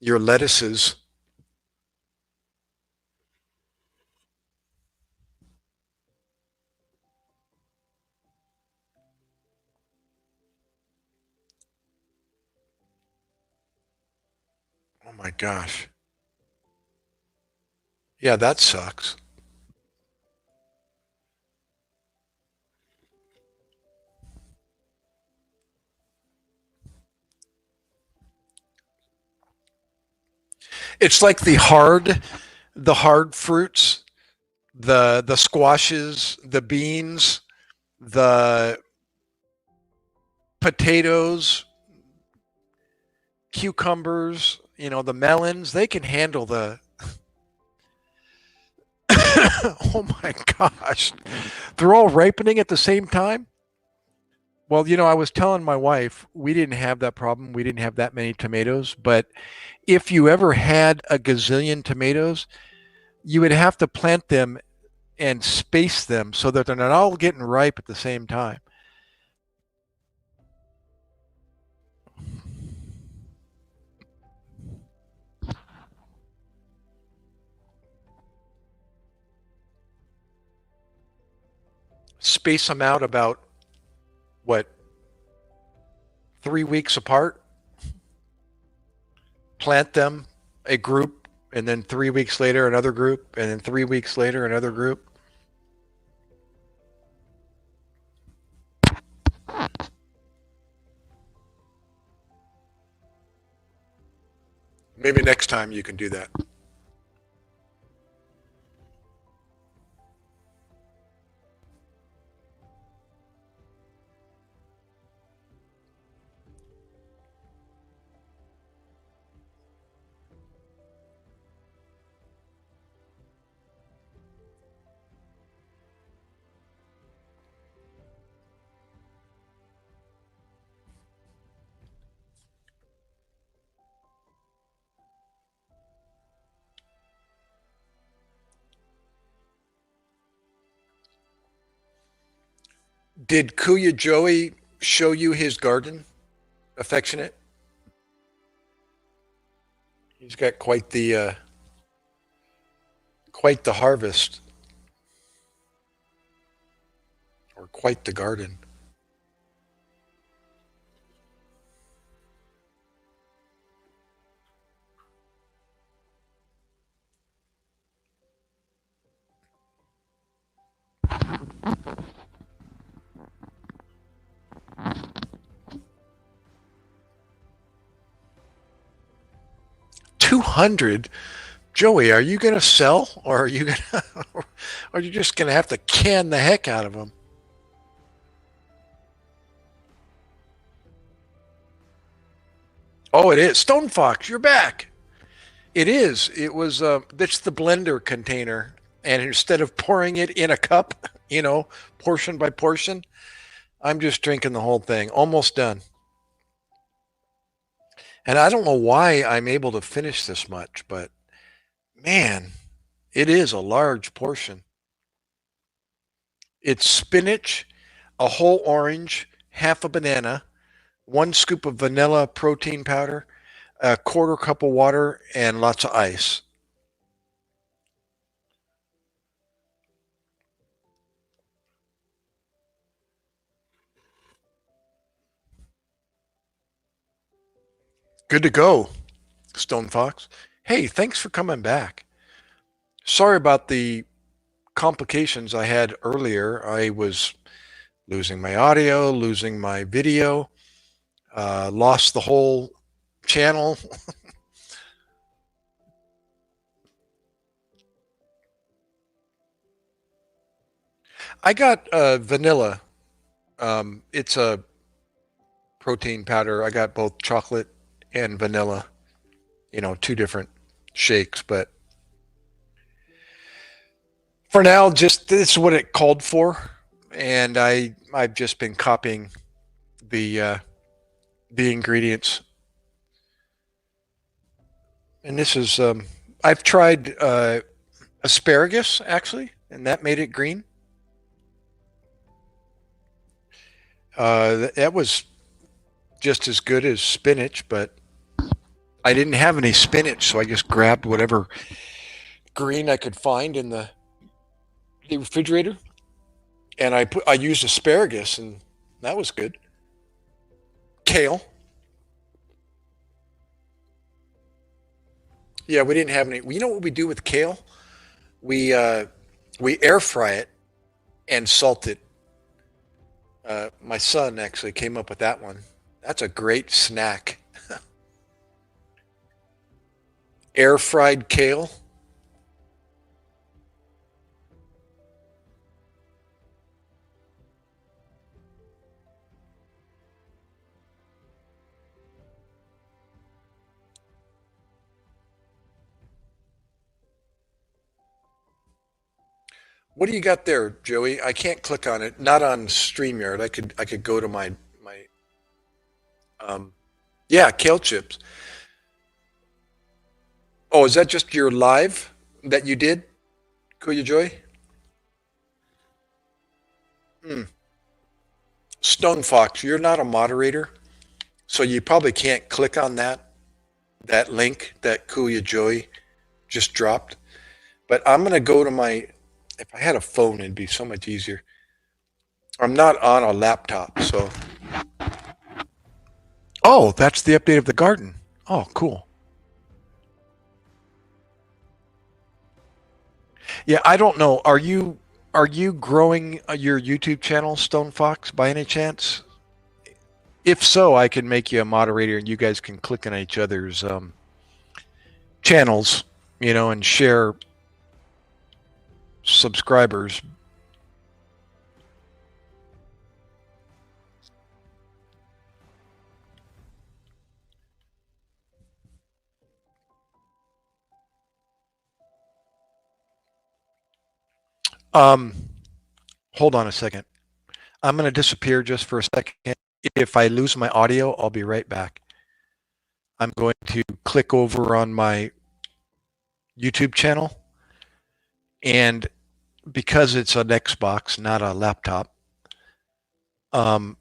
lettuces. Oh my gosh. Yeah, that sucks. It's like the hard fruits, the squashes, the beans, the potatoes, cucumbers, you know, the melons, they can handle the oh my gosh. They're all ripening at the same time? Well, you know, I was telling my wife we didn't have that problem. We didn't have that many tomatoes, but if you ever had a gazillion tomatoes, you would have to plant them and space them so that they're not all getting ripe at the same time. Space them out about what, 3 weeks apart? plant them, a group, and then 3 weeks later another group, and then 3 weeks later another group. Maybe next time you can do that. Did Kuya Joey show you his garden? Affectionate? He's got quite the harvest, or quite the garden. $200. Joey, are you going to sell, or are you going to, or are you just going to have to can the heck out of them? Oh, it is. Stone Fox, you're back. It is. It was. That's the blender container, and instead of pouring it in a cup, portion by portion, I'm just drinking the whole thing. Almost done. And I don't know why I'm able to finish this much, but man, it is a large portion. It's spinach, a whole orange, half a banana, 1 scoop of vanilla protein powder, a quarter cup of water, and lots of ice. Good to go, Stone Fox. Hey, thanks for coming back. Sorry about the complications I had earlier. I was losing my audio, losing my video, lost the whole channel. I got vanilla. It's a protein powder. I got both chocolate and vanilla, two different shakes. But for now, just this is what it called for. And I've just been copying the ingredients. And this is I've tried asparagus actually, and that made it green. That was just as good as spinach, but I didn't have any spinach, so I just grabbed whatever green I could find in the refrigerator, and I used asparagus, and that was good. Kale. Yeah, we didn't have any. You know what we do with kale? We air fry it and salt it. My son actually came up with that one. That's a great snack. Air fried kale. What do you got there, Joey? I can't click on it. Not on StreamYard. I could go to my yeah, kale chips. Oh, is that just your live that you did, Kuya Joy? Hmm. Stone Fox, you're not a moderator, so you probably can't click on that link that Kuya Joy just dropped. But I'm gonna go to my. If I had a phone, it'd be so much easier. I'm not on a laptop, so. Oh, that's the update of the garden. Oh, cool. Yeah, I don't know. Are you growing your YouTube channel, Stone Fox, by any chance? If so, I can make you a moderator, and you guys can click on each other's channels, and share subscribers. Um, Hold on a second. I'm going to disappear just for a second. If I lose my audio, I'll be right back. I'm going to click over on my YouTube channel, and because it's an Xbox, not a laptop, um,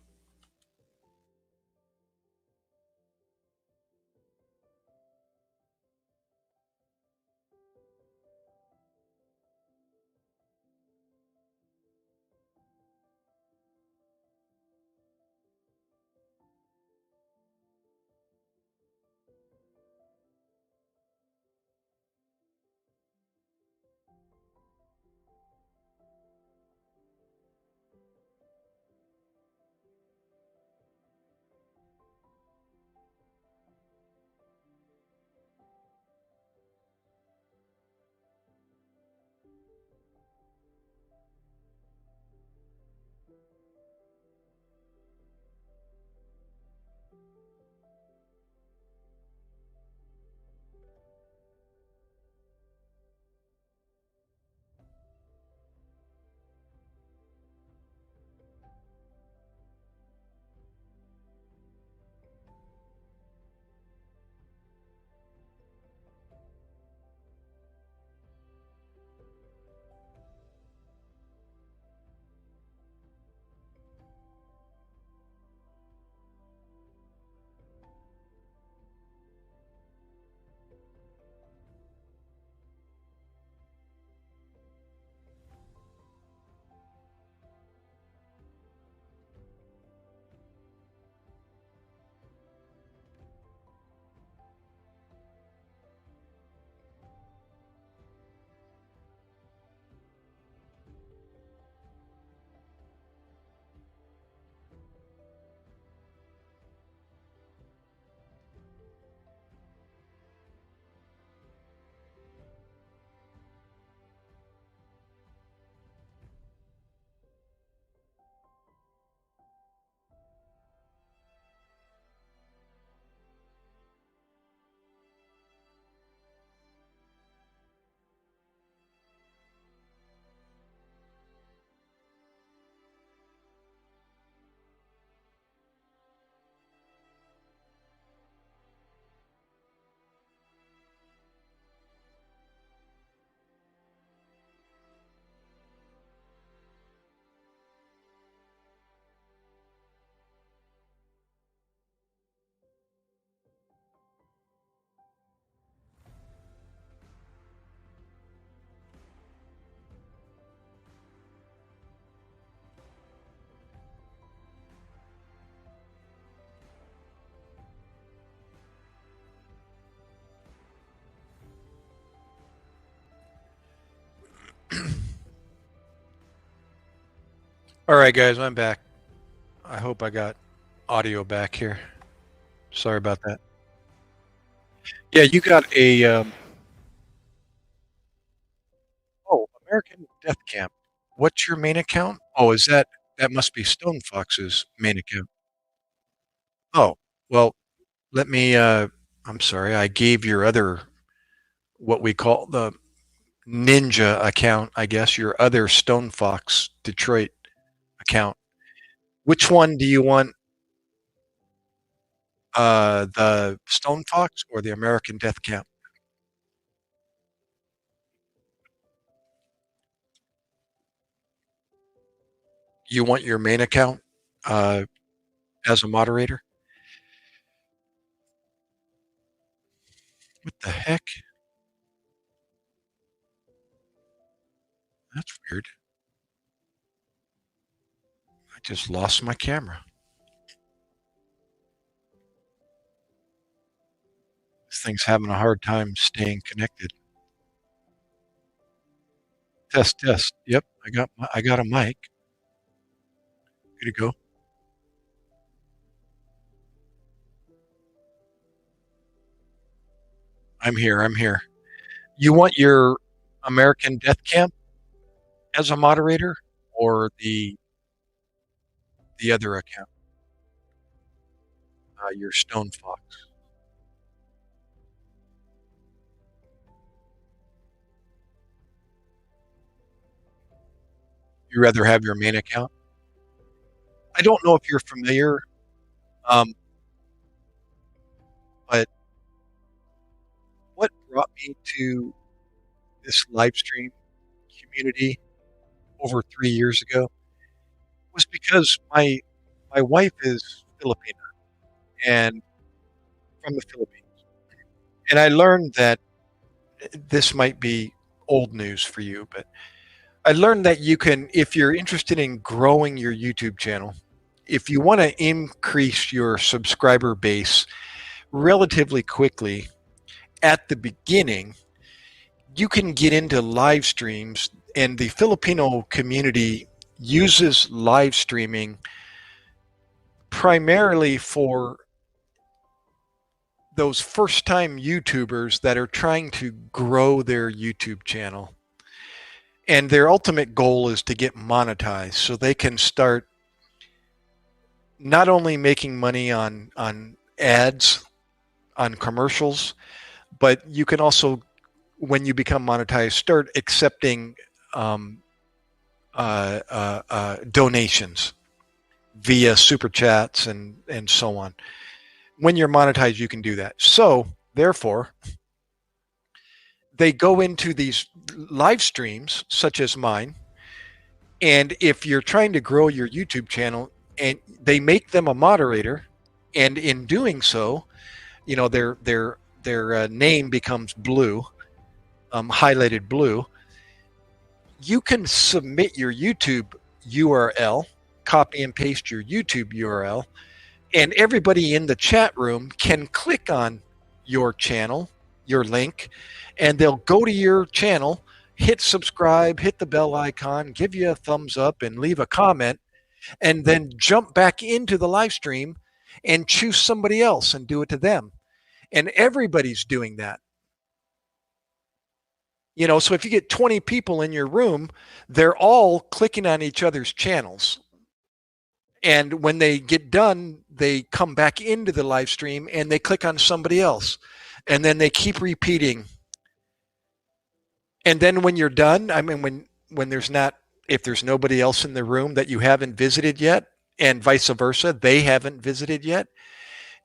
all right, guys, I'm back. I hope I got audio back here. Sorry about that. Yeah, you got a American Death Camp. What's your main account? Oh, that must be Stone Fox's main account. Oh, well, let me I'm sorry. I gave your other what we call the ninja account, I guess, your other Stone Fox Detroit account. Which one do you want? The Stone Fox or the American Death Camp? You want your main account uh, as a moderator? What the heck? That's weird. I just lost my camera. This thing's having a hard time staying connected. Test, test. Yep, I got a mic. Good to go. I'm here. I'm here. You want your American Death Camp as a moderator, or the other account, your Stone Fox? You rather have your main account? I don't know if you're familiar, um, but what brought me to this live stream community over 3 years ago was because my wife is Filipino and from the Philippines, and I learned that this might be old news for you, but I learned that you can, if you're interested in growing your YouTube channel, if you want to increase your subscriber base relatively quickly at the beginning, you can get into live streams, and the Filipino community uses live streaming primarily for those first time YouTubers that are trying to grow their YouTube channel. And their ultimate goal is to get monetized so they can start not only making money on ads, on commercials, but you can also, when you become monetized, start accepting um, donations via super chats and so on. When you're monetized, you can do that. So therefore, they go into these live streams such as mine, and if you're trying to grow your YouTube channel, and they make them a moderator, and in doing so, their name becomes blue, highlighted blue. You can submit your YouTube URL, copy and paste your YouTube URL, and everybody in the chat room can click on your channel, your link, and they'll go to your channel, hit subscribe, hit the bell icon, give you a thumbs up, and leave a comment, and then jump back into the live stream and choose somebody else and do it to them. And everybody's doing that. So if you get 20 people in your room, they're all clicking on each other's channels. And when they get done, they come back into the live stream and they click on somebody else. And then they keep repeating. And then when you're done, I mean, when there's not, if there's nobody else in the room that you haven't visited yet, and vice versa, they haven't visited yet,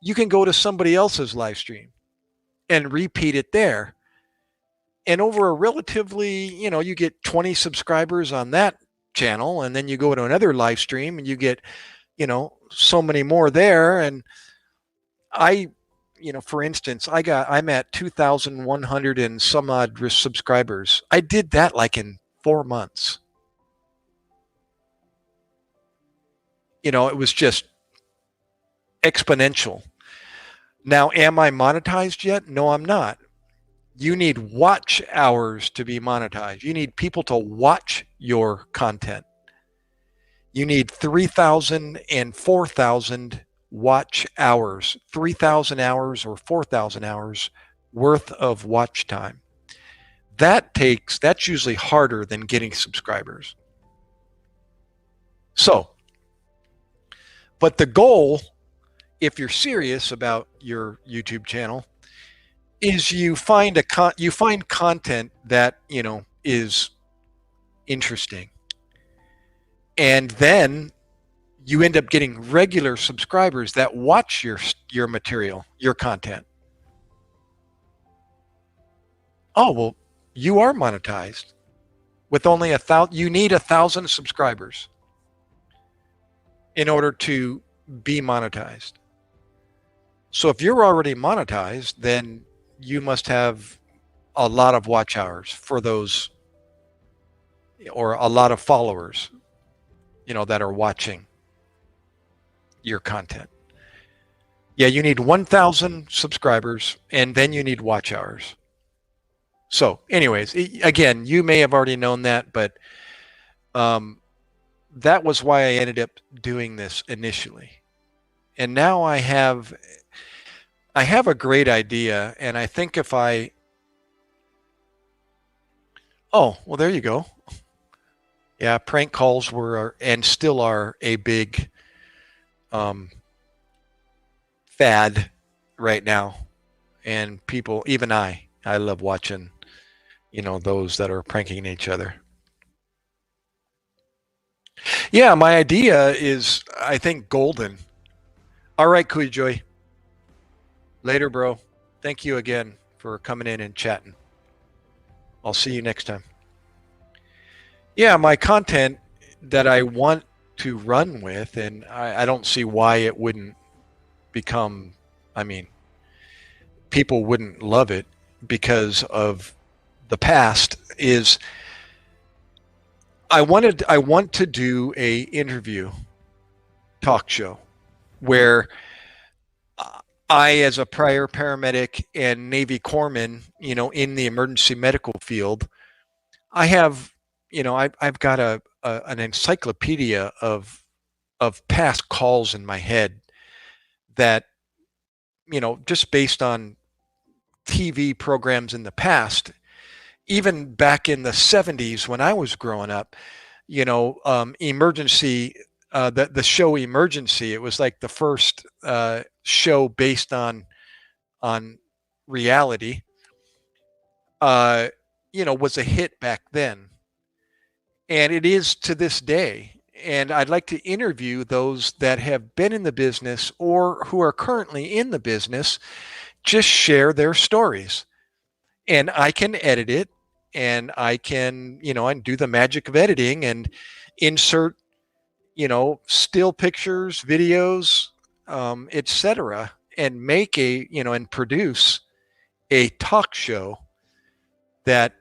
you can go to somebody else's live stream and repeat it there. And over a relatively, you get 20 subscribers on that channel, and then you go to another live stream and you get, so many more there. And I, for instance, I'm at 2,100 and some odd subscribers. I did that like in 4 months. It was just exponential. Now, am I monetized yet? No, I'm not. You need watch hours to be monetized. You need people to watch your content. You need 3,000 and 4,000 watch hours, 3,000 hours or 4,000 hours worth of watch time. That's usually harder than getting subscribers. So, but the goal, if you're serious about your YouTube channel, is you find content that is interesting, and then you end up getting regular subscribers that watch your material, your content. Oh well, you are monetized with only 1,000. You need 1,000 subscribers in order to be monetized. So if you're already monetized, then you must have a lot of watch hours for those, or a lot of followers, that are watching your content. Yeah, you need 1,000 subscribers, and then you need watch hours. So, anyways, again, you may have already known that, but um, that was why I ended up doing this initially. And now I have a great idea, and I think if I oh well, there you go. Yeah, prank calls were and still are a big um, fad right now, and people, even I love watching those that are pranking each other. Yeah, my idea is I think golden. All right, Kuijoy. Later, bro. Thank you again for coming in and chatting. I'll see you next time. Yeah, my content that I want to run with, and I don't see why it wouldn't become, I mean, people wouldn't love it because of the past, is I want to do a interview talk show where I, as a prior paramedic and Navy corpsman, in the emergency medical field, I have, I've got an encyclopedia of past calls in my head that, just based on TV programs in the past, even back in the 70s when I was growing up, emergency, the show Emergency, it was like the first show based on reality, uh, was a hit back then. And it is to this day. And I'd like to interview those that have been in the business or who are currently in the business, just share their stories. And I can edit it, and I can, and do the magic of editing and insert, still pictures, videos, etc., and make and produce a talk show that,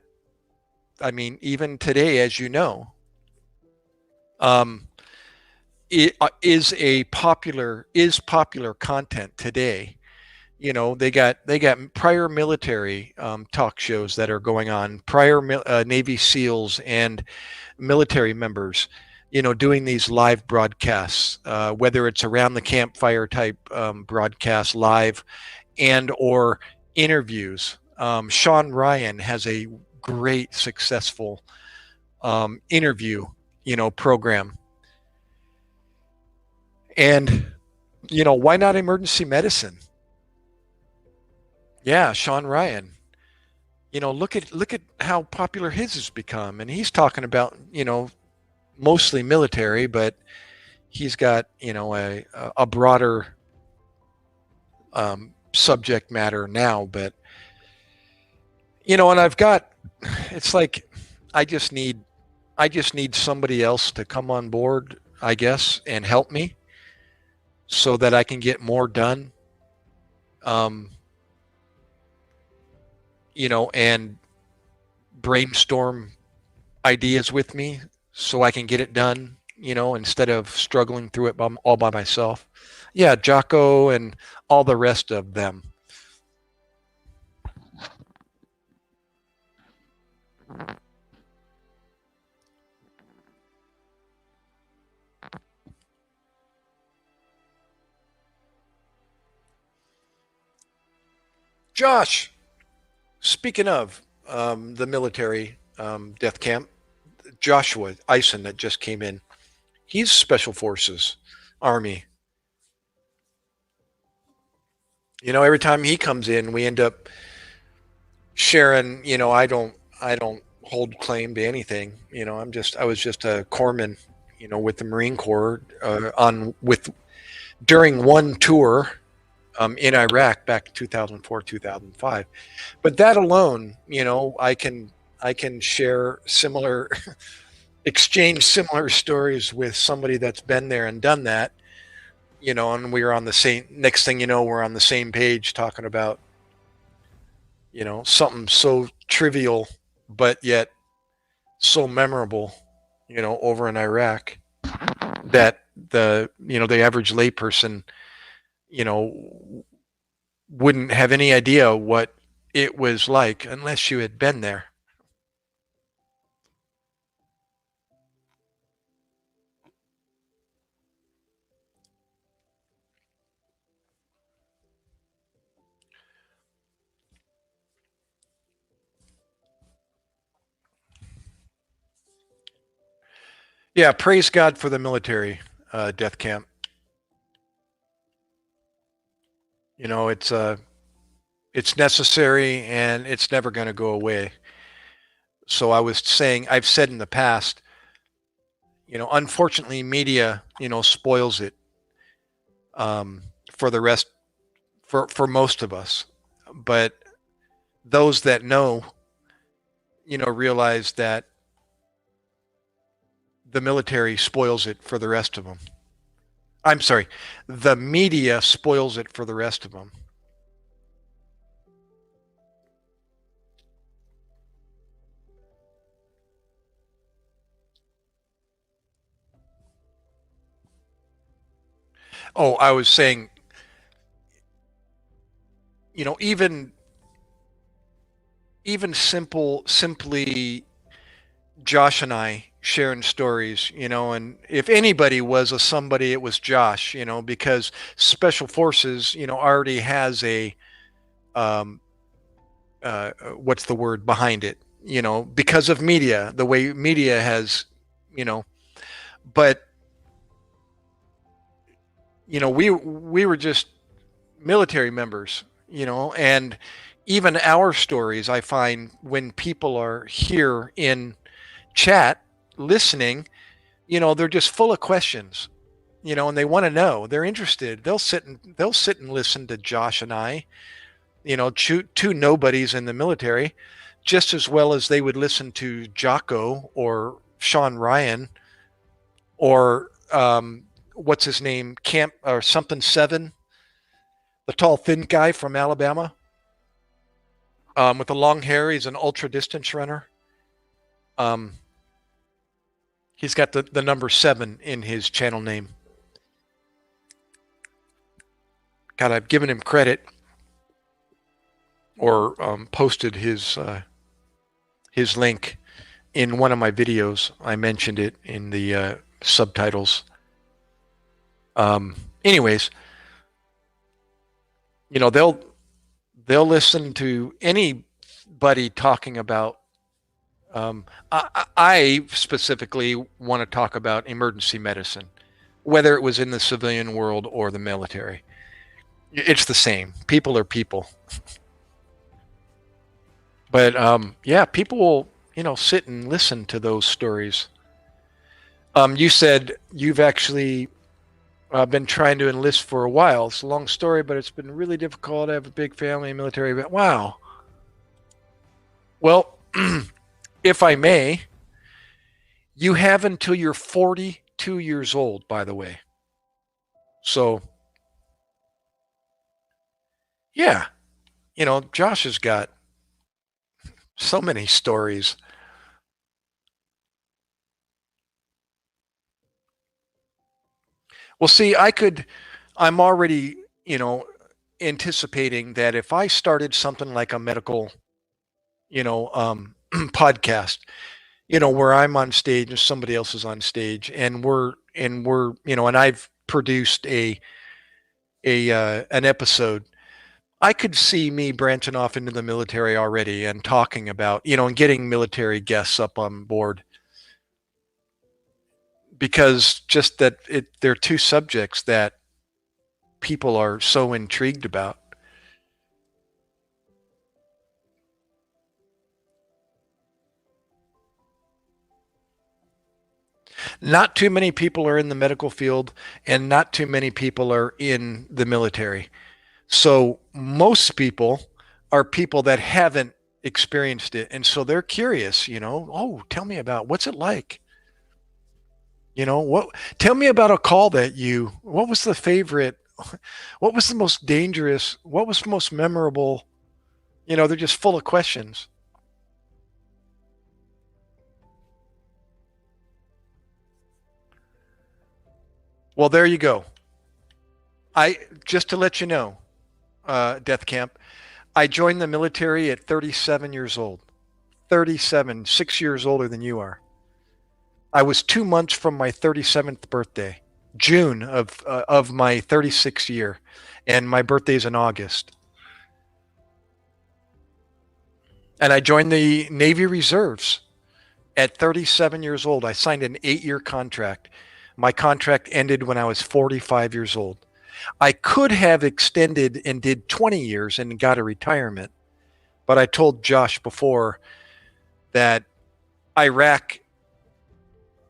I mean, even today, as you know, um, it is popular content today. They got prior military talk shows that are going on, prior Navy SEALs and military members, doing these live broadcasts, whether it's around the campfire type broadcast live and or interviews. Sean Ryan has a great successful interview, program. And, why not emergency medicine? Yeah, Sean Ryan. Look at how popular his has become, and he's talking about mostly military, but he's got a broader subject matter now. But and I've got, it's like I just need somebody else to come on board, I guess, and help me so that I can get more done. Um, and brainstorm ideas with me so I can get it done, instead of struggling through it all by myself. Yeah, Jocko and all the rest of them. Josh, speaking of the military death camp, Joshua Eisen that just came in, he's Special Forces, Army. Every time he comes in, we end up sharing. I don't hold claim to anything. I was just a corpsman, with the Marine Corps on with during one tour in Iraq back in 2004, 2005. But that alone, I can share similar, exchange similar stories with somebody that's been there and done that. And we're on the same. Next thing you know, we're on the same page talking about something so trivial but yet so memorable, over in Iraq, that the average layperson, wouldn't have any idea what it was like unless you had been there. Yeah, praise God for the military death camp. You know, it's necessary and it's never going to go away. So I was saying, I've said in the past, you know, unfortunately, media, you know, spoils it um, for the rest, for most of us. But those that know, you know, realize that the military spoils it for the rest of them. I'm sorry, the media spoils it for the rest of them. Oh, I was saying, you know, even simply Josh and I sharing stories, you know, and if anybody was a somebody, it was Josh, you know, because Special Forces, you know, already has a um, what's the word behind it, you know, because of media, the way media has, you know, but you know, we were just military members, you know, and even our stories, I find when people are here in chat listening, you know, they're just full of questions, you know, and they want to know. They're interested. They'll sit and listen to Josh and I, you know, two nobodies in the military, just as well as they would listen to Jocko or Sean Ryan or what's his name, Camp or something seven, the tall thin guy from Alabama with the long hair. He's an ultra distance runner. Um, he's got the number seven in his channel name. God, I've given him credit or posted his link in one of my videos. I mentioned it in the subtitles. Um, anyways, you know they'll listen to anybody talking about. I specifically want to talk about emergency medicine, whether it was in the civilian world or the military. It's the same. People are people. But yeah, people will, you know, sit and listen to those stories. You said you've actually been trying to enlist for a while. It's a long story, but it's been really difficult. I have a big family and military. But wow. Well, if I may, you have until you're 42 years old, by the way. So, yeah, you know, Josh has got so many stories. Well, see, I'm already, you know, anticipating that if I started something like a medical, you know, podcast, you know, where I'm on stage and somebody else is on stage, and we're, you know, and I've produced a an episode. I could see me branching off into the military already and talking about, you know, and getting military guests up on board because just that they're two subjects that people are so intrigued about. Not too many people are in the medical field and not too many people are in the military. So most people are people that haven't experienced it. And so they're curious, you know, oh, tell me about what's it like? You know, tell me about a call that what was the favorite, what was the most dangerous, what was the most memorable? You know, they're just full of questions. Well, there you go. I just to let you know, Death Camp, I joined the military at 37 years old. 37, 6 years older than you are. I was 2 months from my 37th birthday, June of my 36th year, and my birthday's in August. And I joined the Navy Reserves at 37 years old. I signed an 8-year contract. My contract ended when I was 45 years old. I could have extended and did 20 years and got a retirement, but I told Josh before that Iraq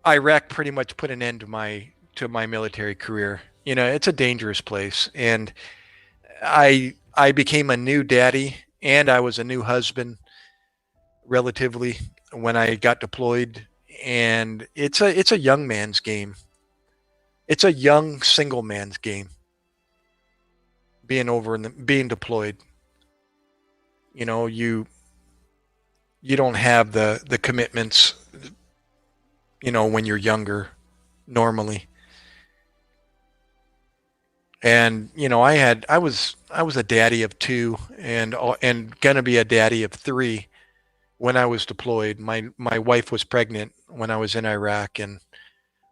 Iraq pretty much put an end to my military career. You know, it's a dangerous place, and I became a new daddy, and I was a new husband relatively when I got deployed, and it's a young man's game. It's a young single man's game being over in being deployed. You know, you don't have the commitments, you know, when you're younger normally. And you know, I was a daddy of two and gonna be a daddy of three when I was deployed. My wife was pregnant when I was in Iraq, and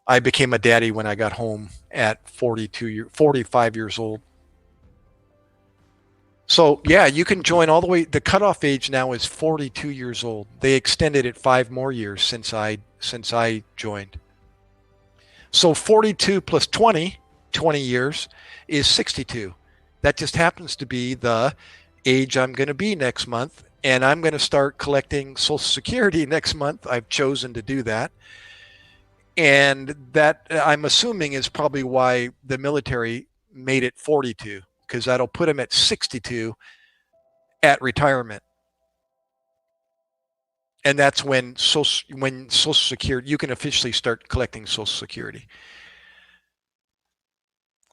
I became a daddy when I got home at 45 years old. So yeah, you can join all the way. The cutoff age now is 42 years old. They extended it 5 more years since I joined. So 42 plus 20 years is 62. That just happens to be the age I'm going to be next month. And I'm going to start collecting Social Security next month. I've chosen to do that. And that I'm assuming is probably why the military made it 42, because that'll put him at 62 at retirement. And that's when Social Security, you can officially start collecting Social Security.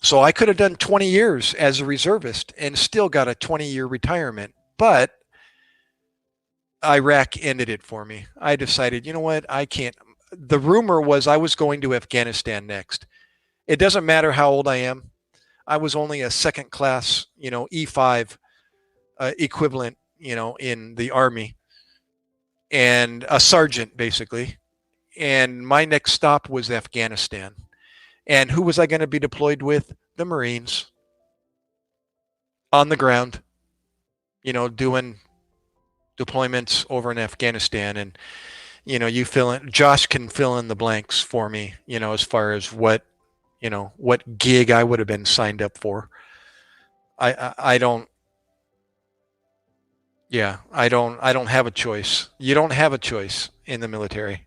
So I could have done 20 years as a reservist and still got a 20-year retirement, but Iraq ended it for me. I decided, you know what, I can't. The rumor was I was going to Afghanistan next. It doesn't matter how old I am. I was only a second class, you know, E5 equivalent, you know, in the Army, and a sergeant basically. And my next stop was Afghanistan. And who was I going to be deployed with? The Marines on the ground, you know, doing deployments over in Afghanistan. And, you know, Josh can fill in the blanks for me, you know, as far as what gig I would have been signed up for. I don't, yeah, I don't have a choice. You don't have a choice in the military.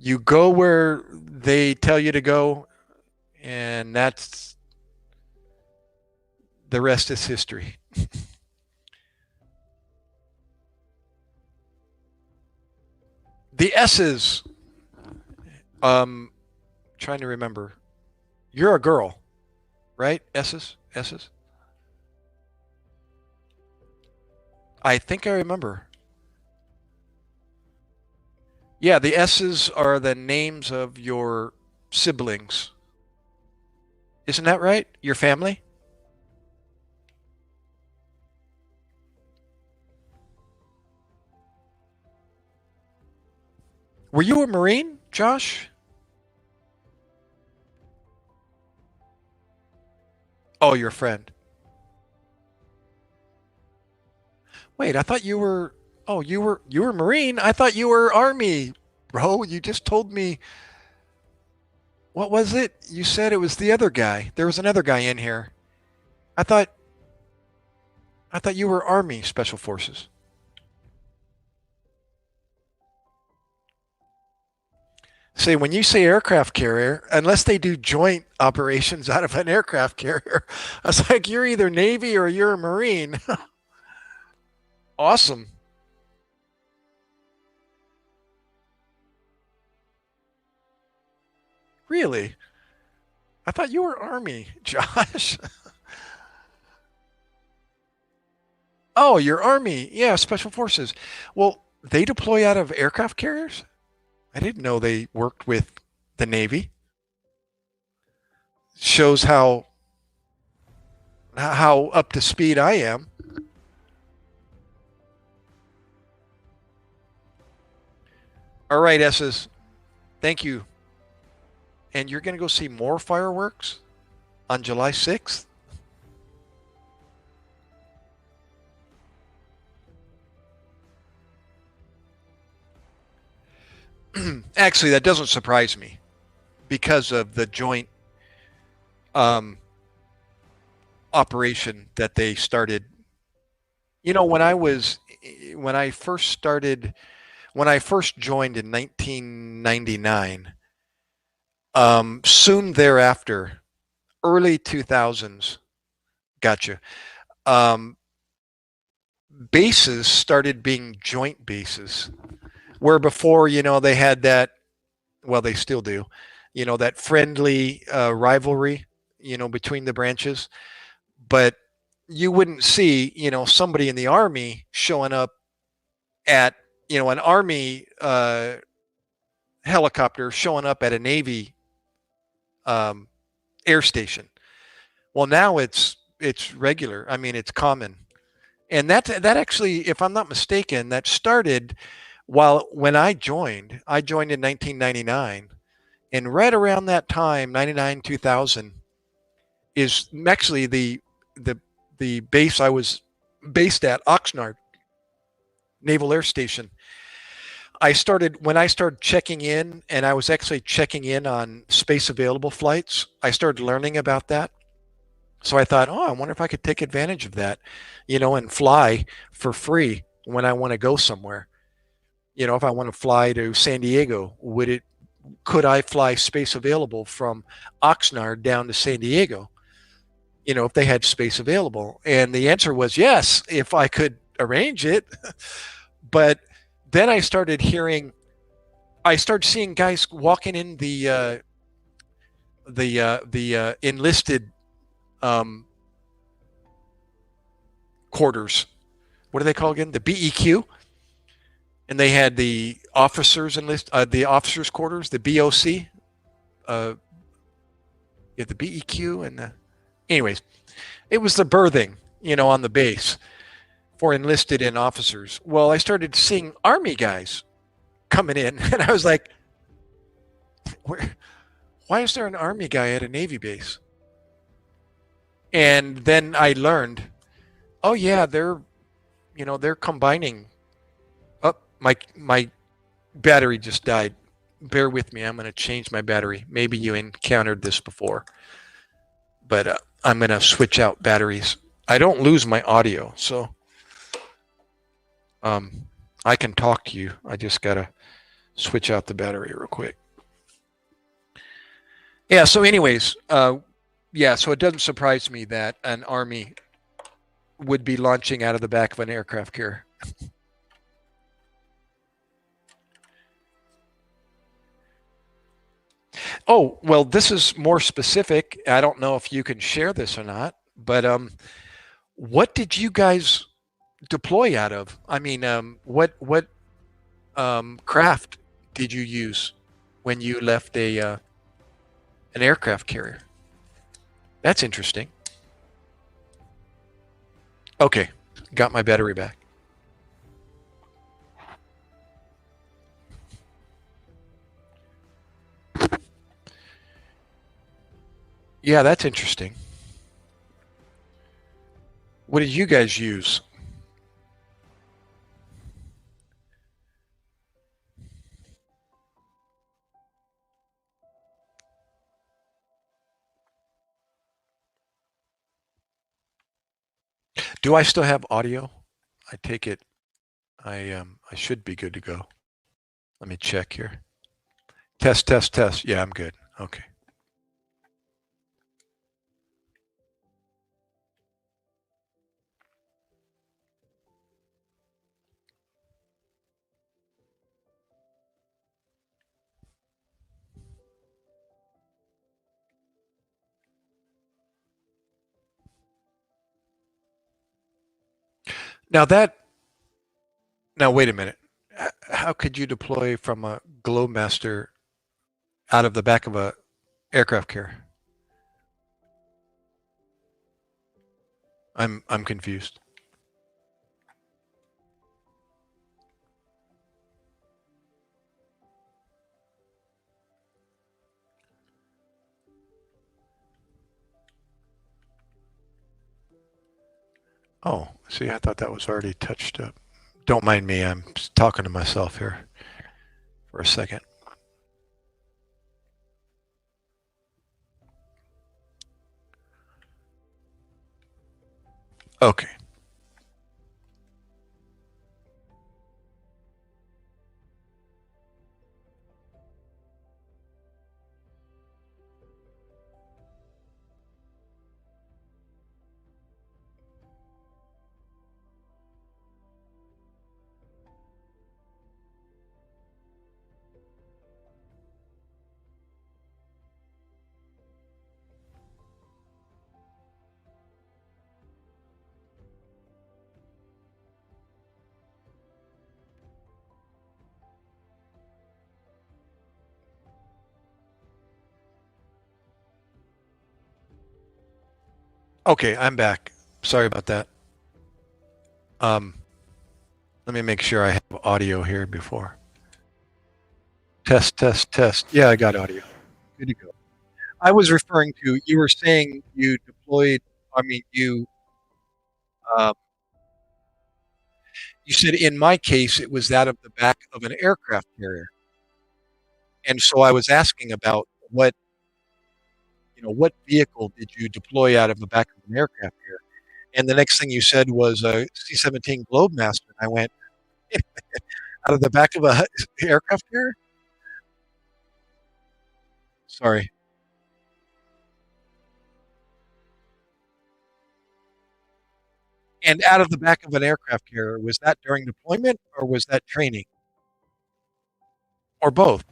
You go where they tell you to go, and the rest is history. The S's, trying to remember. You're a girl, right? S's, S's. I think I remember. Yeah, the S's are the names of your siblings. Isn't that right? Your family? Were you a Marine, Josh? Oh, your friend. Wait, I thought you were. Oh, you were Marine. I thought you were Army, bro. You just told me. What was it? You said it was the other guy. There was another guy in here. I thought I thought you were Army Special Forces. Say, when you say aircraft carrier, unless they do joint operations out of an aircraft carrier, I was like, you're either Navy or you're a Marine. Awesome. Really? I thought you were Army, Josh. Oh, you're Army. Yeah, Special Forces. Well, they deploy out of aircraft carriers? I didn't know they worked with the Navy. Shows how how up to speed I am. All right, S's. Thank you. And you're going to go see more fireworks on July 6th? Actually, that doesn't surprise me because of the joint um, operation that they started. You know, when I first started, when I first joined in 1999, soon thereafter, early 2000s, gotcha. Um, bases started being joint bases, where before, they had that, well, they still do, that friendly rivalry, between the branches. But you wouldn't see, somebody in the Army showing up at, an Army helicopter showing up at a Navy um, air station. Well, now it's regular. I mean, it's common, and that actually, if I'm not mistaken, that started when I joined. I joined in 1999, and right around that time, 99 2000, is actually the the base I was based at, Oxnard Naval Air Station. When I started checking in, and I was actually checking in on space available flights. I started learning about that. So I thought, oh, I wonder if I could take advantage of that, and fly for free when I want to go somewhere. If I want to fly to San Diego, could I fly space available from Oxnard down to San Diego? If they had space available. And the answer was yes, if I could arrange it. But then I started seeing guys walking in the enlisted um, quarters. What do they call again? The BEQ. And they had the the officers' quarters, the BOC. Uh, yeah, the BEQ anyways, it was the berthing, on the base for enlisted and officers. Well, I started seeing Army guys coming in, and I was like, why is there an Army guy at a Navy base? And then I learned, oh yeah, they're combining. Oh, my battery just died. Bear with me. I'm going to change my battery. Maybe you encountered this before, but I'm going to switch out batteries. I don't lose my audio, so I can talk to you. I just got to switch out the battery real quick. Yeah, so anyways, so it doesn't surprise me that an Army would be launching out of the back of an aircraft carrier. Oh, well, this is more specific. I don't know if you can share this or not, but what did you guys deploy out of? I mean, what craft did you use when you left an aircraft carrier? That's interesting. Okay, got my battery back. Yeah, that's interesting. What did you guys use? Do I still have audio? I take it I should be good to go. Let me check here. Test, test, test. Yeah, I'm good. Okay. Now that now wait a minute. How could you deploy from a Globemaster out of the back of a aircraft carrier? I'm confused. Oh, see, I thought that was already touched up. Don't mind me. I'm talking to myself here for a second. Okay. Okay, I'm back. Sorry about that. Um, Let me make sure I have audio here before. Test, test, test. Yeah, I got audio. Good to go. I was referring to, you were saying you deployed, I mean, uh, you said in my case, it was that of the back of an aircraft carrier. And so I was asking about what vehicle did you deploy out of the back of an aircraft carrier? And the next thing you said was a C-17 Globemaster. And I went, out of the back of a aircraft carrier? Sorry. And out of the back of an aircraft carrier, was that during deployment or was that training or both?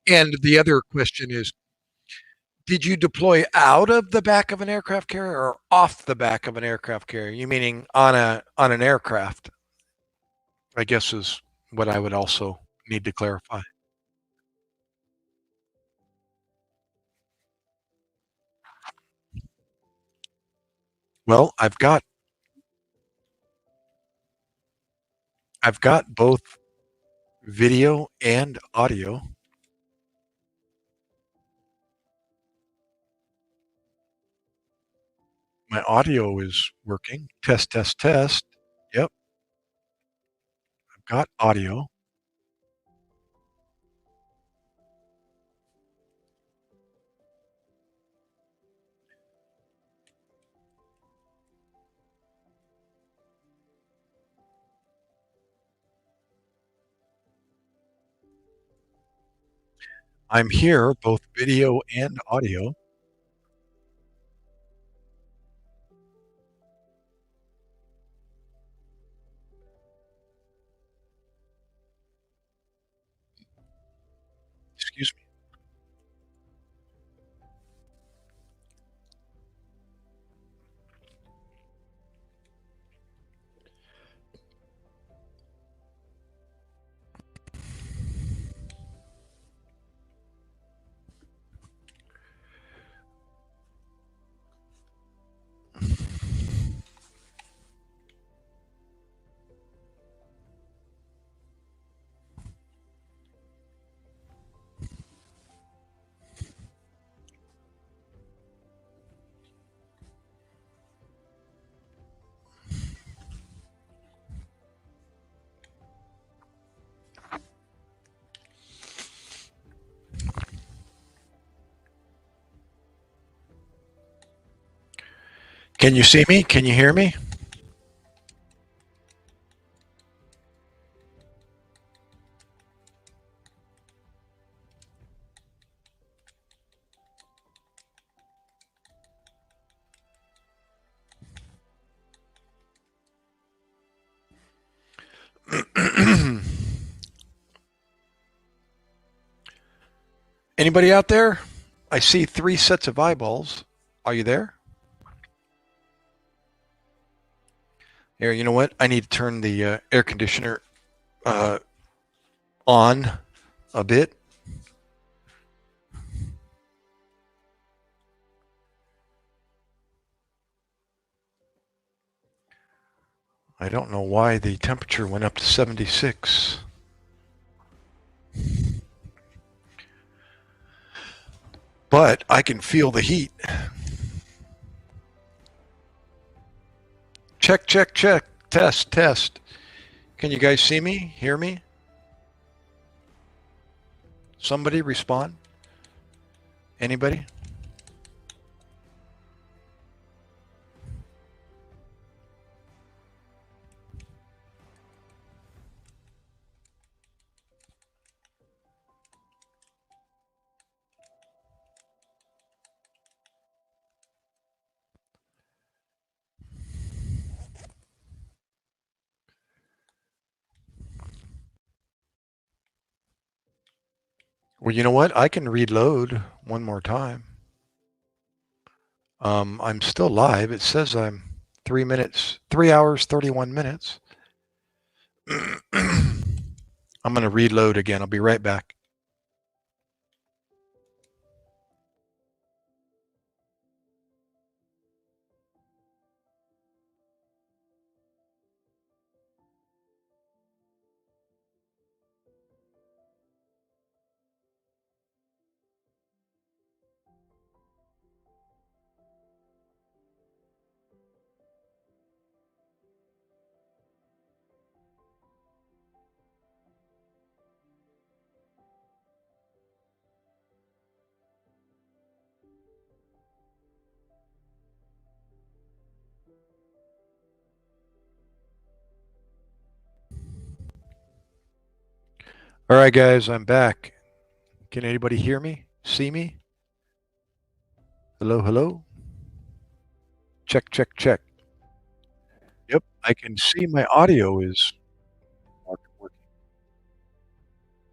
And the other question is, did you deploy out of the back of an aircraft carrier or off the back of an aircraft carrier? You meaning on an aircraft? I guess is what I would also need to clarify. Well, I've got both video and audio. My audio is working. Test, test, test. Yep, I've got audio. I'm here, both video and audio. Excuse me. Can you see me? Can you hear me? Anybody out there? I see three sets of eyeballs. Are you there? Here, you know what? I need to turn the air conditioner uh, on a bit. I don't know why the temperature went up to 76. But I can feel the heat. Check, check, check. Test, test. Can you guys see me? Hear me? Somebody respond? Anybody? Well, you know what? I can reload one more time. I'm still live. It says I'm 3 hours, 31 minutes. I'm going to reload again. I'll be right back. All right, guys, I'm back. Can anybody hear me? See me? Hello, hello? Check, check, check. Yep, I can see my audio is working.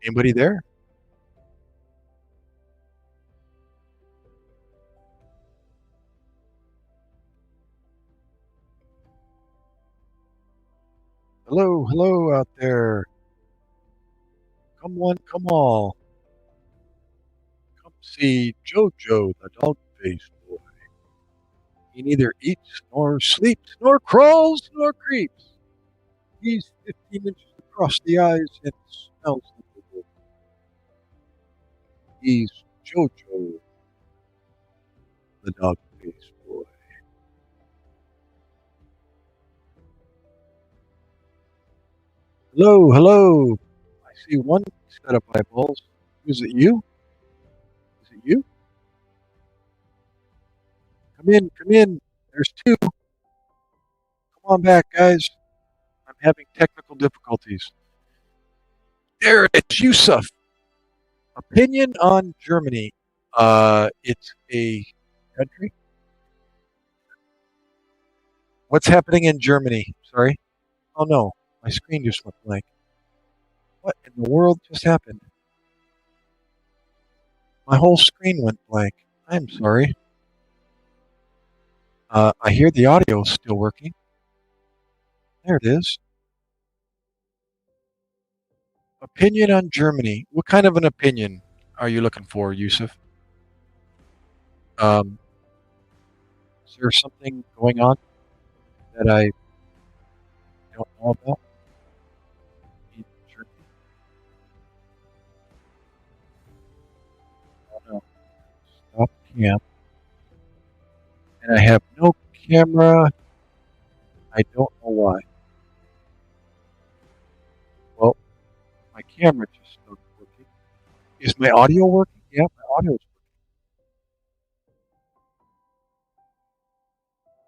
Anybody there? Hello, hello out there. Come one, come all. Come see Jojo, the dog-faced boy. He neither eats nor sleeps, nor crawls nor creeps. He's 15 inches across the eyes and smells like a wolf. He's Jojo, the dog-faced boy. Hello, hello. I see one set of eyeballs. Is it you? Is it you? Come in, come in. There's two. Come on back, guys. I'm having technical difficulties. There it is, Yusuf. Opinion on Germany. It's a country. What's happening in Germany? Sorry. Oh no, my screen just went blank. What in the world just happened? My whole screen went blank. I'm sorry. I hear the audio is still working. There it is. Opinion on Germany. What kind of an opinion are you looking for, Yusuf? Um, is there something going on that I don't know about in Germany? Oh no. Stop cam. And I have no camera. I don't know why. Well, my camera just stopped working. Is my audio working? Yeah, my audio is working.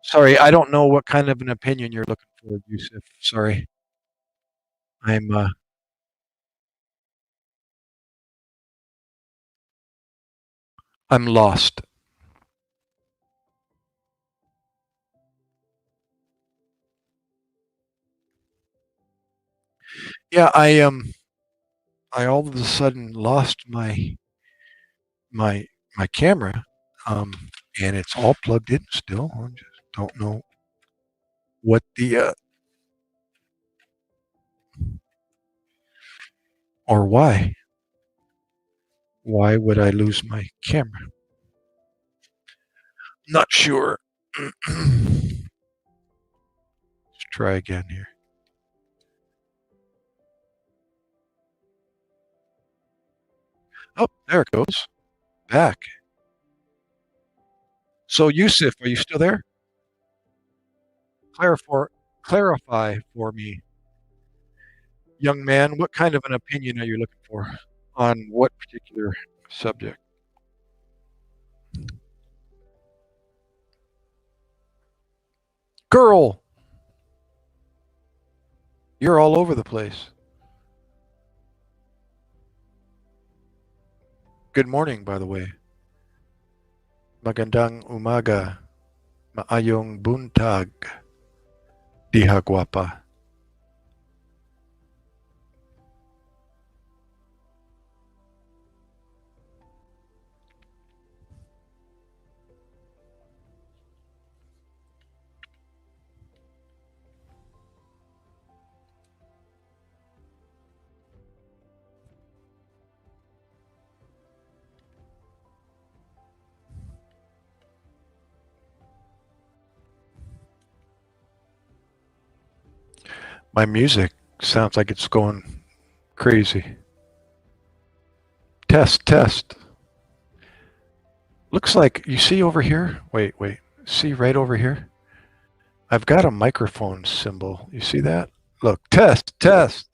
Sorry, I don't know what kind of an opinion you're looking for, Yusuf. Sorry. I'm uh I'm lost. Yeah, I all of a sudden lost my my my camera, um, and it's all plugged in still. I just don't know what the or why. Why would I lose my camera? Not sure. Let's try again here. Oh, there it goes. Back. So, Yusuf, are you still there? Clarify, clarify for me, young man, what kind of an opinion are you looking for on what particular subject? Girl, you're all over the place. Good morning, by the way. Magandang umaga. Maayong buntag. Diha guapa. My music sounds like it's going crazy. Test, test. Looks like you see over here. Wait, wait. See right over here? I've got a microphone symbol. You see that? Look, test, test.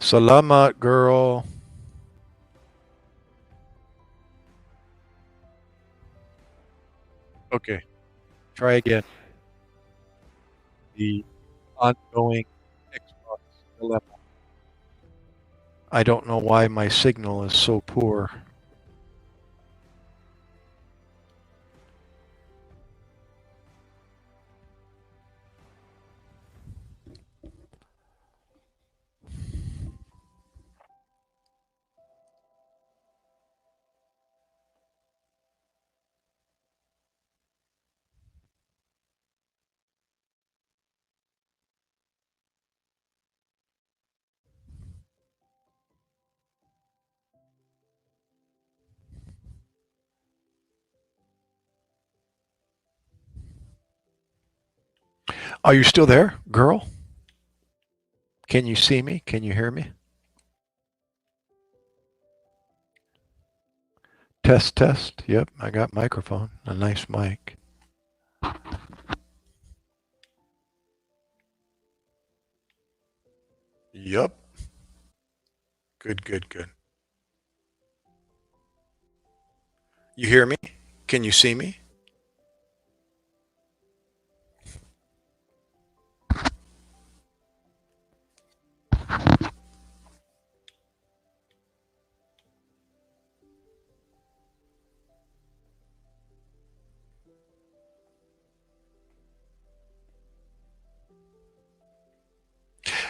Salamat, girl. Okay, try again. The ongoing Xbox dilemma. I don't know why my signal is so poor. Are you still there, girl? Can you see me? Can you hear me? Test, test. Yep, I got microphone. A nice mic. Yep. Good, good, good. You hear me? Can you see me?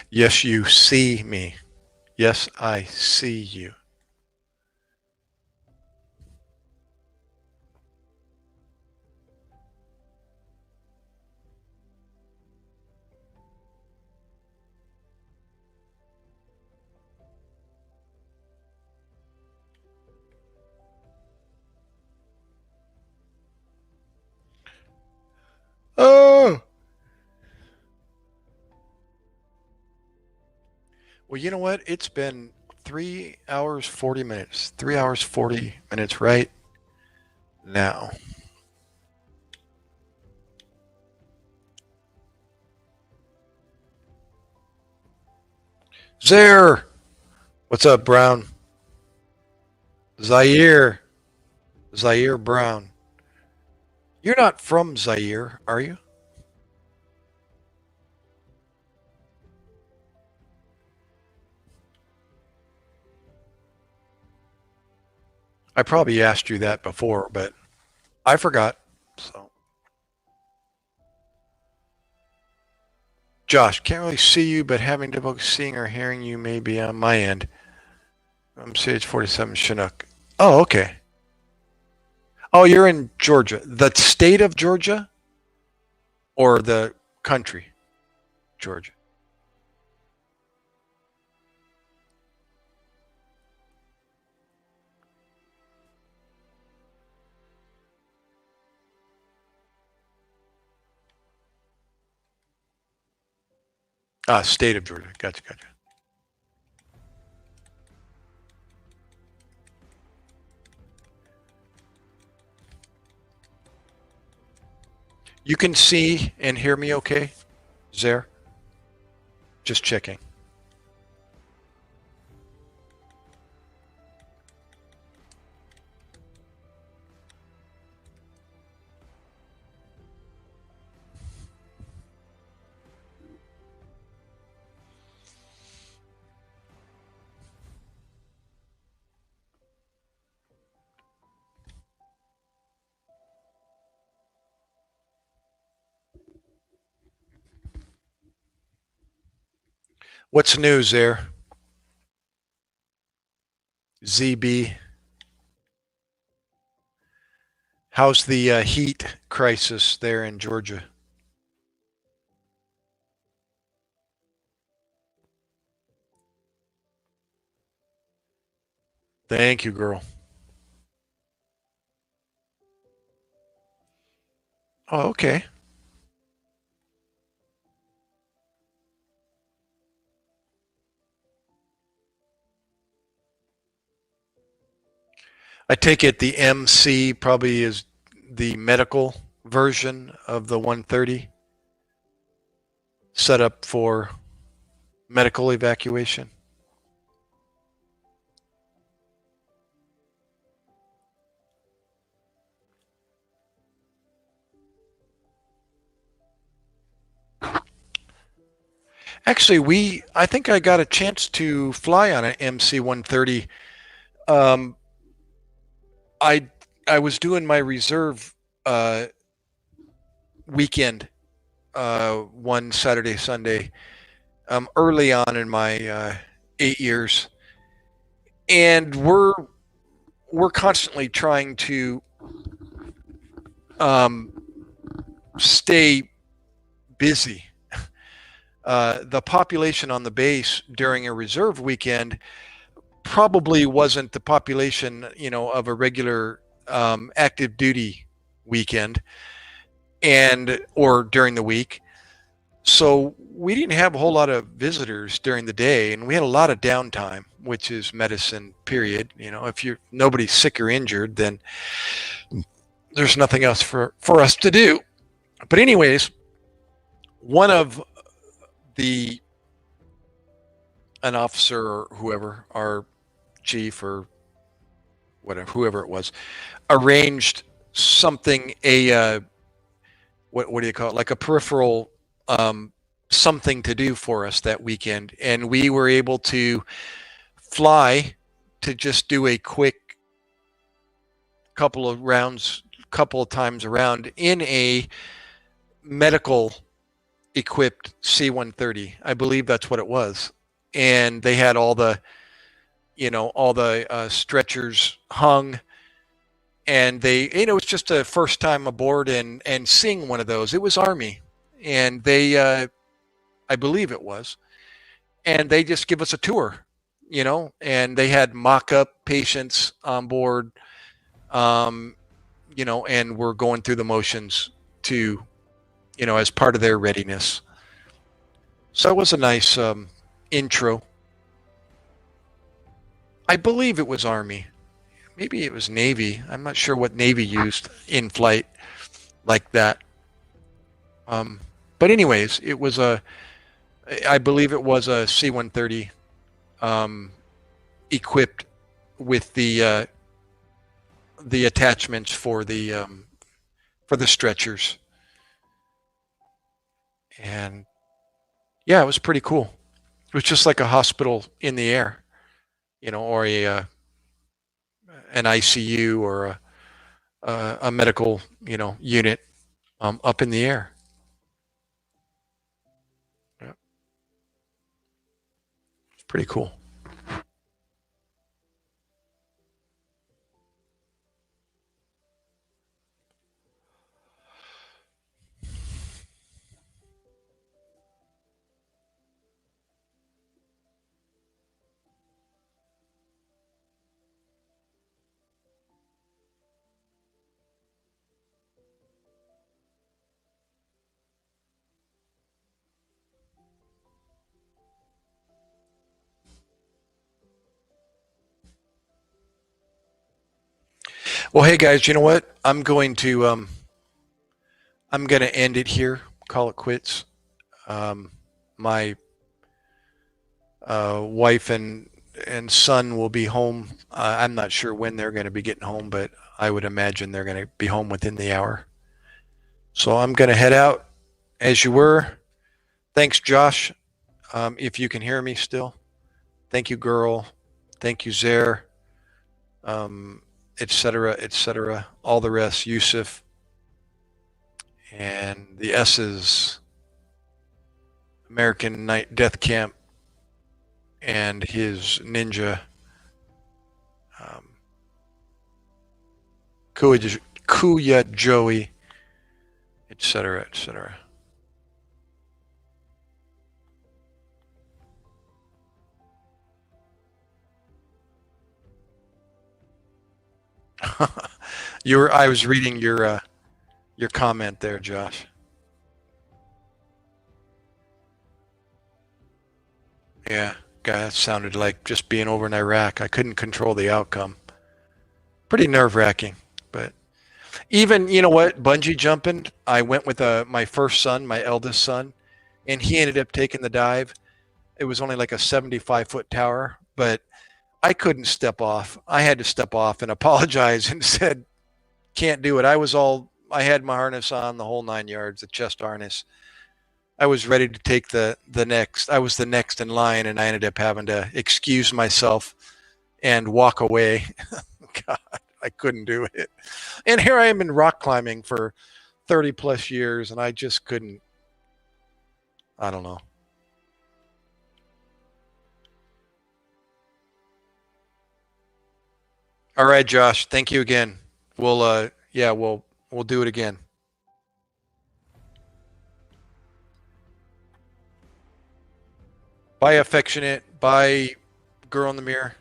Yes, you see me. Yes, I see you. Oh! Well, you know what? It's been 3 hours, 40 minutes. 3 hours, 40 minutes right now. Zaire. What's up, Brown? Zaire. Zaire Brown. You're not from Zaire, are you? I probably asked you that before, but I forgot. So, Josh, can't really see you, but having difficulty seeing or hearing you may be on my end. I'm CH47 Chinook. Oh, okay. Oh, you're in Georgia. The state of Georgia or the country, Georgia? Ah, state of Georgia. Gotcha, gotcha. You can see and hear me okay, Zaire? Just checking. What's news there? ZB. How's the heat crisis there in Georgia? Thank you, girl. Oh, okay. I take it the MC probably is the medical version of the 130 set up for medical evacuation. Actually, I think I got a chance to fly on an MC 130. Um, I I was doing my reserve uh, weekend one Saturday, Sunday, early on in my 8 years, and we're constantly trying to um, stay busy. The population on the base during a reserve weekend probably wasn't the population, of a regular active duty weekend and or during the week. So we didn't have a whole lot of visitors during the day, and we had a lot of downtime, which is medicine. Period. If you're nobody's sick or injured, then there's nothing else for us to do. But anyways, one of the an officer or whoever, our chief or whatever, whoever it was, arranged something, what do you call it, like a peripheral something to do for us that weekend, and we were able to fly to just do a quick couple of times around in a medical equipped C-130. I believe that's what it was, and they had all the stretchers hung, and it was just a first time aboard and seeing one of those. It was Army, and they I believe it was, and they just give us a tour, and they had mock-up patients on board, um, and we're going through the motions to, as part of their readiness. So it was a nice intro. I believe it was Army. Maybe it was Navy. I'm not sure what Navy used in flight like that. But anyways, I believe it was a C-130 um, equipped with the attachments for the stretchers, and yeah, it was pretty cool. It was just like a hospital in the air, or an ICU or a medical unit up in the air. Yeah, it's pretty cool. Well, hey guys, you know what? I'm going to end it here. Call it quits. Um, my wife and son will be home. I'm not sure when they're going to be getting home, but I would imagine they're going to be home within the hour. So I'm going to head out as you were. Thanks, Josh. If you can hear me still, thank you, girl. Thank you, Zaire, etc., etc. All the rest, Yusuf, and the S's, American Night Death Camp, and his ninja, um, Kuya Joey, etc., etc. I was reading your comment there, Josh. Yeah, God, that sounded like just being over in Iraq. I couldn't control the outcome. Pretty nerve wracking, but even you know what, bungee jumping. I went with my first son, my eldest son, and he ended up taking the dive. It was only like a 75-foot tower, but I couldn't step off. I had to step off and apologize and said, "Can't do it." I had my harness on, the whole 9 yards, the chest harness. I was ready to take the next. I was the next in line, and I ended up having to excuse myself and walk away. God, I couldn't do it. And here I am in rock climbing for 30 plus years, and I just couldn't. I don't know. All right, Josh. Thank you again. Yeah, we'll do it again. Bye, affectionate. Bye, girl in the mirror.